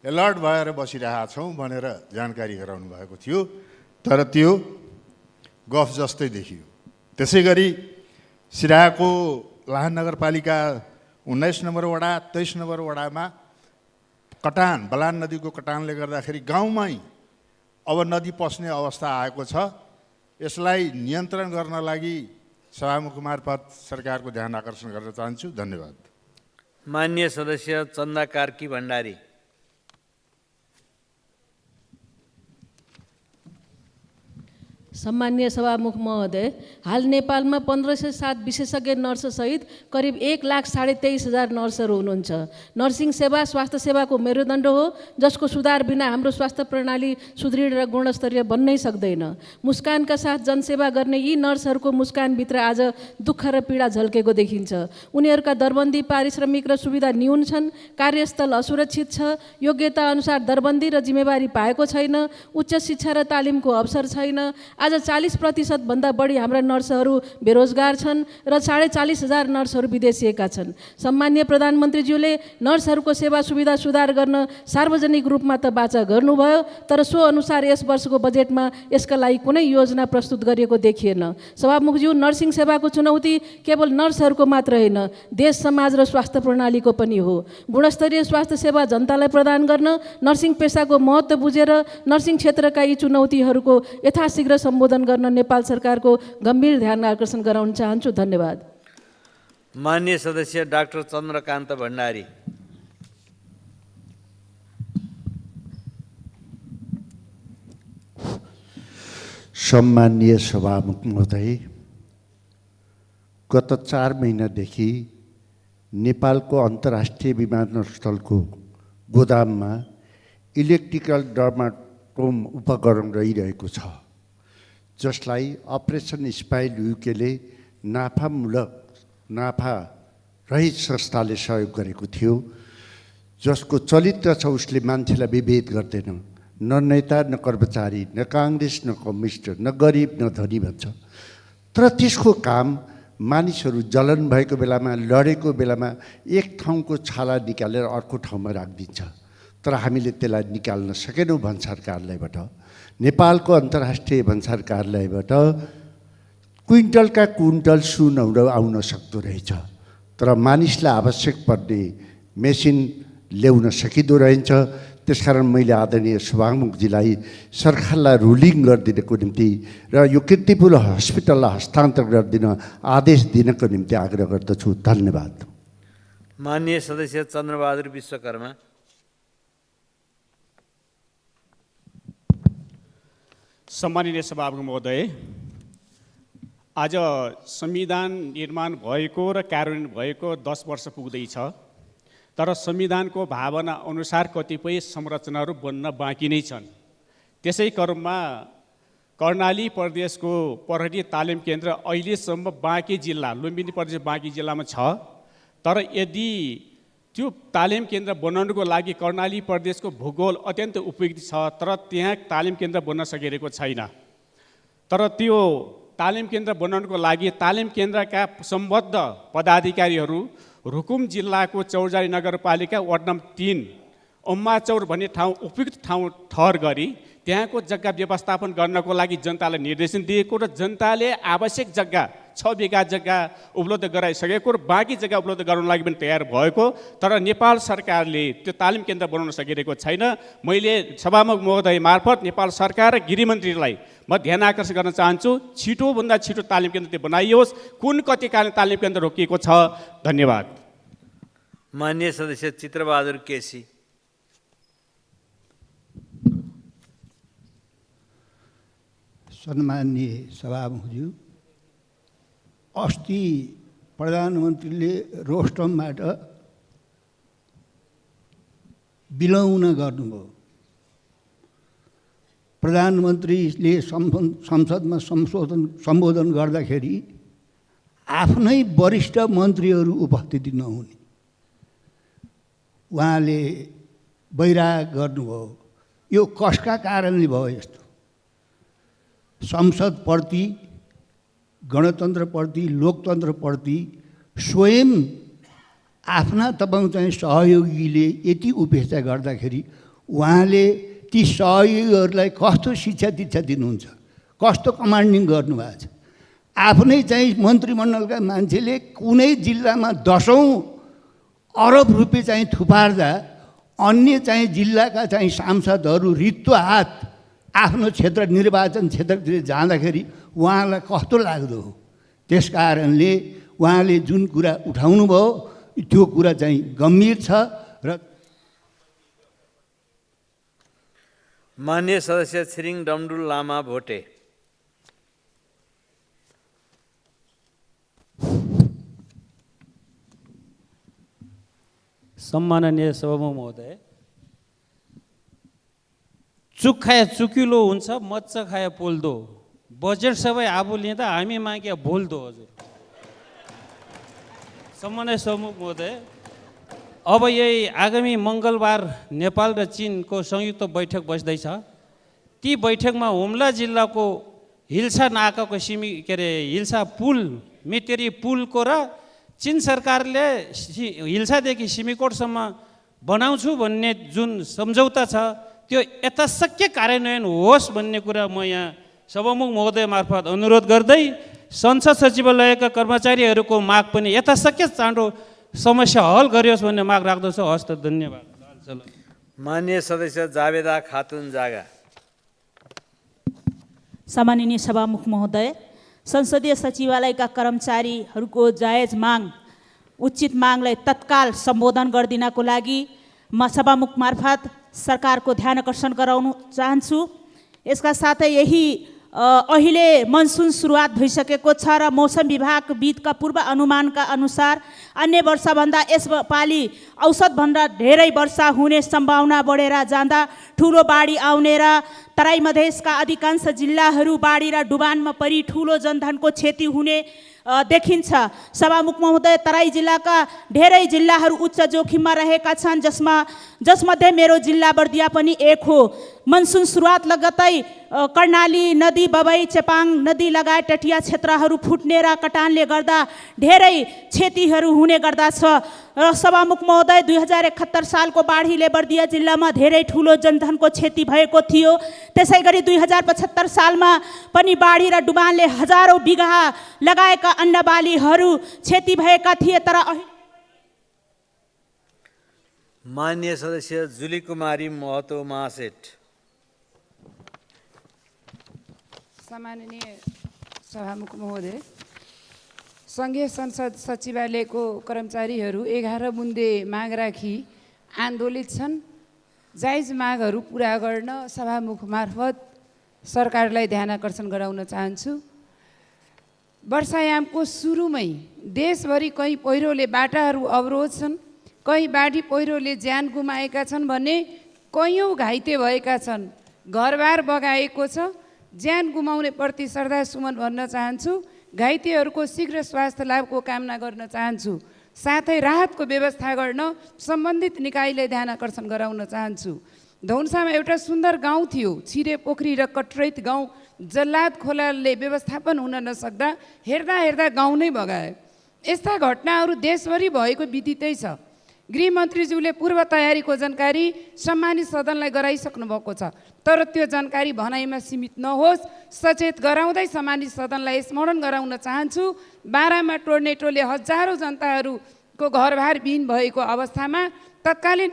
अलर्ट भएर बसिरहेका छौँ भनेर जानकारी गराउनु भएको थियो, तर त्यो गफ जस्तै देखियो। त्यसै गरी सिराहाको लाहान नगरपालिका 19 नम्बर वडा 23 नम्बर वडामा कटान बलान नदीको कटानले गर्दाखेरि गाउँमै अब नदी पस्ने अवस्था आएको छ। यसलाई नियन्त्रण गर्न लागि सभामुख मार्फत सरकारको ध्यान आकर्षण गर्न चाहन्छु। धन्यवाद। माननीय सदस्य चन्दा कार्की भण्डारी। सम्मान्य सभामुख महोदय, हाल नेपालमा 1507 विशेषज्ञ नर्ससहित करिब 1,23,500 नर्सहरू हुनुहुन्छ। नर्सिङ सेवा स्वास्थ्य सेवाको मेरुदण्ड हो, जसको सुधार बिना हाम्रो स्वास्थ्य प्रणाली सुदृढ र गुणस्तरीय बन्नै सक्दैन। मुस्कानका साथ जनसेवा गर्ने यी नर्सहरूको मुस्कानभित्र आज दुःख र पीडा झल्केको देखिन्छ। उनीहरूका दरबन्दी पारिश्रमिक र सुविधा न्यून छन्, कार्यस्थल असुरक्षित छ, योग्यता अनुसार दरबन्दी र जिम्मेवारी पाएको छैन, उच्च शिक्षा र तालिमको अवसर छैन। आज 40% भन्दा बढी हाम्रा नर्सहरू बेरोजगार छन् र 40,500 नर्सहरू विदेशिएका छन्। सम्मान्य प्रधानमन्त्रीज्यूले नर्सहरूको सेवा सुविधा सुधार गर्न सार्वजनिक रूपमा त वाचा गर्नुभयो, तर सो अनुसार यस वर्षको बजेटमा यसका लागि कुनै योजना प्रस्तुत गरिएको देखिएन। सभामुखज्यू, नर्सिङ सेवाको चुनौती केवल नर्सहरूको मात्र होइन, देश समाज र स्वास्थ्य प्रणालीको पनि हो। गुणस्तरीय स्वास्थ्य सेवा जनतालाई प्रदान गर्न नर्सिङ पेसाको महत्त्व बुझेर नर्सिङ क्षेत्रका यी चुनौतीहरूको यथाशीघ्र सम्बोधन गर्न नेपाल सरकारको गम्भीर ध्यान आकर्षण गराउन चाहन्छु। धन्यवाद। माननीय सदस्य डाक्टर चन्द्रकान्त भण्डारी। सम्माननीय सभामुख महोदय, गत 4 महिनादेखि नेपालको अन्तर्राष्ट्रिय विमानस्थलको गोदाममा इलेक्ट्रिकल डर्माटोम उपकरण रहिरहेको छ, जसलाई अपरेसन स्माइल युकेले नाफा रहित संस्थाले सहयोग गरेको थियो, जसको चरित्र छ उसले मान्छेलाई विभेद गर्दैन। न नेता न कर्मचारी, न काङ्ग्रेस न कम्युनिस्ट, न गरिब न धनी भन्छ। तर त्यसको काम मानिसहरू जलन भएको बेलामा, लडेको बेलामा एक ठाउँको छाला निकालेर अर्को ठाउँमा राखिदिन्छ, तर हामीले त्यसलाई निकाल्न सकेनौँ भन्सार कार्यालयबाट। नेपालको अन्तर्राष्ट्रिय भन्सार कार्यालयबाट क्विन्टल सुन आउन सक्दो रहेछ, तर मानिसलाई आवश्यक पर्ने मेसिन ल्याउन सकिँदो रहेछ। त्यसकारण मैले आदरणीय सभामुखजीलाई सरकारलाई रुलिङ गरिदिनको निम्ति र यो कीर्तिपुर हस्पिटललाई हस्तान्तरण गरिदिन आदेश दिनको निम्ति आग्रह गर्दछु। धन्यवाद। माननीय सदस्य चन्द्रबहादुर विश्वकर्मा। सम्माननीय सभामुख महोदय, आज संविधान निर्माण भएको र कार्यान्वयन भएको 10 वर्ष पुग्दैछ, तर संविधानको भावना अनुसार कतिपय संरचनाहरू बन्न बाँकी नै छन्। त्यसै क्रममा कर्णाली प्रदेशको प्रहरी तालिम केन्द्र अहिलेसम्म बाँकी जिल्ला, लुम्बिनी प्रदेश बाँकी जिल्लामा छ, तर यदि त्यो तालिम केन्द्र बनाउनुको लागि कर्णाली प्रदेशको भूगोल अत्यन्त उपयुक्त छ, तर त्यहाँ तालिम केन्द्र बन्न सकिरहेको छैन। तर त्यो तालिम केन्द्र बनाउनुको लागि तालिम केन्द्रका सम्बद्ध पदाधिकारीहरू रुकुम जिल्लाको चौरजारी नगरपालिका वार्ड नम्बर 3 अम्माचौर भन्ने ठाउँ उपयुक्त ठाउँ ठहर गरी त्यहाँको जग्गा व्यवस्थापन गर्नको लागि जनतालाई निर्देशन दिएको र जनताले आवश्यक जग्गा 6 बिघा जग्गा उपलब्ध गराइसकेको र बाँकी जग्गा उपलब्ध गराउन लागि पनि तयार भएको, तर नेपाल सरकारले त्यो तालिम केन्द्र बनाउन सकिरहेको छैन। मैले सभामुख महोदय मार्फत नेपाल सरकार र गृहमन्त्रीलाई म ध्यान आकर्षण गर्न चाहन्छु, छिटोभन्दा छिटो तालिम केन्द्र त्यो बनाइयोस्। कुन कति कारण तालिम केन्द्र रोकिएको छ? धन्यवाद। माननीय सदस्य चित्रबहादुर केसी। सम्माननीय सभामुखज्यू, अस्ति प्रधानमन्त्रीले रोस्टमबाट विलौन गर्नुभयो। प्रधानमन्त्रीले संसदमा सम्बोधन गर्दाखेरि आफ्नै वरिष्ठ मन्त्रीहरू उपस्थिति नहुने उहाँले वैराग गर्नुभयो। यो कसका कारणले भयो यस्तो? संसदप्रति, गणतन्त्रप्रति, लोकतन्त्रप्रति स्वयं आफ्ना तपाईँ चाहिँ सहयोगीले यति उपेक्षा गर्दाखेरि उहाँले ती सहयोगीहरूलाई कस्तो शिक्षा दीक्षा दिनुहुन्छ, कस्तो कमान्डिङ गर्नुभएको छ? आफ्नै चाहिँ मन्त्रीमण्डलका मान्छेले कुनै जिल्लामा 10औं अरब रुपियाँ चाहिँ थुपार्दा अन्य चाहिँ जिल्लाका चाहिँ सांसदहरू रित्तो हात आफ्नो क्षेत्र निर्वाचन क्षेत्रतिर जाँदाखेरि उहाँलाई कस्तो लाग्दो हो? त्यस कारणले उहाँले जुन कुरा उठाउनु भयो त्यो कुरा चाहिँ गम्भीर छ। र माननीय सदस्य छिरिङ डमडुल लामा भोटे। सम्माननीय सभामुख महोदय, चुक खाए चुकिलो हुन्छ, मच्चा खाए पोल्दो। बजेट सबै आफू लिँदा हामी मागे बोल्दो। हजुर सम्माननीय सभामुख महोदय, अब यही आगामी मङ्गलबार नेपाल र चीनको संयुक्त बैठक बस्दैछ। ती बैठकमा हुम्ला जिल्लाको हिल्सा नाकाको हिल्सा पुल, मेटेरी पुलको र चीन सरकारले हिल्सादेखि सिमीकोटसम्म बनाउँछु भन्ने जुन सम्झौता छ त्यो यथाशक्य कार्यान्वयन होस् भन्ने कुरा म यहाँ सभामुख महोदय मार्फत अनुरोध गर्दै संसद सचिवालयका कर्मचारीहरूको माग पनि यथाशक्य चाँडो समस्या हल गरियोस् भन्ने माग राख्दछु। हस्त, धन्यवाद। माननीय सदस्य जावेदा खातुन जागा। सम्माननीय सभामुख महोदय, संसदीय सचिवालयका कर्मचारीहरूको जायज माग, उचित मागलाई तत्काल सम्बोधन गरिदिनको लागि म सभामुख मार्फत सरकारको ध्यान आकर्षण गराउन चाहन्छु। यसका साथै यही अहिले मनसुन सुरुवात भइसकेको छ र मौसम विभागका पूर्व अनुमानका अनुसार अन्य वर्षभन्दा यसपालि औसतभन्दा धेरै वर्षा हुने सम्भावना बढेर जाँदा ठुलो बाढी आउने र तराई मधेसका अधिकांश जिल्लाहरू बाढी र डुबानमा परि ठुलो जनधनको क्षति हुने देखिन्छ। सभामुख महोदय, तराई जिल्लाका धेरै जिल्लाहरू उच्च जोखिममा रहेका छन्, जसमध्ये मेरो जिल्ला बर्दिया पनि एक हो। मनसुन सुरुवात लगत्तै कर्णाली नदी, बबई, चेपाङ नदी लगायत तटीय क्षेत्रहरू फुट्ने र कटानले गर्दा धेरै क्षतिहरू हुने गर्दछ। र सभामुख महोदय, 2071 सालको बाढीले बर्दिया जिल्लामा धेरै ठुलो जनधनको क्षति भएको थियो। त्यसै गरी 2075 सालमा पनि बाढी र डुबानले हजारौँ बिघा लगाएका अन्नबालीहरू क्षति भएका थिए। तर माननीय सदस्य जुली कुमारी महतो महासेठ। सम्माननीय सभामुख महोदय, सङ्घीय संसद सचिवालयको कर्मचारीहरू 11 बुन्दे माग राखी आन्दोलित छन्। जायज मागहरू पुरा गर्न सभामुख मार्फत सरकारलाई ध्यान आकर्षण गराउन चाहन्छु। वर्षायामको सुरुमै देशभरि कहीँ पहिरोले बाटाहरू अवरोध छन्, कहीँ बाढी पहिरोले ज्यान गुमाएका छन् भने कयौँ घाइते भएका छन्। घरबार बगाएको छ। ज्यान गुमाउने प्रति श्रद्धासुमन भन्न चाहन्छु। घाइतेहरूको शीघ्र स्वास्थ्य लाभको कामना गर्न चाहन्छु। साथै राहतको व्यवस्था गर्न सम्बन्धित निकायलाई ध्यान आकर्षण गराउन चाहन्छु। धौन्सामा एउटा सुन्दर गाउँ थियो, छिरे पोखरी र कटरैत गाउँ। जल्लाद खोलाले व्यवस्थापन हुन नसक्दा हेर्दा गाउँ नै बगायो। यस्ता घटनाहरू देशभरि भएको विदितै छ। गृहमन्त्रीज्यूले पूर्व तयारीको जानकारी सम्मानित सदनलाई गराइसक्नु भएको छ, तर त्यो जानकारी भनाइमा सीमित नहोस् सचेत गराउँदै सम्मानित सदनलाई स्मरण गराउन चाहन्छु। बारामा टोर्नेटोले हजारौँ जनताहरूको घरबार विहीन भएको अवस्थामा तत्कालीन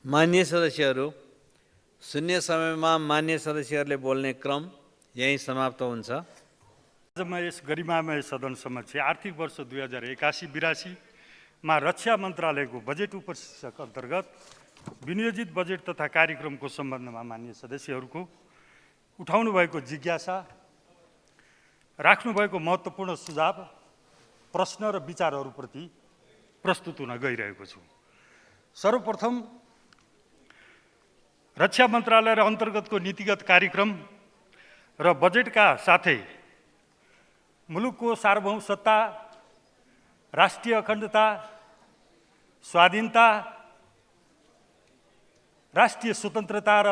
मान्य सदस्यहरू, शून्य समयमा मान्य सदस्यहरूले बोल्ने क्रम यही समाप्त हुन्छ। आज म यस गरिमामय सदन समक्ष आर्थिक वर्ष 2081-82मा रक्षा मन्त्रालयको बजेट उपशीर्षक अन्तर्गत विनियोजित बजेट तथा कार्यक्रमको सम्बन्धमा मान्य सदस्यहरूको उठाउनु भएको जिज्ञासा, राख्नुभएको महत्त्वपूर्ण सुझाव, प्रश्न र विचारहरूप्रति प्रस्तुत हुन गइरहेको छु। सर्वप्रथम रक्षा मन्त्रालय र अन्तर्गतको नीतिगत कार्यक्रम र बजेटका साथै मुलुकको सार्वभौमसत्ता, राष्ट्रिय अखण्डता, स्वाधीनता, राष्ट्रिय स्वतन्त्रता र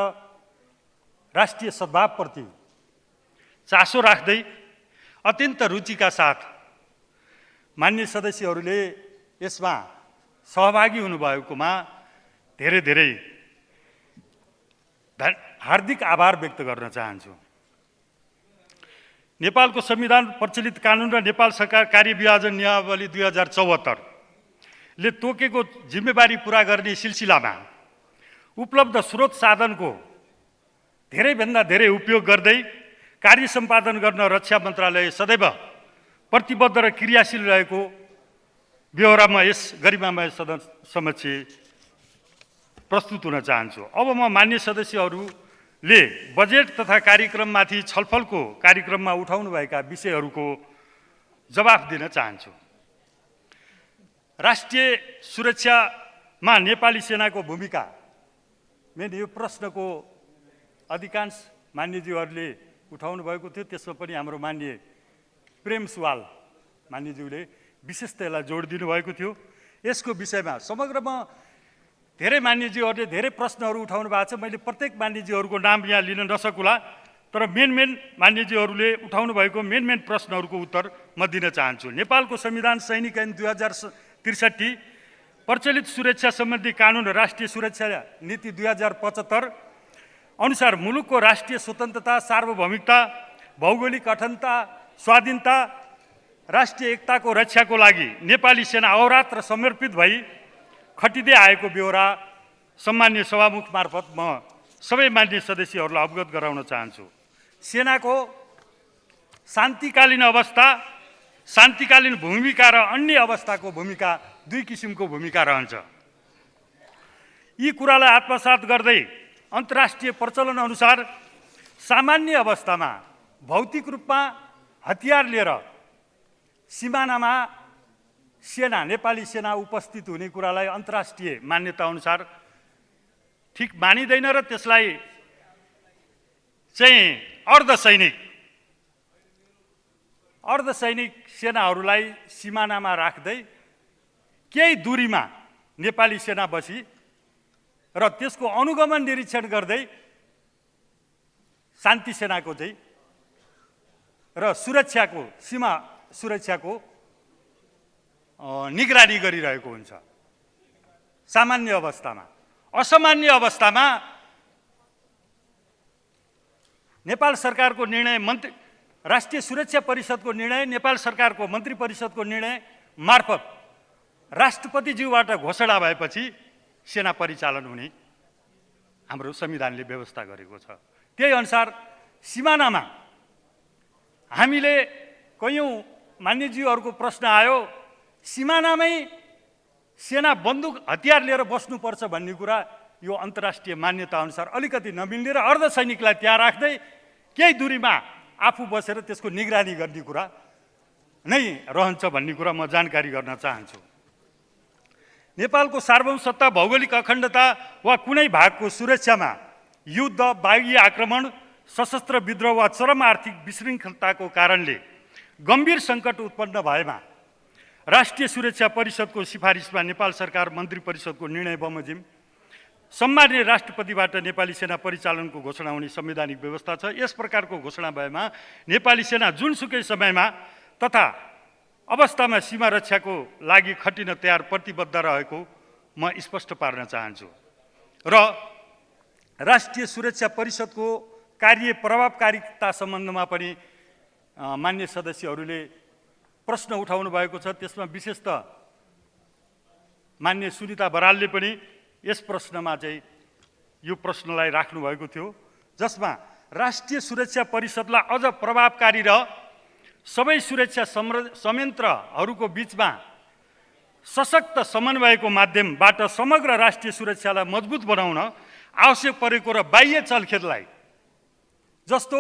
राष्ट्रिय सद्भावप्रति चासो राख्दै अत्यन्त रुचिका साथ मान्य सदस्यहरूले यसमा सहभागी हुनुभएकोमा धेरै धेरै हार्दिक आभार व्यक्त गर्न चाहन्छु। नेपालको संविधान, प्रचलित कानुन र नेपाल सरकार कार्यविभाजन नियमावली 2074ले तोकेको जिम्मेवारी पुरा गर्ने सिलसिलामा उपलब्ध स्रोत साधनको धेरैभन्दा धेरै उपयोग गर्दै कार्य सम्पादन गर्न रक्षा मन्त्रालय सदैव प्रतिबद्ध र क्रियाशील रहेको बेहोरामा यस गरिमामय सदन समक्ष प्रस्तुत हुन चाहन्छु। अब म मान्य सदस्यहरूले बजेट तथा कार्यक्रममाथि छलफलको कार्यक्रममा उठाउनुभएका विषयहरूको जवाफ दिन चाहन्छु। राष्ट्रिय सुरक्षामा नेपाली सेनाको भूमिका, मेरो यो प्रश्नको अधिकांश मान्यज्यूहरूले उठाउनु भएको थियो। त्यसमा पनि हाम्रो मान्य प्रेम सुवाल मान्यज्यूले विशेष त्यसलाई जोड दिनुभएको थियो। यसको विषयमा समग्रमा धेरै मान्यज्यूहरूले धेरै प्रश्नहरू उठाउनु भएको छ। मैले प्रत्येक मान्यज्यूहरूको नाम यहाँ लिन नसकुला, तर मेन मान्यज्यूहरूले उठाउनु भएको मेन प्रश्नहरूको उत्तर म दिन चाहन्छु। नेपालको संविधान, सैनिक ऐन 2063, प्रचलित सुरक्षा सम्बन्धी कानुन र राष्ट्रिय सुरक्षा नीति 2075 अनुसार मुलुकको राष्ट्रिय स्वतन्त्रता, सार्वभौमिकता, भौगोलिक अखण्डता, स्वाधीनता, राष्ट्रिय एकताको रक्षाको लागि नेपाली सेना अहोरात्र समर्पित भई खटिँदै आएको बेहोरा सम्मान्य सभामुख मार्फत म सबै मान्य सदस्यहरूलाई अवगत गराउन चाहन्छु। सेनाको शान्तिकालीन अवस्था, शान्तिकालीन भूमिका र अन्य अवस्थाको भूमिका दुई किसिमको भूमिका रहन्छ। यी कुरालाई आत्मसात गर्दै अन्तर्राष्ट्रिय प्रचलन अनुसार सामान्य अवस्थामा भौतिक रूपमा हतियार लिएर सिमानामा सेना, नेपाली सेना उपस्थित हुने कुरालाई अन्तर्राष्ट्रिय मान्यता अनुसार ठिक मानिँदैन र त्यसलाई चाहिँ अर्धसैनिक सेनाहरूलाई सिमानामा राख्दै केही दूरीमा नेपाली सेना बसी र त्यसको अनुगमन निरीक्षण गर्दै शान्ति सेनाको चाहिँ र सुरक्षाको, सीमा सुरक्षाको निगरानी गरिरहेको हुन्छ सामान्य अवस्थामा। असामान्य अवस्थामा नेपाल सरकारको निर्णय, राष्ट्रिय सुरक्षा परिषदको निर्णय, नेपाल सरकारको मन्त्री परिषदको निर्णय मार्फत राष्ट्रपतिज्यूबाट घोषणा भएपछि सेना परिचालन हुने हाम्रो संविधानले व्यवस्था गरेको छ। त्यही अनुसार सिमानामा हामीले कयौँ मान्यज्यूहरूको प्रश्न आयो, सिमानामै सेना बन्दुक हतियार लिएर बस्नुपर्छ भन्ने कुरा यो अन्तर्राष्ट्रिय मान्यता अनुसार अलिकति नमिल्ने र अर्धसैनिकलाई त्यहाँ राख्दै केही दूरीमा आफू बसेर त्यसको निगरानी गर्ने कुरा नै रहन्छ भन्ने कुरा म जानकारी गर्न चाहन्छु। नेपालको सार्वभौमसत्ता, भौगोलिक अखण्डता वा कुनै भागको सुरक्षामा युद्ध, बाह्य आक्रमण, सशस्त्र विद्रोह वा चरम आर्थिक विशृङ्खलताको कारणले गम्भीर सङ्कट उत्पन्न भएमा राष्ट्रिय सुरक्षा परिषदको सिफारिसमा नेपाल सरकार मन्त्री परिषदको निर्णय बमोजिम सम्मान्य राष्ट्रपतिबाट नेपाली सेना परिचालनको घोषणा हुने संवैधानिक व्यवस्था छ। यस प्रकारको घोषणा भएमा नेपाली सेना जुनसुकै समयमा तथा अवस्थामा सीमा रक्षाको लागि खटिन तयार प्रतिबद्ध रहेको म स्पष्ट पार्न चाहन्छु र राष्ट्रिय सुरक्षा परिषदको कार्य प्रभावकारिता सम्बन्धमा पनि मान्य सदस्यहरूले प्रश्न उठाउनु भएको छ। त्यसमा विशेषतः मान्य सुनिता बरालले पनि यस प्रश्नमा चाहिँ यो प्रश्नलाई राख्नु भएको थियो, जसमा राष्ट्रिय सुरक्षा परिषदलाई अझ प्रभावकारी र सबै सुरक्षा संयन्त्रहरूको बीचमा सशक्त समन्वयको माध्यमबाट समग्र राष्ट्रिय सुरक्षालाई मजबुत बनाउन आवश्यक परेको र बाह्य चलखेललाई, जस्तो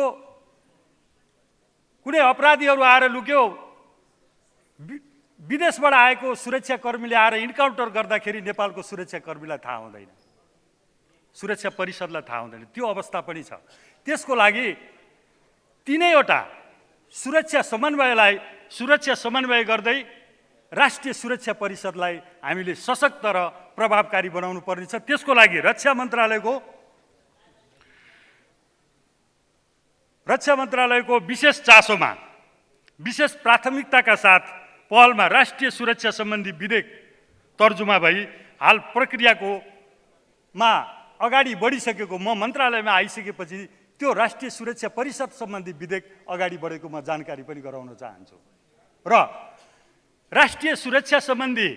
कुनै अपराधीहरू आएर लुक्यो, विदेशबाट आएको सुरक्षाकर्मीले आएर इन्काउन्टर गर्दाखेरि नेपालको सुरक्षाकर्मीलाई थाहा हुँदैन, सुरक्षा परिषदलाई थाहा हुँदैन, त्यो अवस्था पनि छ। त्यसको लागि तीनैवटा सुरक्षा समन्वय गर्दै राष्ट्रिय सुरक्षा परिषदलाई हामीले सशक्त र प्रभावकारी बनाउनु पर्नेछ। त्यसको लागि रक्षा मन्त्रालयको विशेष चासोमा, विशेष प्राथमिकताका साथ पहलमा राष्ट्रिय सुरक्षा सम्बन्धी विधेयक तर्जुमा भई हाल प्रक्रियामा अगाडि बढिसकेको म मन्त्रालयमा आइसकेपछि त्यो राष्ट्रिय सुरक्षा परिषद सम्बन्धी विधेयक अगाडि बढेको म जानकारी पनि गराउन चाहन्छु र राष्ट्रिय सुरक्षा सम्बन्धी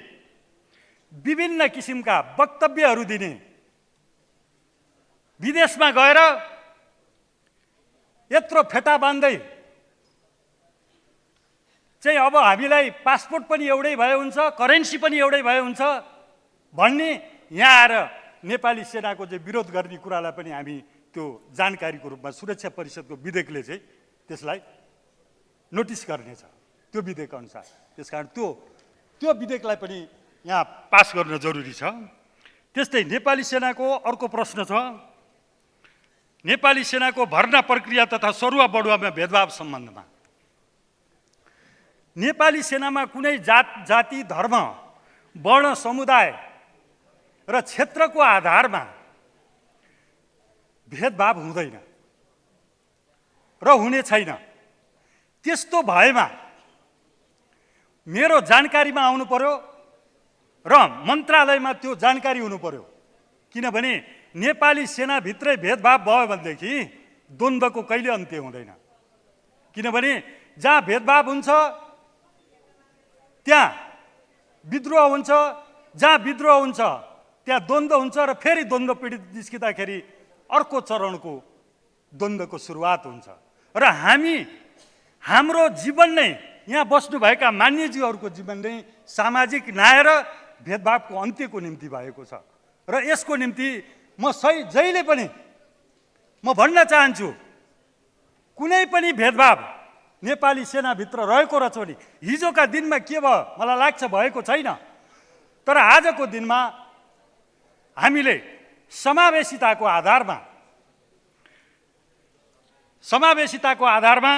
विभिन्न किसिमका वक्तव्यहरू दिने, विदेशमा गएर यत्रो फेटा बान्दै चाहिँ अब हामीलाई पासपोर्ट पनि एउटै भए हुन्छ, करेन्सी पनि एउटै भए हुन्छ भन्ने यहाँ आएर नेपाली सेनाको चाहिँ विरोध गर्ने कुरालाई पनि हामी त्यो जानकारीको रूपमा सुरक्षा परिषदको विधेयकले चाहिँ त्यसलाई नोटिस गर्नेछ त्यो विधेयक अनुसार। त्यसकारण त्यो विधेयकलाई पनि यहाँ पास गर्न जरुरी छ। त्यस्तै नेपाली सेनाको अर्को प्रश्न छ, नेपाली सेनाको भर्ना प्रक्रिया तथा सरुवा बढुवामा भेदभाव सम्बन्धमा। नेपाली सेनामा कुनै जाति, धर्म, वर्ण, समुदाय र क्षेत्रको आधारमा भेदभाव हुँदैन र हुने छैन। त्यस्तो भएमा मेरो जानकारीमा आउनु पर्यो र मन्त्रालयमा त्यो जानकारी हुनु पर्यो, किनभने नेपाली सेनाभित्रै भेदभाव भयो भनेदेखि द्वन्द्वको कहिले अन्त्य हुँदैन। किनभने जहाँ भेदभाव हुन्छ त्यहाँ विद्रोह हुन्छ, जहाँ विद्रोह हुन्छ त्यहाँ द्वन्द्व हुन्छ र फेरि द्वन्द्व पीडित निस्किँदाखेरि अर्को चरणको द्वन्द्वको सुरुवात हुन्छ। र हाम्रो जीवन नै, यहाँ बस्नुभएका मान्यज्यूहरूको जीवन नै सामाजिक न्याय र भेदभावको अन्त्यको निम्ति भएको छ र यसको निम्ति म जहिले पनि म भन्न चाहन्छु, कुनै पनि भेदभाव नेपाली सेनाभित्र रहेको रहेछ भने हिजोका दिनमा के भयो मलाई लाग्छ भएको छैन, तर आजको दिनमा हामीले समावेशिताको आधारमा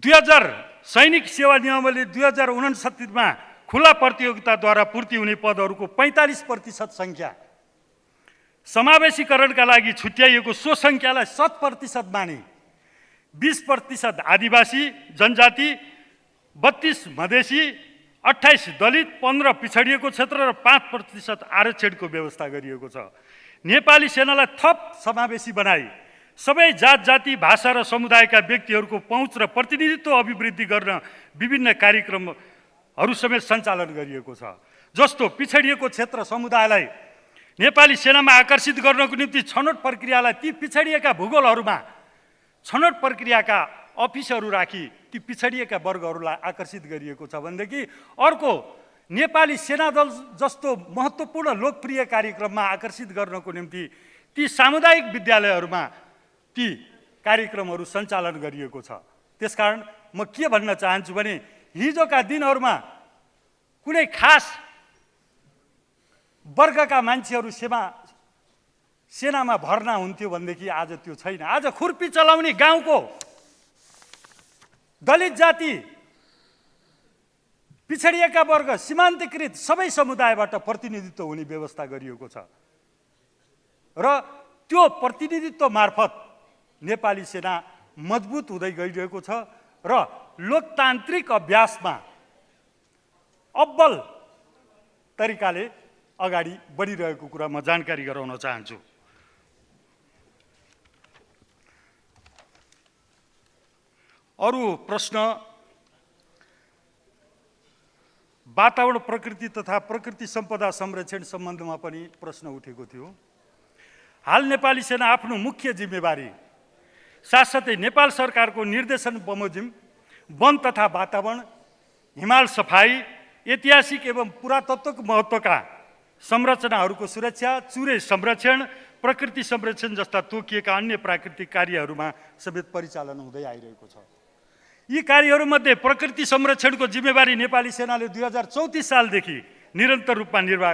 2000 सैनिक सेवा नियमावली 2069 खुला प्रतियोगिताद्वारा पूर्ति हुने पदहरूको 45% सङ्ख्या समावेशीकरणका लागि छुट्याइएको सो सङ्ख्यालाई 100% माने 20% आदिवासी जनजाति, 32 मधेसी, 28 दलित, 15 पिछडिएको क्षेत्र र 5% आरक्षणको व्यवस्था गरिएको छ। नेपाली सेनालाई थप समावेशी बनाई सबै जात जाति, भाषा र समुदायका व्यक्तिहरूको पहुँच र प्रतिनिधित्व अभिवृद्धि गर्न विभिन्न कार्यक्रमहरू समेत सञ्चालन गरिएको छ। जस्तो पिछडिएको क्षेत्र समुदायलाई नेपाली सेनामा आकर्षित गर्नको निम्ति छनौट प्रक्रियालाई ती पिछडिएका भूगोलहरूमा छनौट प्रक्रियाका अफिसहरू राखी ती पिछडिएका वर्गहरूलाई आकर्षित गरिएको छ भनेदेखि अर्को नेपाली सेना दल जस्तो महत्त्वपूर्ण लोकप्रिय कार्यक्रममा आकर्षित गर्नको निम्ति ती सामुदायिक विद्यालयहरूमा ती कार्यक्रमहरू सञ्चालन गरिएको छ। त्यसकारण म के भन्न चाहन्छु भने हिजोका दिनहरूमा कुनै खास वर्गका मान्छेहरू सेनामा भर्ना हुन्थ्यो भनेदेखि आज त्यो छैन। आज खुर्पी चलाउने गाउँको दलित जाति, पिछडिएका वर्ग, सीमान्तकृत सबै समुदायबाट प्रतिनिधित्व हुने व्यवस्था गरिएको छ र त्यो प्रतिनिधित्व मार्फत नेपाली सेना मजबुत हुँदै गइरहेको छ र लोकतान्त्रिक अभ्यासमा अब्बल तरिकाले अगाडि बढिरहेको कुरा म जानकारी गराउन चाहन्छु। अरू प्रश्न वातावरण प्रकृति तथा प्रकृति सम्पदा संरक्षण सम्बन्धमा पनि प्रश्न उठेको थियो। हाल नेपाली सेना आफ्नो मुख्य जिम्मेवारी साथसाथै नेपाल सरकारको निर्देशन बमोजिम वन तथा वातावरण, हिमाल सफाई, ऐतिहासिक एवं पुरातत्वको महत्त्वका संरचनाहरूको सुरक्षा, चुरे संरक्षण, प्रकृति संरक्षण जस्ता तोकिएका अन्य प्राकृतिक कार्यहरूमा समेत परिचालन हुँदै आइरहेको छ। यी कार्यहरूमध्ये प्रकृति संरक्षणको जिम्मेवारी नेपाली सेनाले 2034 सालदेखि निरन्तर रूपमा निर्वाह